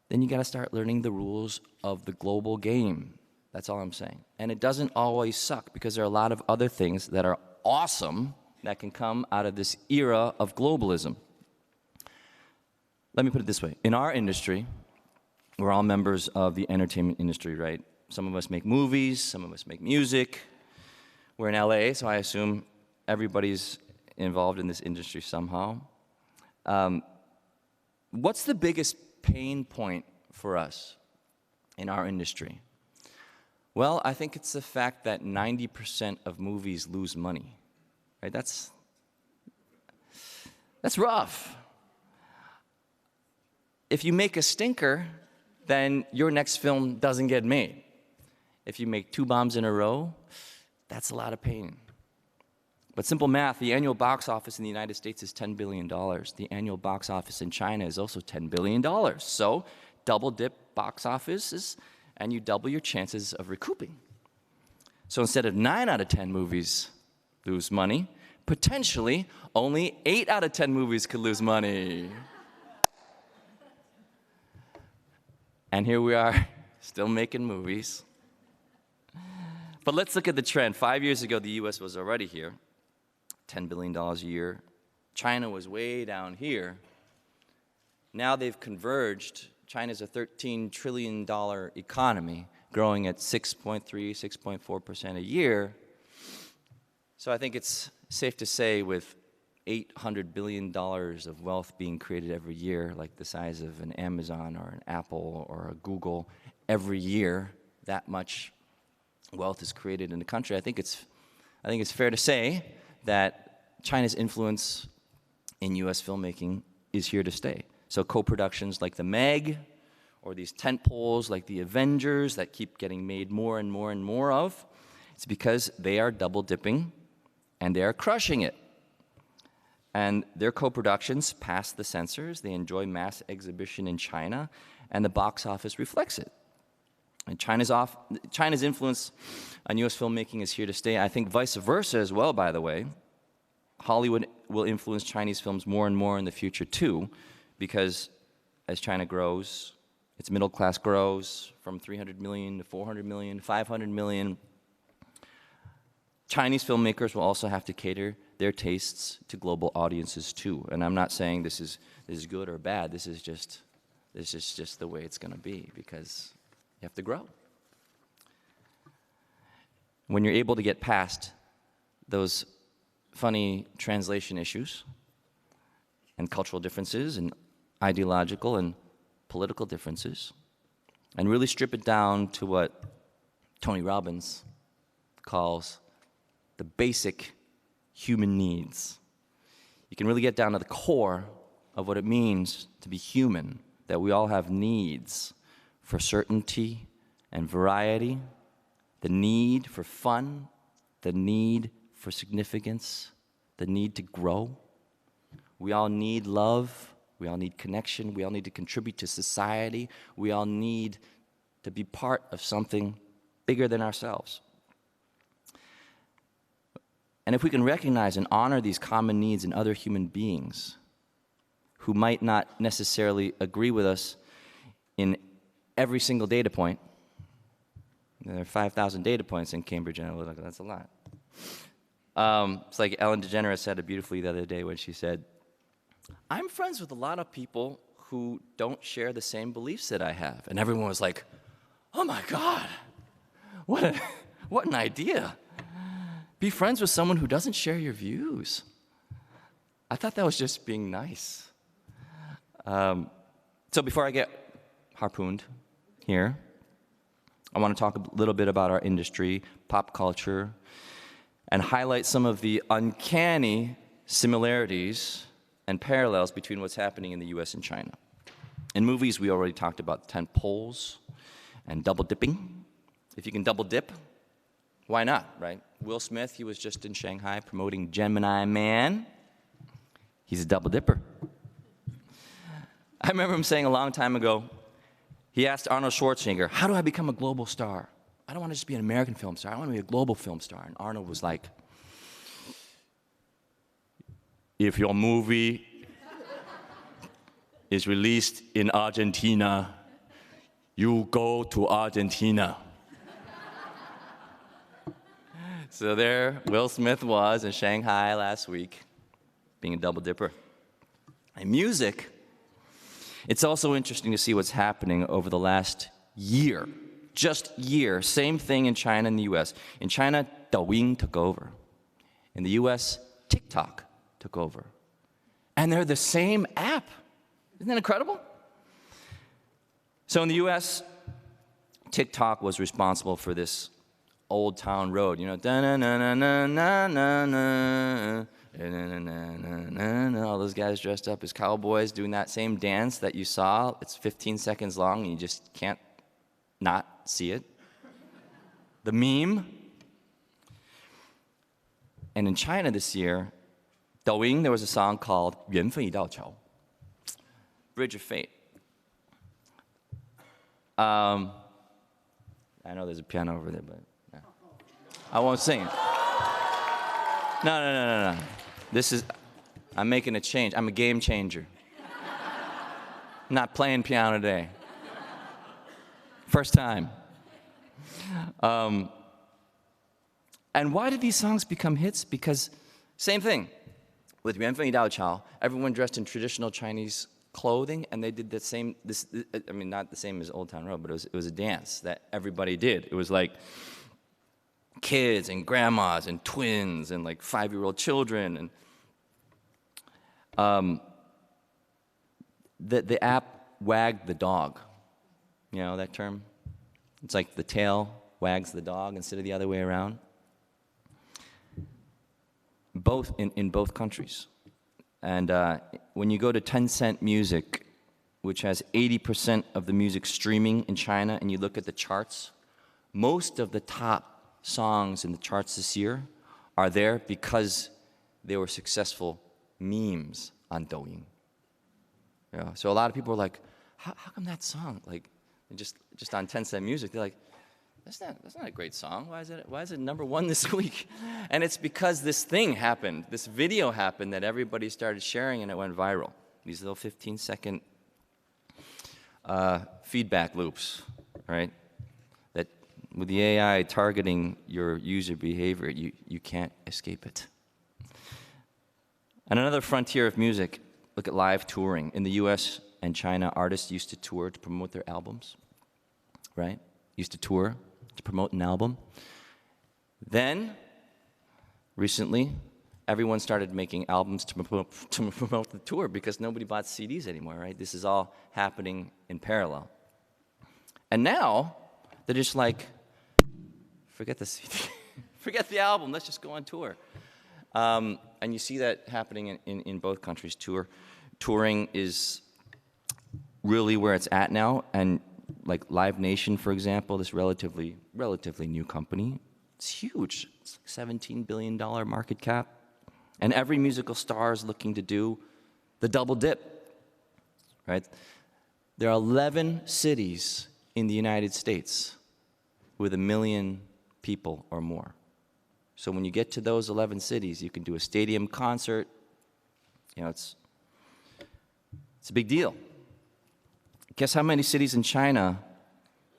then you got to start learning the rules of the global game. That's all I'm saying. And it doesn't always suck because there are a lot of other things that are awesome that can come out of this era of globalism. Let me put it this way. In our industry, we're all members of the entertainment industry, right? Some of us make movies, some of us make music. We're in LA, so I assume everybody's involved in this industry somehow. What's the biggest pain point for us in our industry? Well, I think it's the fact that 90% of movies lose money, right? That's rough. If you make a stinker, then your next film doesn't get made. If you make 2 bombs in a row, that's a lot of pain. But simple math, the annual box office in the United States is $10 billion. The annual box office in China is also $10 billion. So double dip box offices, and you double your chances of recouping. So instead of 9 out of 10 movies lose money, potentially only 8 out of 10 movies could lose money. And here we are, still making movies. But let's look at the trend. 5 years ago, the US was already here, $10 billion a year. China was way down here. Now they've converged. China's a $13 trillion economy, growing at 6.3, 6.4% a year. So I think it's safe to say with $800 billion of wealth being created every year, like the size of an Amazon or an Apple or a Google, every year, that much wealth is created in the country. I think it's fair to say that China's influence in US filmmaking is here to stay. So co-productions like The Meg, or these tentpoles like The Avengers that keep getting made more and more and more of, it's because they are double dipping and they are crushing it. And their co-productions pass the censors, they enjoy mass exhibition in China, and the box office reflects it. And China's influence on US filmmaking is here to stay. I think vice versa as well, by the way. Hollywood will influence Chinese films more and more in the future too, because as China grows, its middle class grows from 300 million to 400 million, 500 million. Chinese filmmakers will also have to cater their tastes to global audiences too. And I'm not saying this is good or bad. This is just the way it's going to be, because you have to grow. When you're able to get past those funny translation issues and cultural differences and ideological and political differences, and really strip it down to what Tony Robbins calls the basic human needs. You can really get down to the core of what it means to be human, that we all have needs for certainty and variety, the need for fun, the need for significance, the need to grow. We all need love, we all need connection, we all need to contribute to society, we all need to be part of something bigger than ourselves. And if we can recognize and honor these common needs in other human beings who might not necessarily agree with us in every single data point, there are 5,000 data points in Cambridge Analytica, that's a lot. It's like Ellen DeGeneres said it beautifully the other day when she said, I'm friends with a lot of people who don't share the same beliefs that I have. And everyone was like, oh my God, what an idea. Be friends with someone who doesn't share your views. I thought that was just being nice. So before I get harpooned here, I want to talk a little bit about our industry, pop culture, and highlight some of the uncanny similarities and parallels between what's happening in the US and China. In movies, we already talked about tent poles and double dipping. If you can double dip, why not, right? Will Smith, he was just in Shanghai promoting Gemini Man. He's a double dipper. I remember him saying a long time ago, he asked Arnold Schwarzenegger, how do I become a global star? I don't want to just be an American film star, I want to be a global film star. And Arnold was like, if your movie is released in Argentina, you go to Argentina. So there Will Smith was in Shanghai last week, being a double dipper. And music It's also interesting to see what's happening over the last year. Just year. Same thing in China and the U.S. In China, Douyin took over. In the U.S., TikTok took over. And they're the same app. Isn't that incredible? So in the U.S., TikTok was responsible for this Old Town Road, you know, all those guys dressed up as cowboys doing that same dance that you saw. It's 15 seconds long and you just can't not see it. The meme. And in China this year, Douyin, there was a song called 缘分一道桥, Bridge of Fate. I know there's a piano over there, but no. I won't sing it. No. I'm making a change. I'm a game changer. I'm not playing piano today. First time. And why did these songs become hits? Because same thing. With 缘分一道桥, everyone dressed in traditional Chinese clothing, and they did the same, I mean, not the same as Old Town Road, but it was a dance that everybody did. It was like kids and grandmas and twins and like 5-year-old children. And the app wagged the dog. You know that term? It's like the tail wags the dog instead of the other way around. Both in both countries. And when you go to Tencent Music, which has 80% of the music streaming in China, and you look at the charts, most of the top songs in the charts this year are there because they were successful memes on Douyin. Yeah, so a lot of people are like, how come that song, like, just on Tencent Music, they're like, that's not a great song. Why is it #1 this week? And it's because this thing happened, this video happened that everybody started sharing and it went viral. These little 15-second feedback loops, right? That with the AI targeting your user behavior, you can't escape it. And another frontier of music, look at live touring. In the U.S. and China, artists used to tour to promote their albums, right? Used to tour to promote an album. Then, recently, everyone started making albums to promote the tour because nobody bought CDs anymore, right? This is all happening in parallel. And now, they're just like, forget the CD, forget the album, let's just go on tour. And you see that happening in both countries. Touring is really where it's at now, and like Live Nation, for example, this relatively new company, it's huge. It's like $17 billion market cap. And every musical star is looking to do the double dip, right? There are 11 cities in the United States with 1 million people or more. So when you get to those 11 cities, you can do a stadium concert. You know, it's a big deal. Guess how many cities in China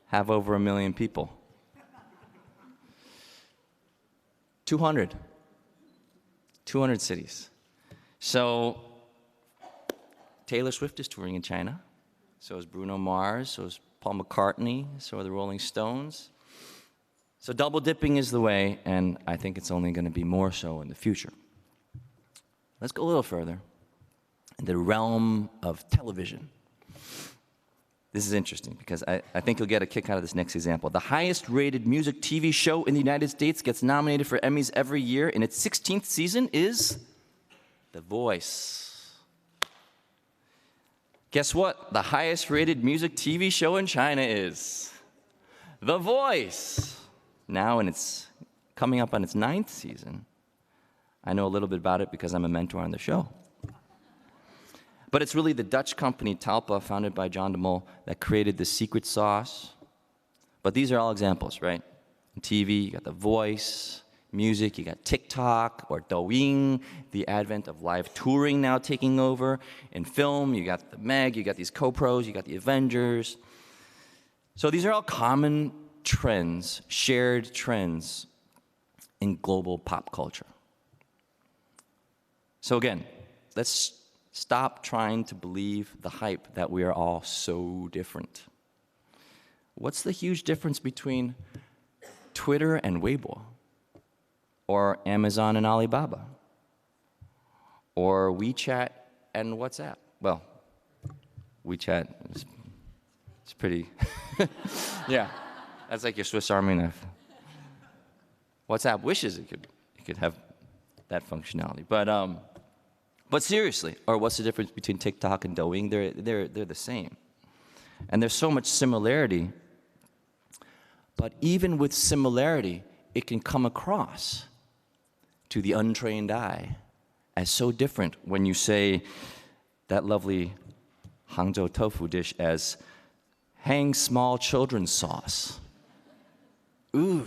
have over 1 million people? 200. 200 cities. So Taylor Swift is touring in China. So is Bruno Mars. So is Paul McCartney. So are the Rolling Stones. So double dipping is the way, and I think it's only going to be more so in the future. Let's go a little further. In the realm of television. This is interesting because I think you'll get a kick out of this next example. The highest rated music TV show in the United States gets nominated for Emmys every year. In its 16th season is The Voice. Guess what? The highest rated music TV show in China is The Voice. Now, and it's coming up on its 9th season. I know a little bit about it because I'm a mentor on the show. But it's really the Dutch company Talpa, founded by John de Mol, that created the secret sauce. But these are all examples, right? In TV, you got The Voice. Music, you got TikTok or Douyin, the advent of live touring now taking over. In film, you got the Meg, you got these co-pros, you got the Avengers. So these are all common trends, shared trends in global pop culture. So again, let's Stop trying to believe the hype that we are all so different. What's the huge difference between Twitter and Weibo? Or Amazon and Alibaba? Or WeChat and WhatsApp? Well, WeChat is it's pretty, yeah, that's like your Swiss Army knife. WhatsApp wishes it could have that functionality, but seriously, or what's the difference between TikTok and Douyin? They're the same, and there's so much similarity. But even with similarity, it can come across to the untrained eye as so different when you say that lovely Hangzhou tofu dish as hang small children's sauce. Ooh,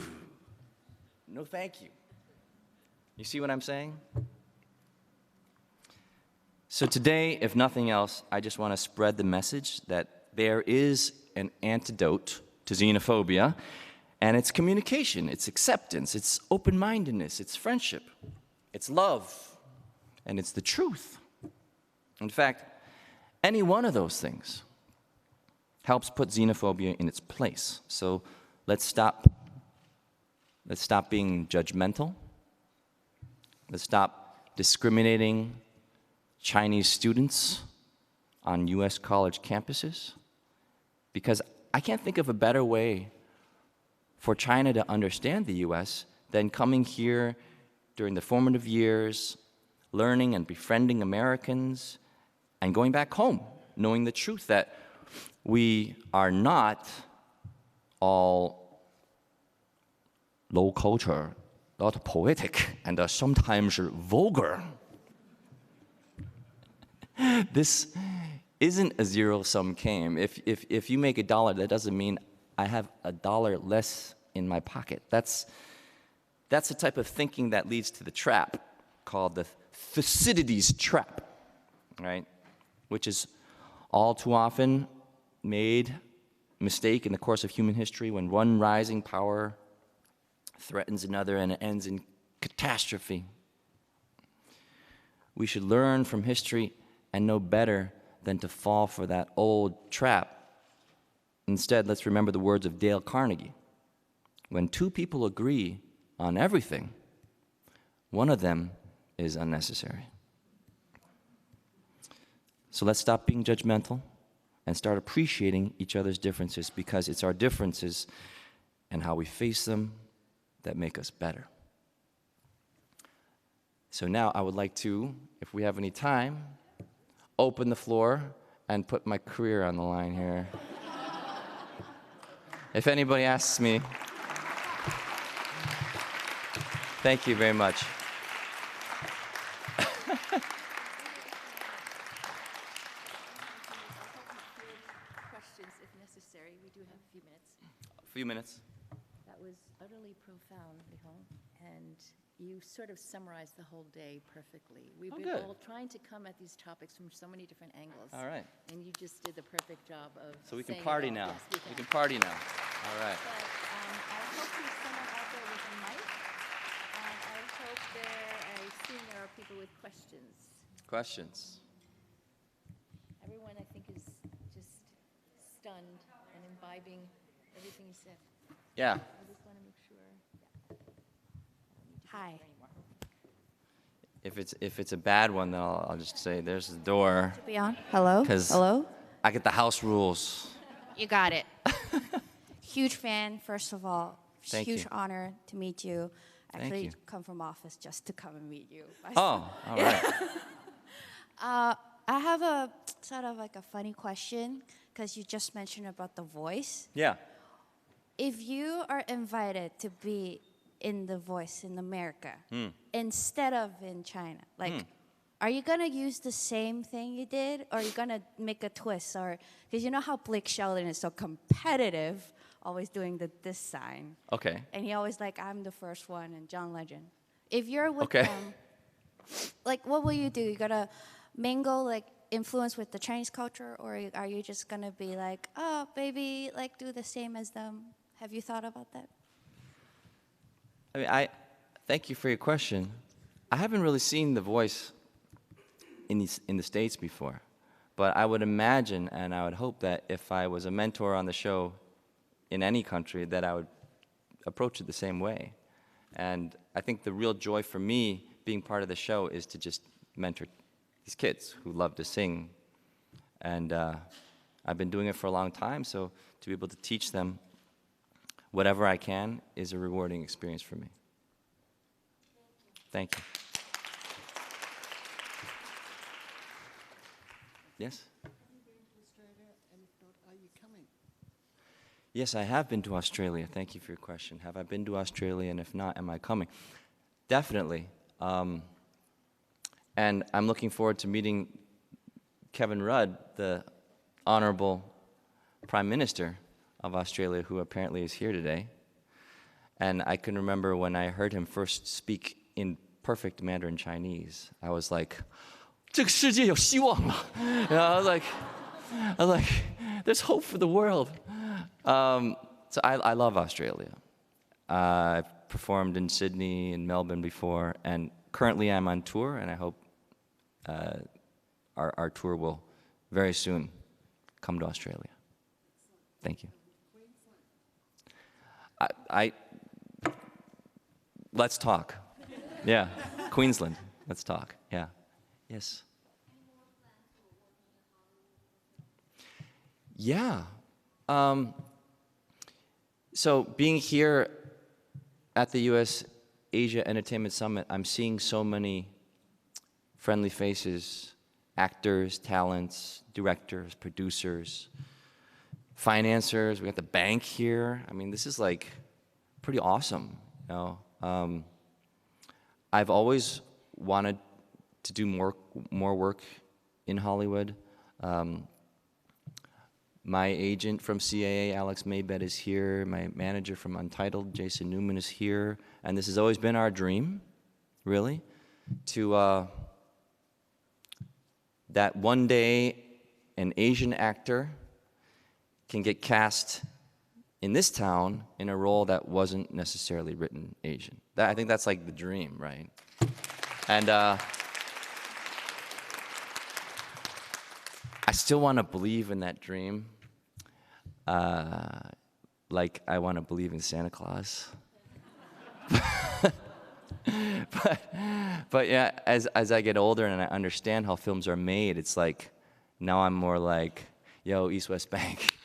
no thank you. You see what I'm saying? So today, if nothing else, I just want to spread the message that there is an antidote to xenophobia, and it's communication, it's acceptance, it's open-mindedness, it's friendship, it's love, and it's the truth. In fact, any one of those things helps put xenophobia in its place. So let's stop being judgmental. Let's stop discriminating Chinese students on U.S. college campuses, because I can't think of a better way for China to understand the U.S. than coming here during the formative years, learning and befriending Americans, and going back home, knowing the truth that we are not all low culture, not poetic, and sometimes vulgar. This isn't a zero-sum game. If you make $1, that doesn't mean I have $1 less in my pocket. That's the type of thinking that leads to the trap called the Thucydides trap, right? Which is all too often made mistake in the course of human history when one rising power threatens another and it ends in catastrophe. We should learn from history and know better than to fall for that old trap. Instead, let's remember the words of Dale Carnegie. When two people agree on everything, one of them is unnecessary. So let's stop being judgmental and start appreciating each other's differences, because it's our differences and how we face them that make us better. So now I would like to, if we have any time, open the floor and put my career on the line here. If anybody asks me, thank you very much.
Questions if necessary. We do have a few minutes.
A few minutes.
That was utterly profound, Leehom, and you sort of summarized the whole day perfectly. We've been
good.
all trying to come at these topics from so many different angles.
All right.
And you just did the perfect job of
So we can
saying it
party
all.
now.
Yes,
We can party now. All right.
But I hope there's someone out there with a mic. I assume there are people with questions.
Questions?
Everyone, I think, is just stunned and imbibing everything you said.
Yeah.
I just want to make sure. Hi.
If it's a bad one, then I'll just say there's the door.
Be on. Hello.
'Cause
Hello.
I get the house rules.
You got it. Huge fan, first of all.
Thank
Huge
you.
honor to meet you.
Thank
Actually,
you.
come from office just to come and meet you.
Oh, all right.
I have a sort of like a funny question, because you just mentioned about the voice.
Yeah.
If you are invited to be in The Voice in America
Hmm.
instead of in China, like, are you gonna use the same thing you did, or are you gonna make a twist? Or because you know how Blake Shelton is so competitive, always doing this sign.
Okay.
And he always like, I'm the first one, and John Legend. If you're with
Okay.
them, like, what will you do? You gotta mingle, like, influence with the Chinese culture, or are you just gonna be like, oh, baby, like, do the same as them? Have you thought about that?
I mean, thank you for your question. I haven't really seen The Voice in the States before. But I would imagine and I would hope that if I was a mentor on the show in any country, that I would approach it the same way. And I think the real joy for me being part of the show is to just mentor these kids who love to sing. And I've been doing it for a long time, so to be able to teach them whatever I can is a rewarding experience for me. Thank you. Yes? Yes, I have been to Australia. Thank you for your question. Have I been to Australia, and if not, am I coming? Definitely. And I'm looking forward to meeting Kevin Rudd, the Honorable Prime Minister of Australia, who apparently is here today. And I can remember when I heard him first speak in perfect Mandarin Chinese, I was like, 这个世界有希望了. You know, I was like, there's hope for the world. So I love Australia. I've performed in Sydney and Melbourne before, and currently I'm on tour, and I hope our tour will very soon come to Australia. Thank you. Let's talk. Yeah, Queensland. Let's talk. Yeah. Yes. Yeah. So being here at the U.S. Asia Entertainment Summit, I'm seeing so many friendly faces, actors, talents, directors, producers, financiers. We got the bank here. I mean, this is like pretty awesome. You know, I've always wanted to do more work in Hollywood. My agent from CAA, Alex Maybet, is here. My manager from Untitled, Jason Newman, is here. And this has always been our dream, really, to that one day an Asian actor can get cast in this town in a role that wasn't necessarily written Asian. I think that's like the dream, right? And I still want to believe in that dream, like I want to believe in Santa Claus. but yeah, as I get older and I understand how films are made, it's like now I'm more like, yo, East West Bank,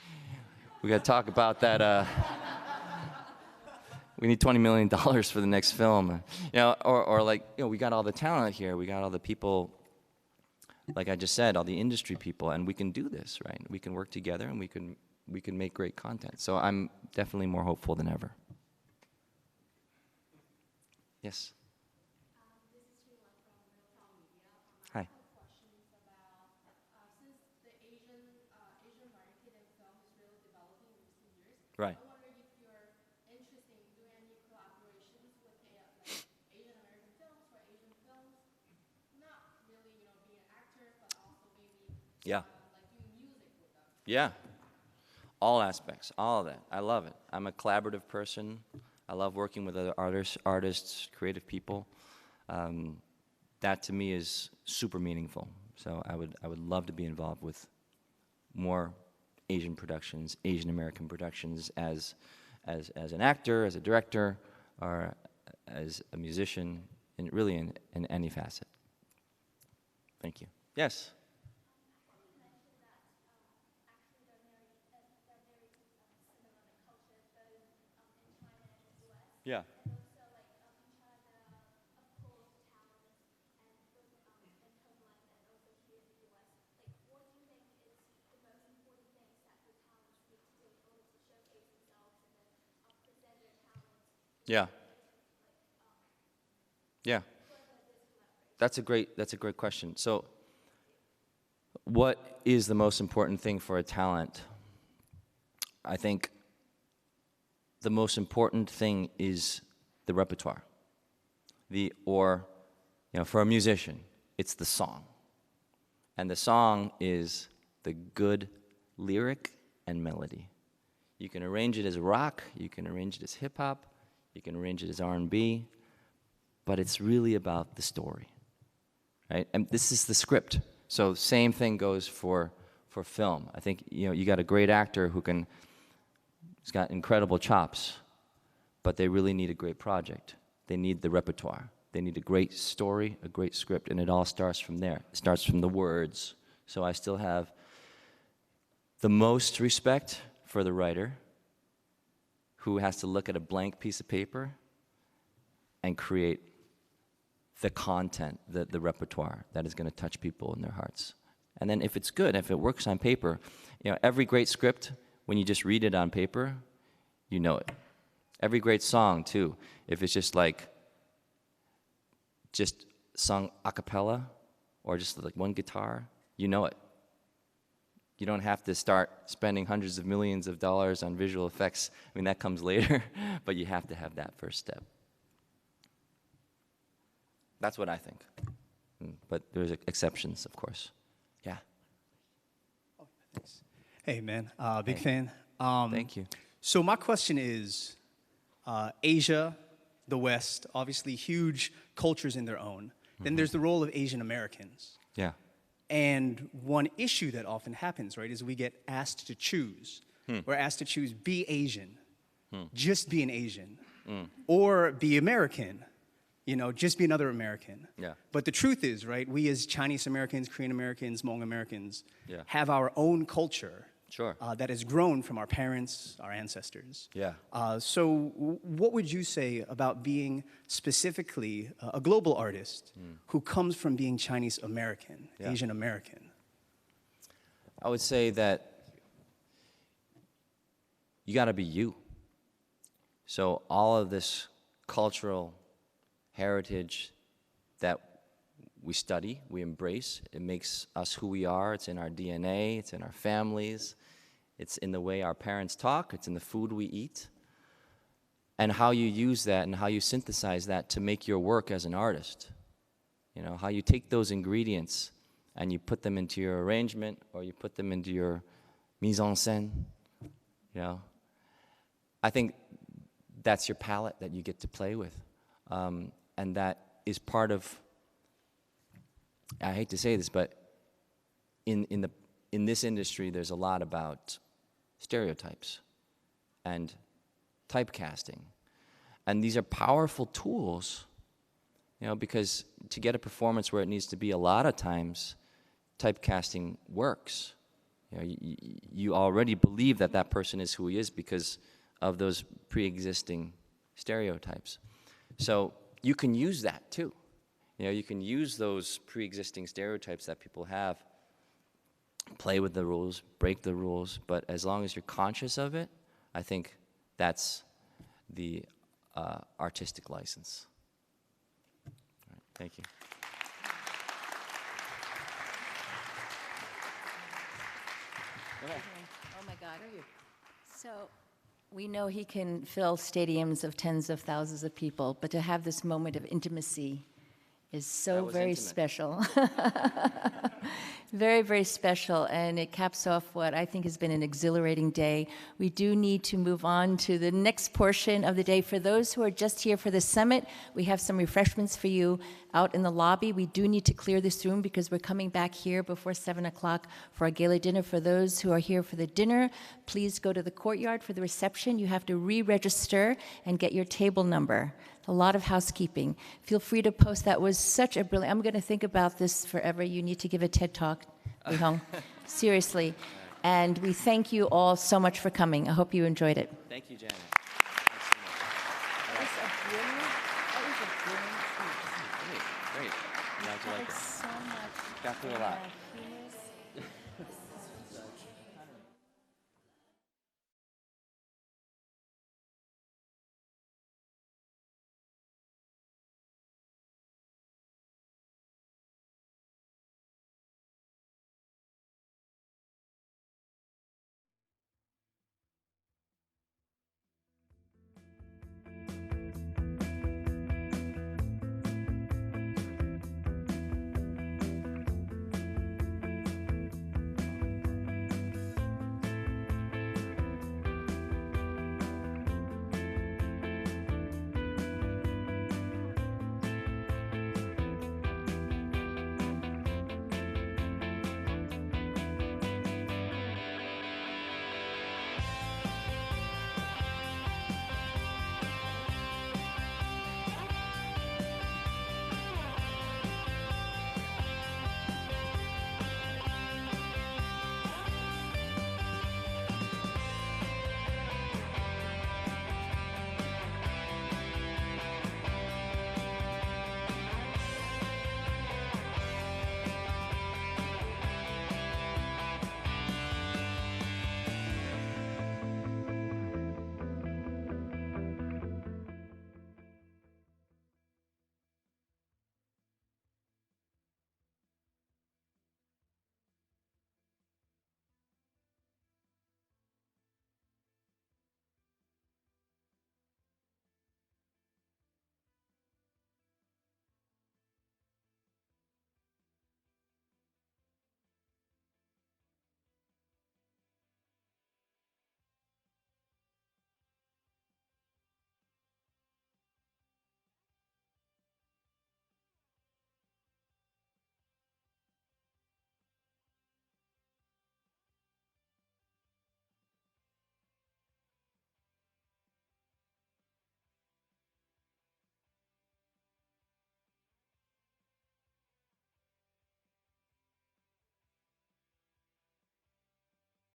we got to talk about that. We need $20 million for the next film, you know, or like, you know, we got all the talent here, we got all the people. Like I just said, all the industry people, and we can do this, right? We can work together, and we can make great content. So I'm definitely more hopeful than ever. Yes. Hi. Right. Yeah. Yeah. All aspects, all of that. I love it. I'm a collaborative person. I love working with other artists, creative people. That to me is super meaningful. So I would love to be involved with more Asian productions, Asian American productions as an actor, as a director, or as a musician, and really in any facet. Thank you. Yes. Yeah. Yeah. Yeah. That's a great question. So what is the most important thing for a talent? I think the most important thing is the repertoire. For a musician, it's the song. And the song is the good lyric and melody. You can arrange it as rock, you can arrange it as hip hop, you can arrange it as R&B, but it's really about the story, right? And this is the script. So same thing goes for film. I think, you know, you got a great actor who's got incredible chops, but they really need a great project. They need the repertoire. They need a great story, a great script, and it all starts from there. It starts from the words. So I still have the most respect for the writer who has to look at a blank piece of paper and create the content, the repertoire that is going to touch people in their hearts. And then if it's good, if it works on paper, you know, every great script, when you just read it on paper, you know it. Every great song, too, if it's just like, just sung a cappella or just like one guitar, you know it. You don't have to start spending hundreds of millions of dollars on visual effects. I mean, that comes later, but you have to have that first step. That's what I think. But there's exceptions, of course. Yeah.
Hey, man, big
Hey.
fan.
Thank you.
So my question is, Asia, the West, obviously huge cultures in their own. Then there's the role of Asian Americans.
Yeah.
And one issue that often happens, right, is we get asked to choose. We're asked to choose be Asian, just be an Asian, or be American, you know, just be another American.
Yeah.
But the truth is, right, we as Chinese Americans, Korean Americans, Hmong Americans
Yeah.
have our own culture
Sure.
that has grown from our parents, our ancestors.
Yeah.
So what would you say about being specifically a global artist who comes from being Chinese American,
Yeah.
Asian American?
I would say that you got to be you. So all of this cultural heritage that we study, we embrace, it makes us who we are. It's in our DNA, it's in our families, it's in the way our parents talk, it's in the food we eat, and how you use that and how you synthesize that to make your work as an artist. You know, how you take those ingredients and you put them into your arrangement or you put them into your mise en scène, you know. I think that's your palette that you get to play with. And that is part of, I hate to say this, but in this industry, there's a lot about stereotypes and typecasting. And these are powerful tools, you know, because to get a performance where it needs to be, a lot of times, typecasting works. You know, you already believe that that person is who he is because of those pre-existing stereotypes. So you can use that too. You know, you can use those pre-existing stereotypes that people have, play with the rules, break the rules, but as long as you're conscious of it, I think that's the artistic license. All right, thank you.
Oh my God. So we know he can fill stadiums of tens of thousands of people, but to have this moment of intimacy is so very
intimate.
special. Very, very special, and it caps off what I think has been an exhilarating day. We do need to move on to the next portion of the day. For those who are just here for the summit, we have some refreshments for you out in the lobby. We do need to clear this room because we're coming back here before 7 o'clock for our gala dinner. For those who are here for the dinner, please go to the courtyard for the reception. You have to re-register and get your table number. A lot of housekeeping. Feel free to post. That was such a brilliant, I'm going to think about this forever. You need to give a TED Talk, Wei Zhang. Seriously. And we thank you all so much for coming. I hope you enjoyed it.
Thank you, Janet.
That was a brilliant
Great. Glad you liked it.
so much.
Got through a lot.
He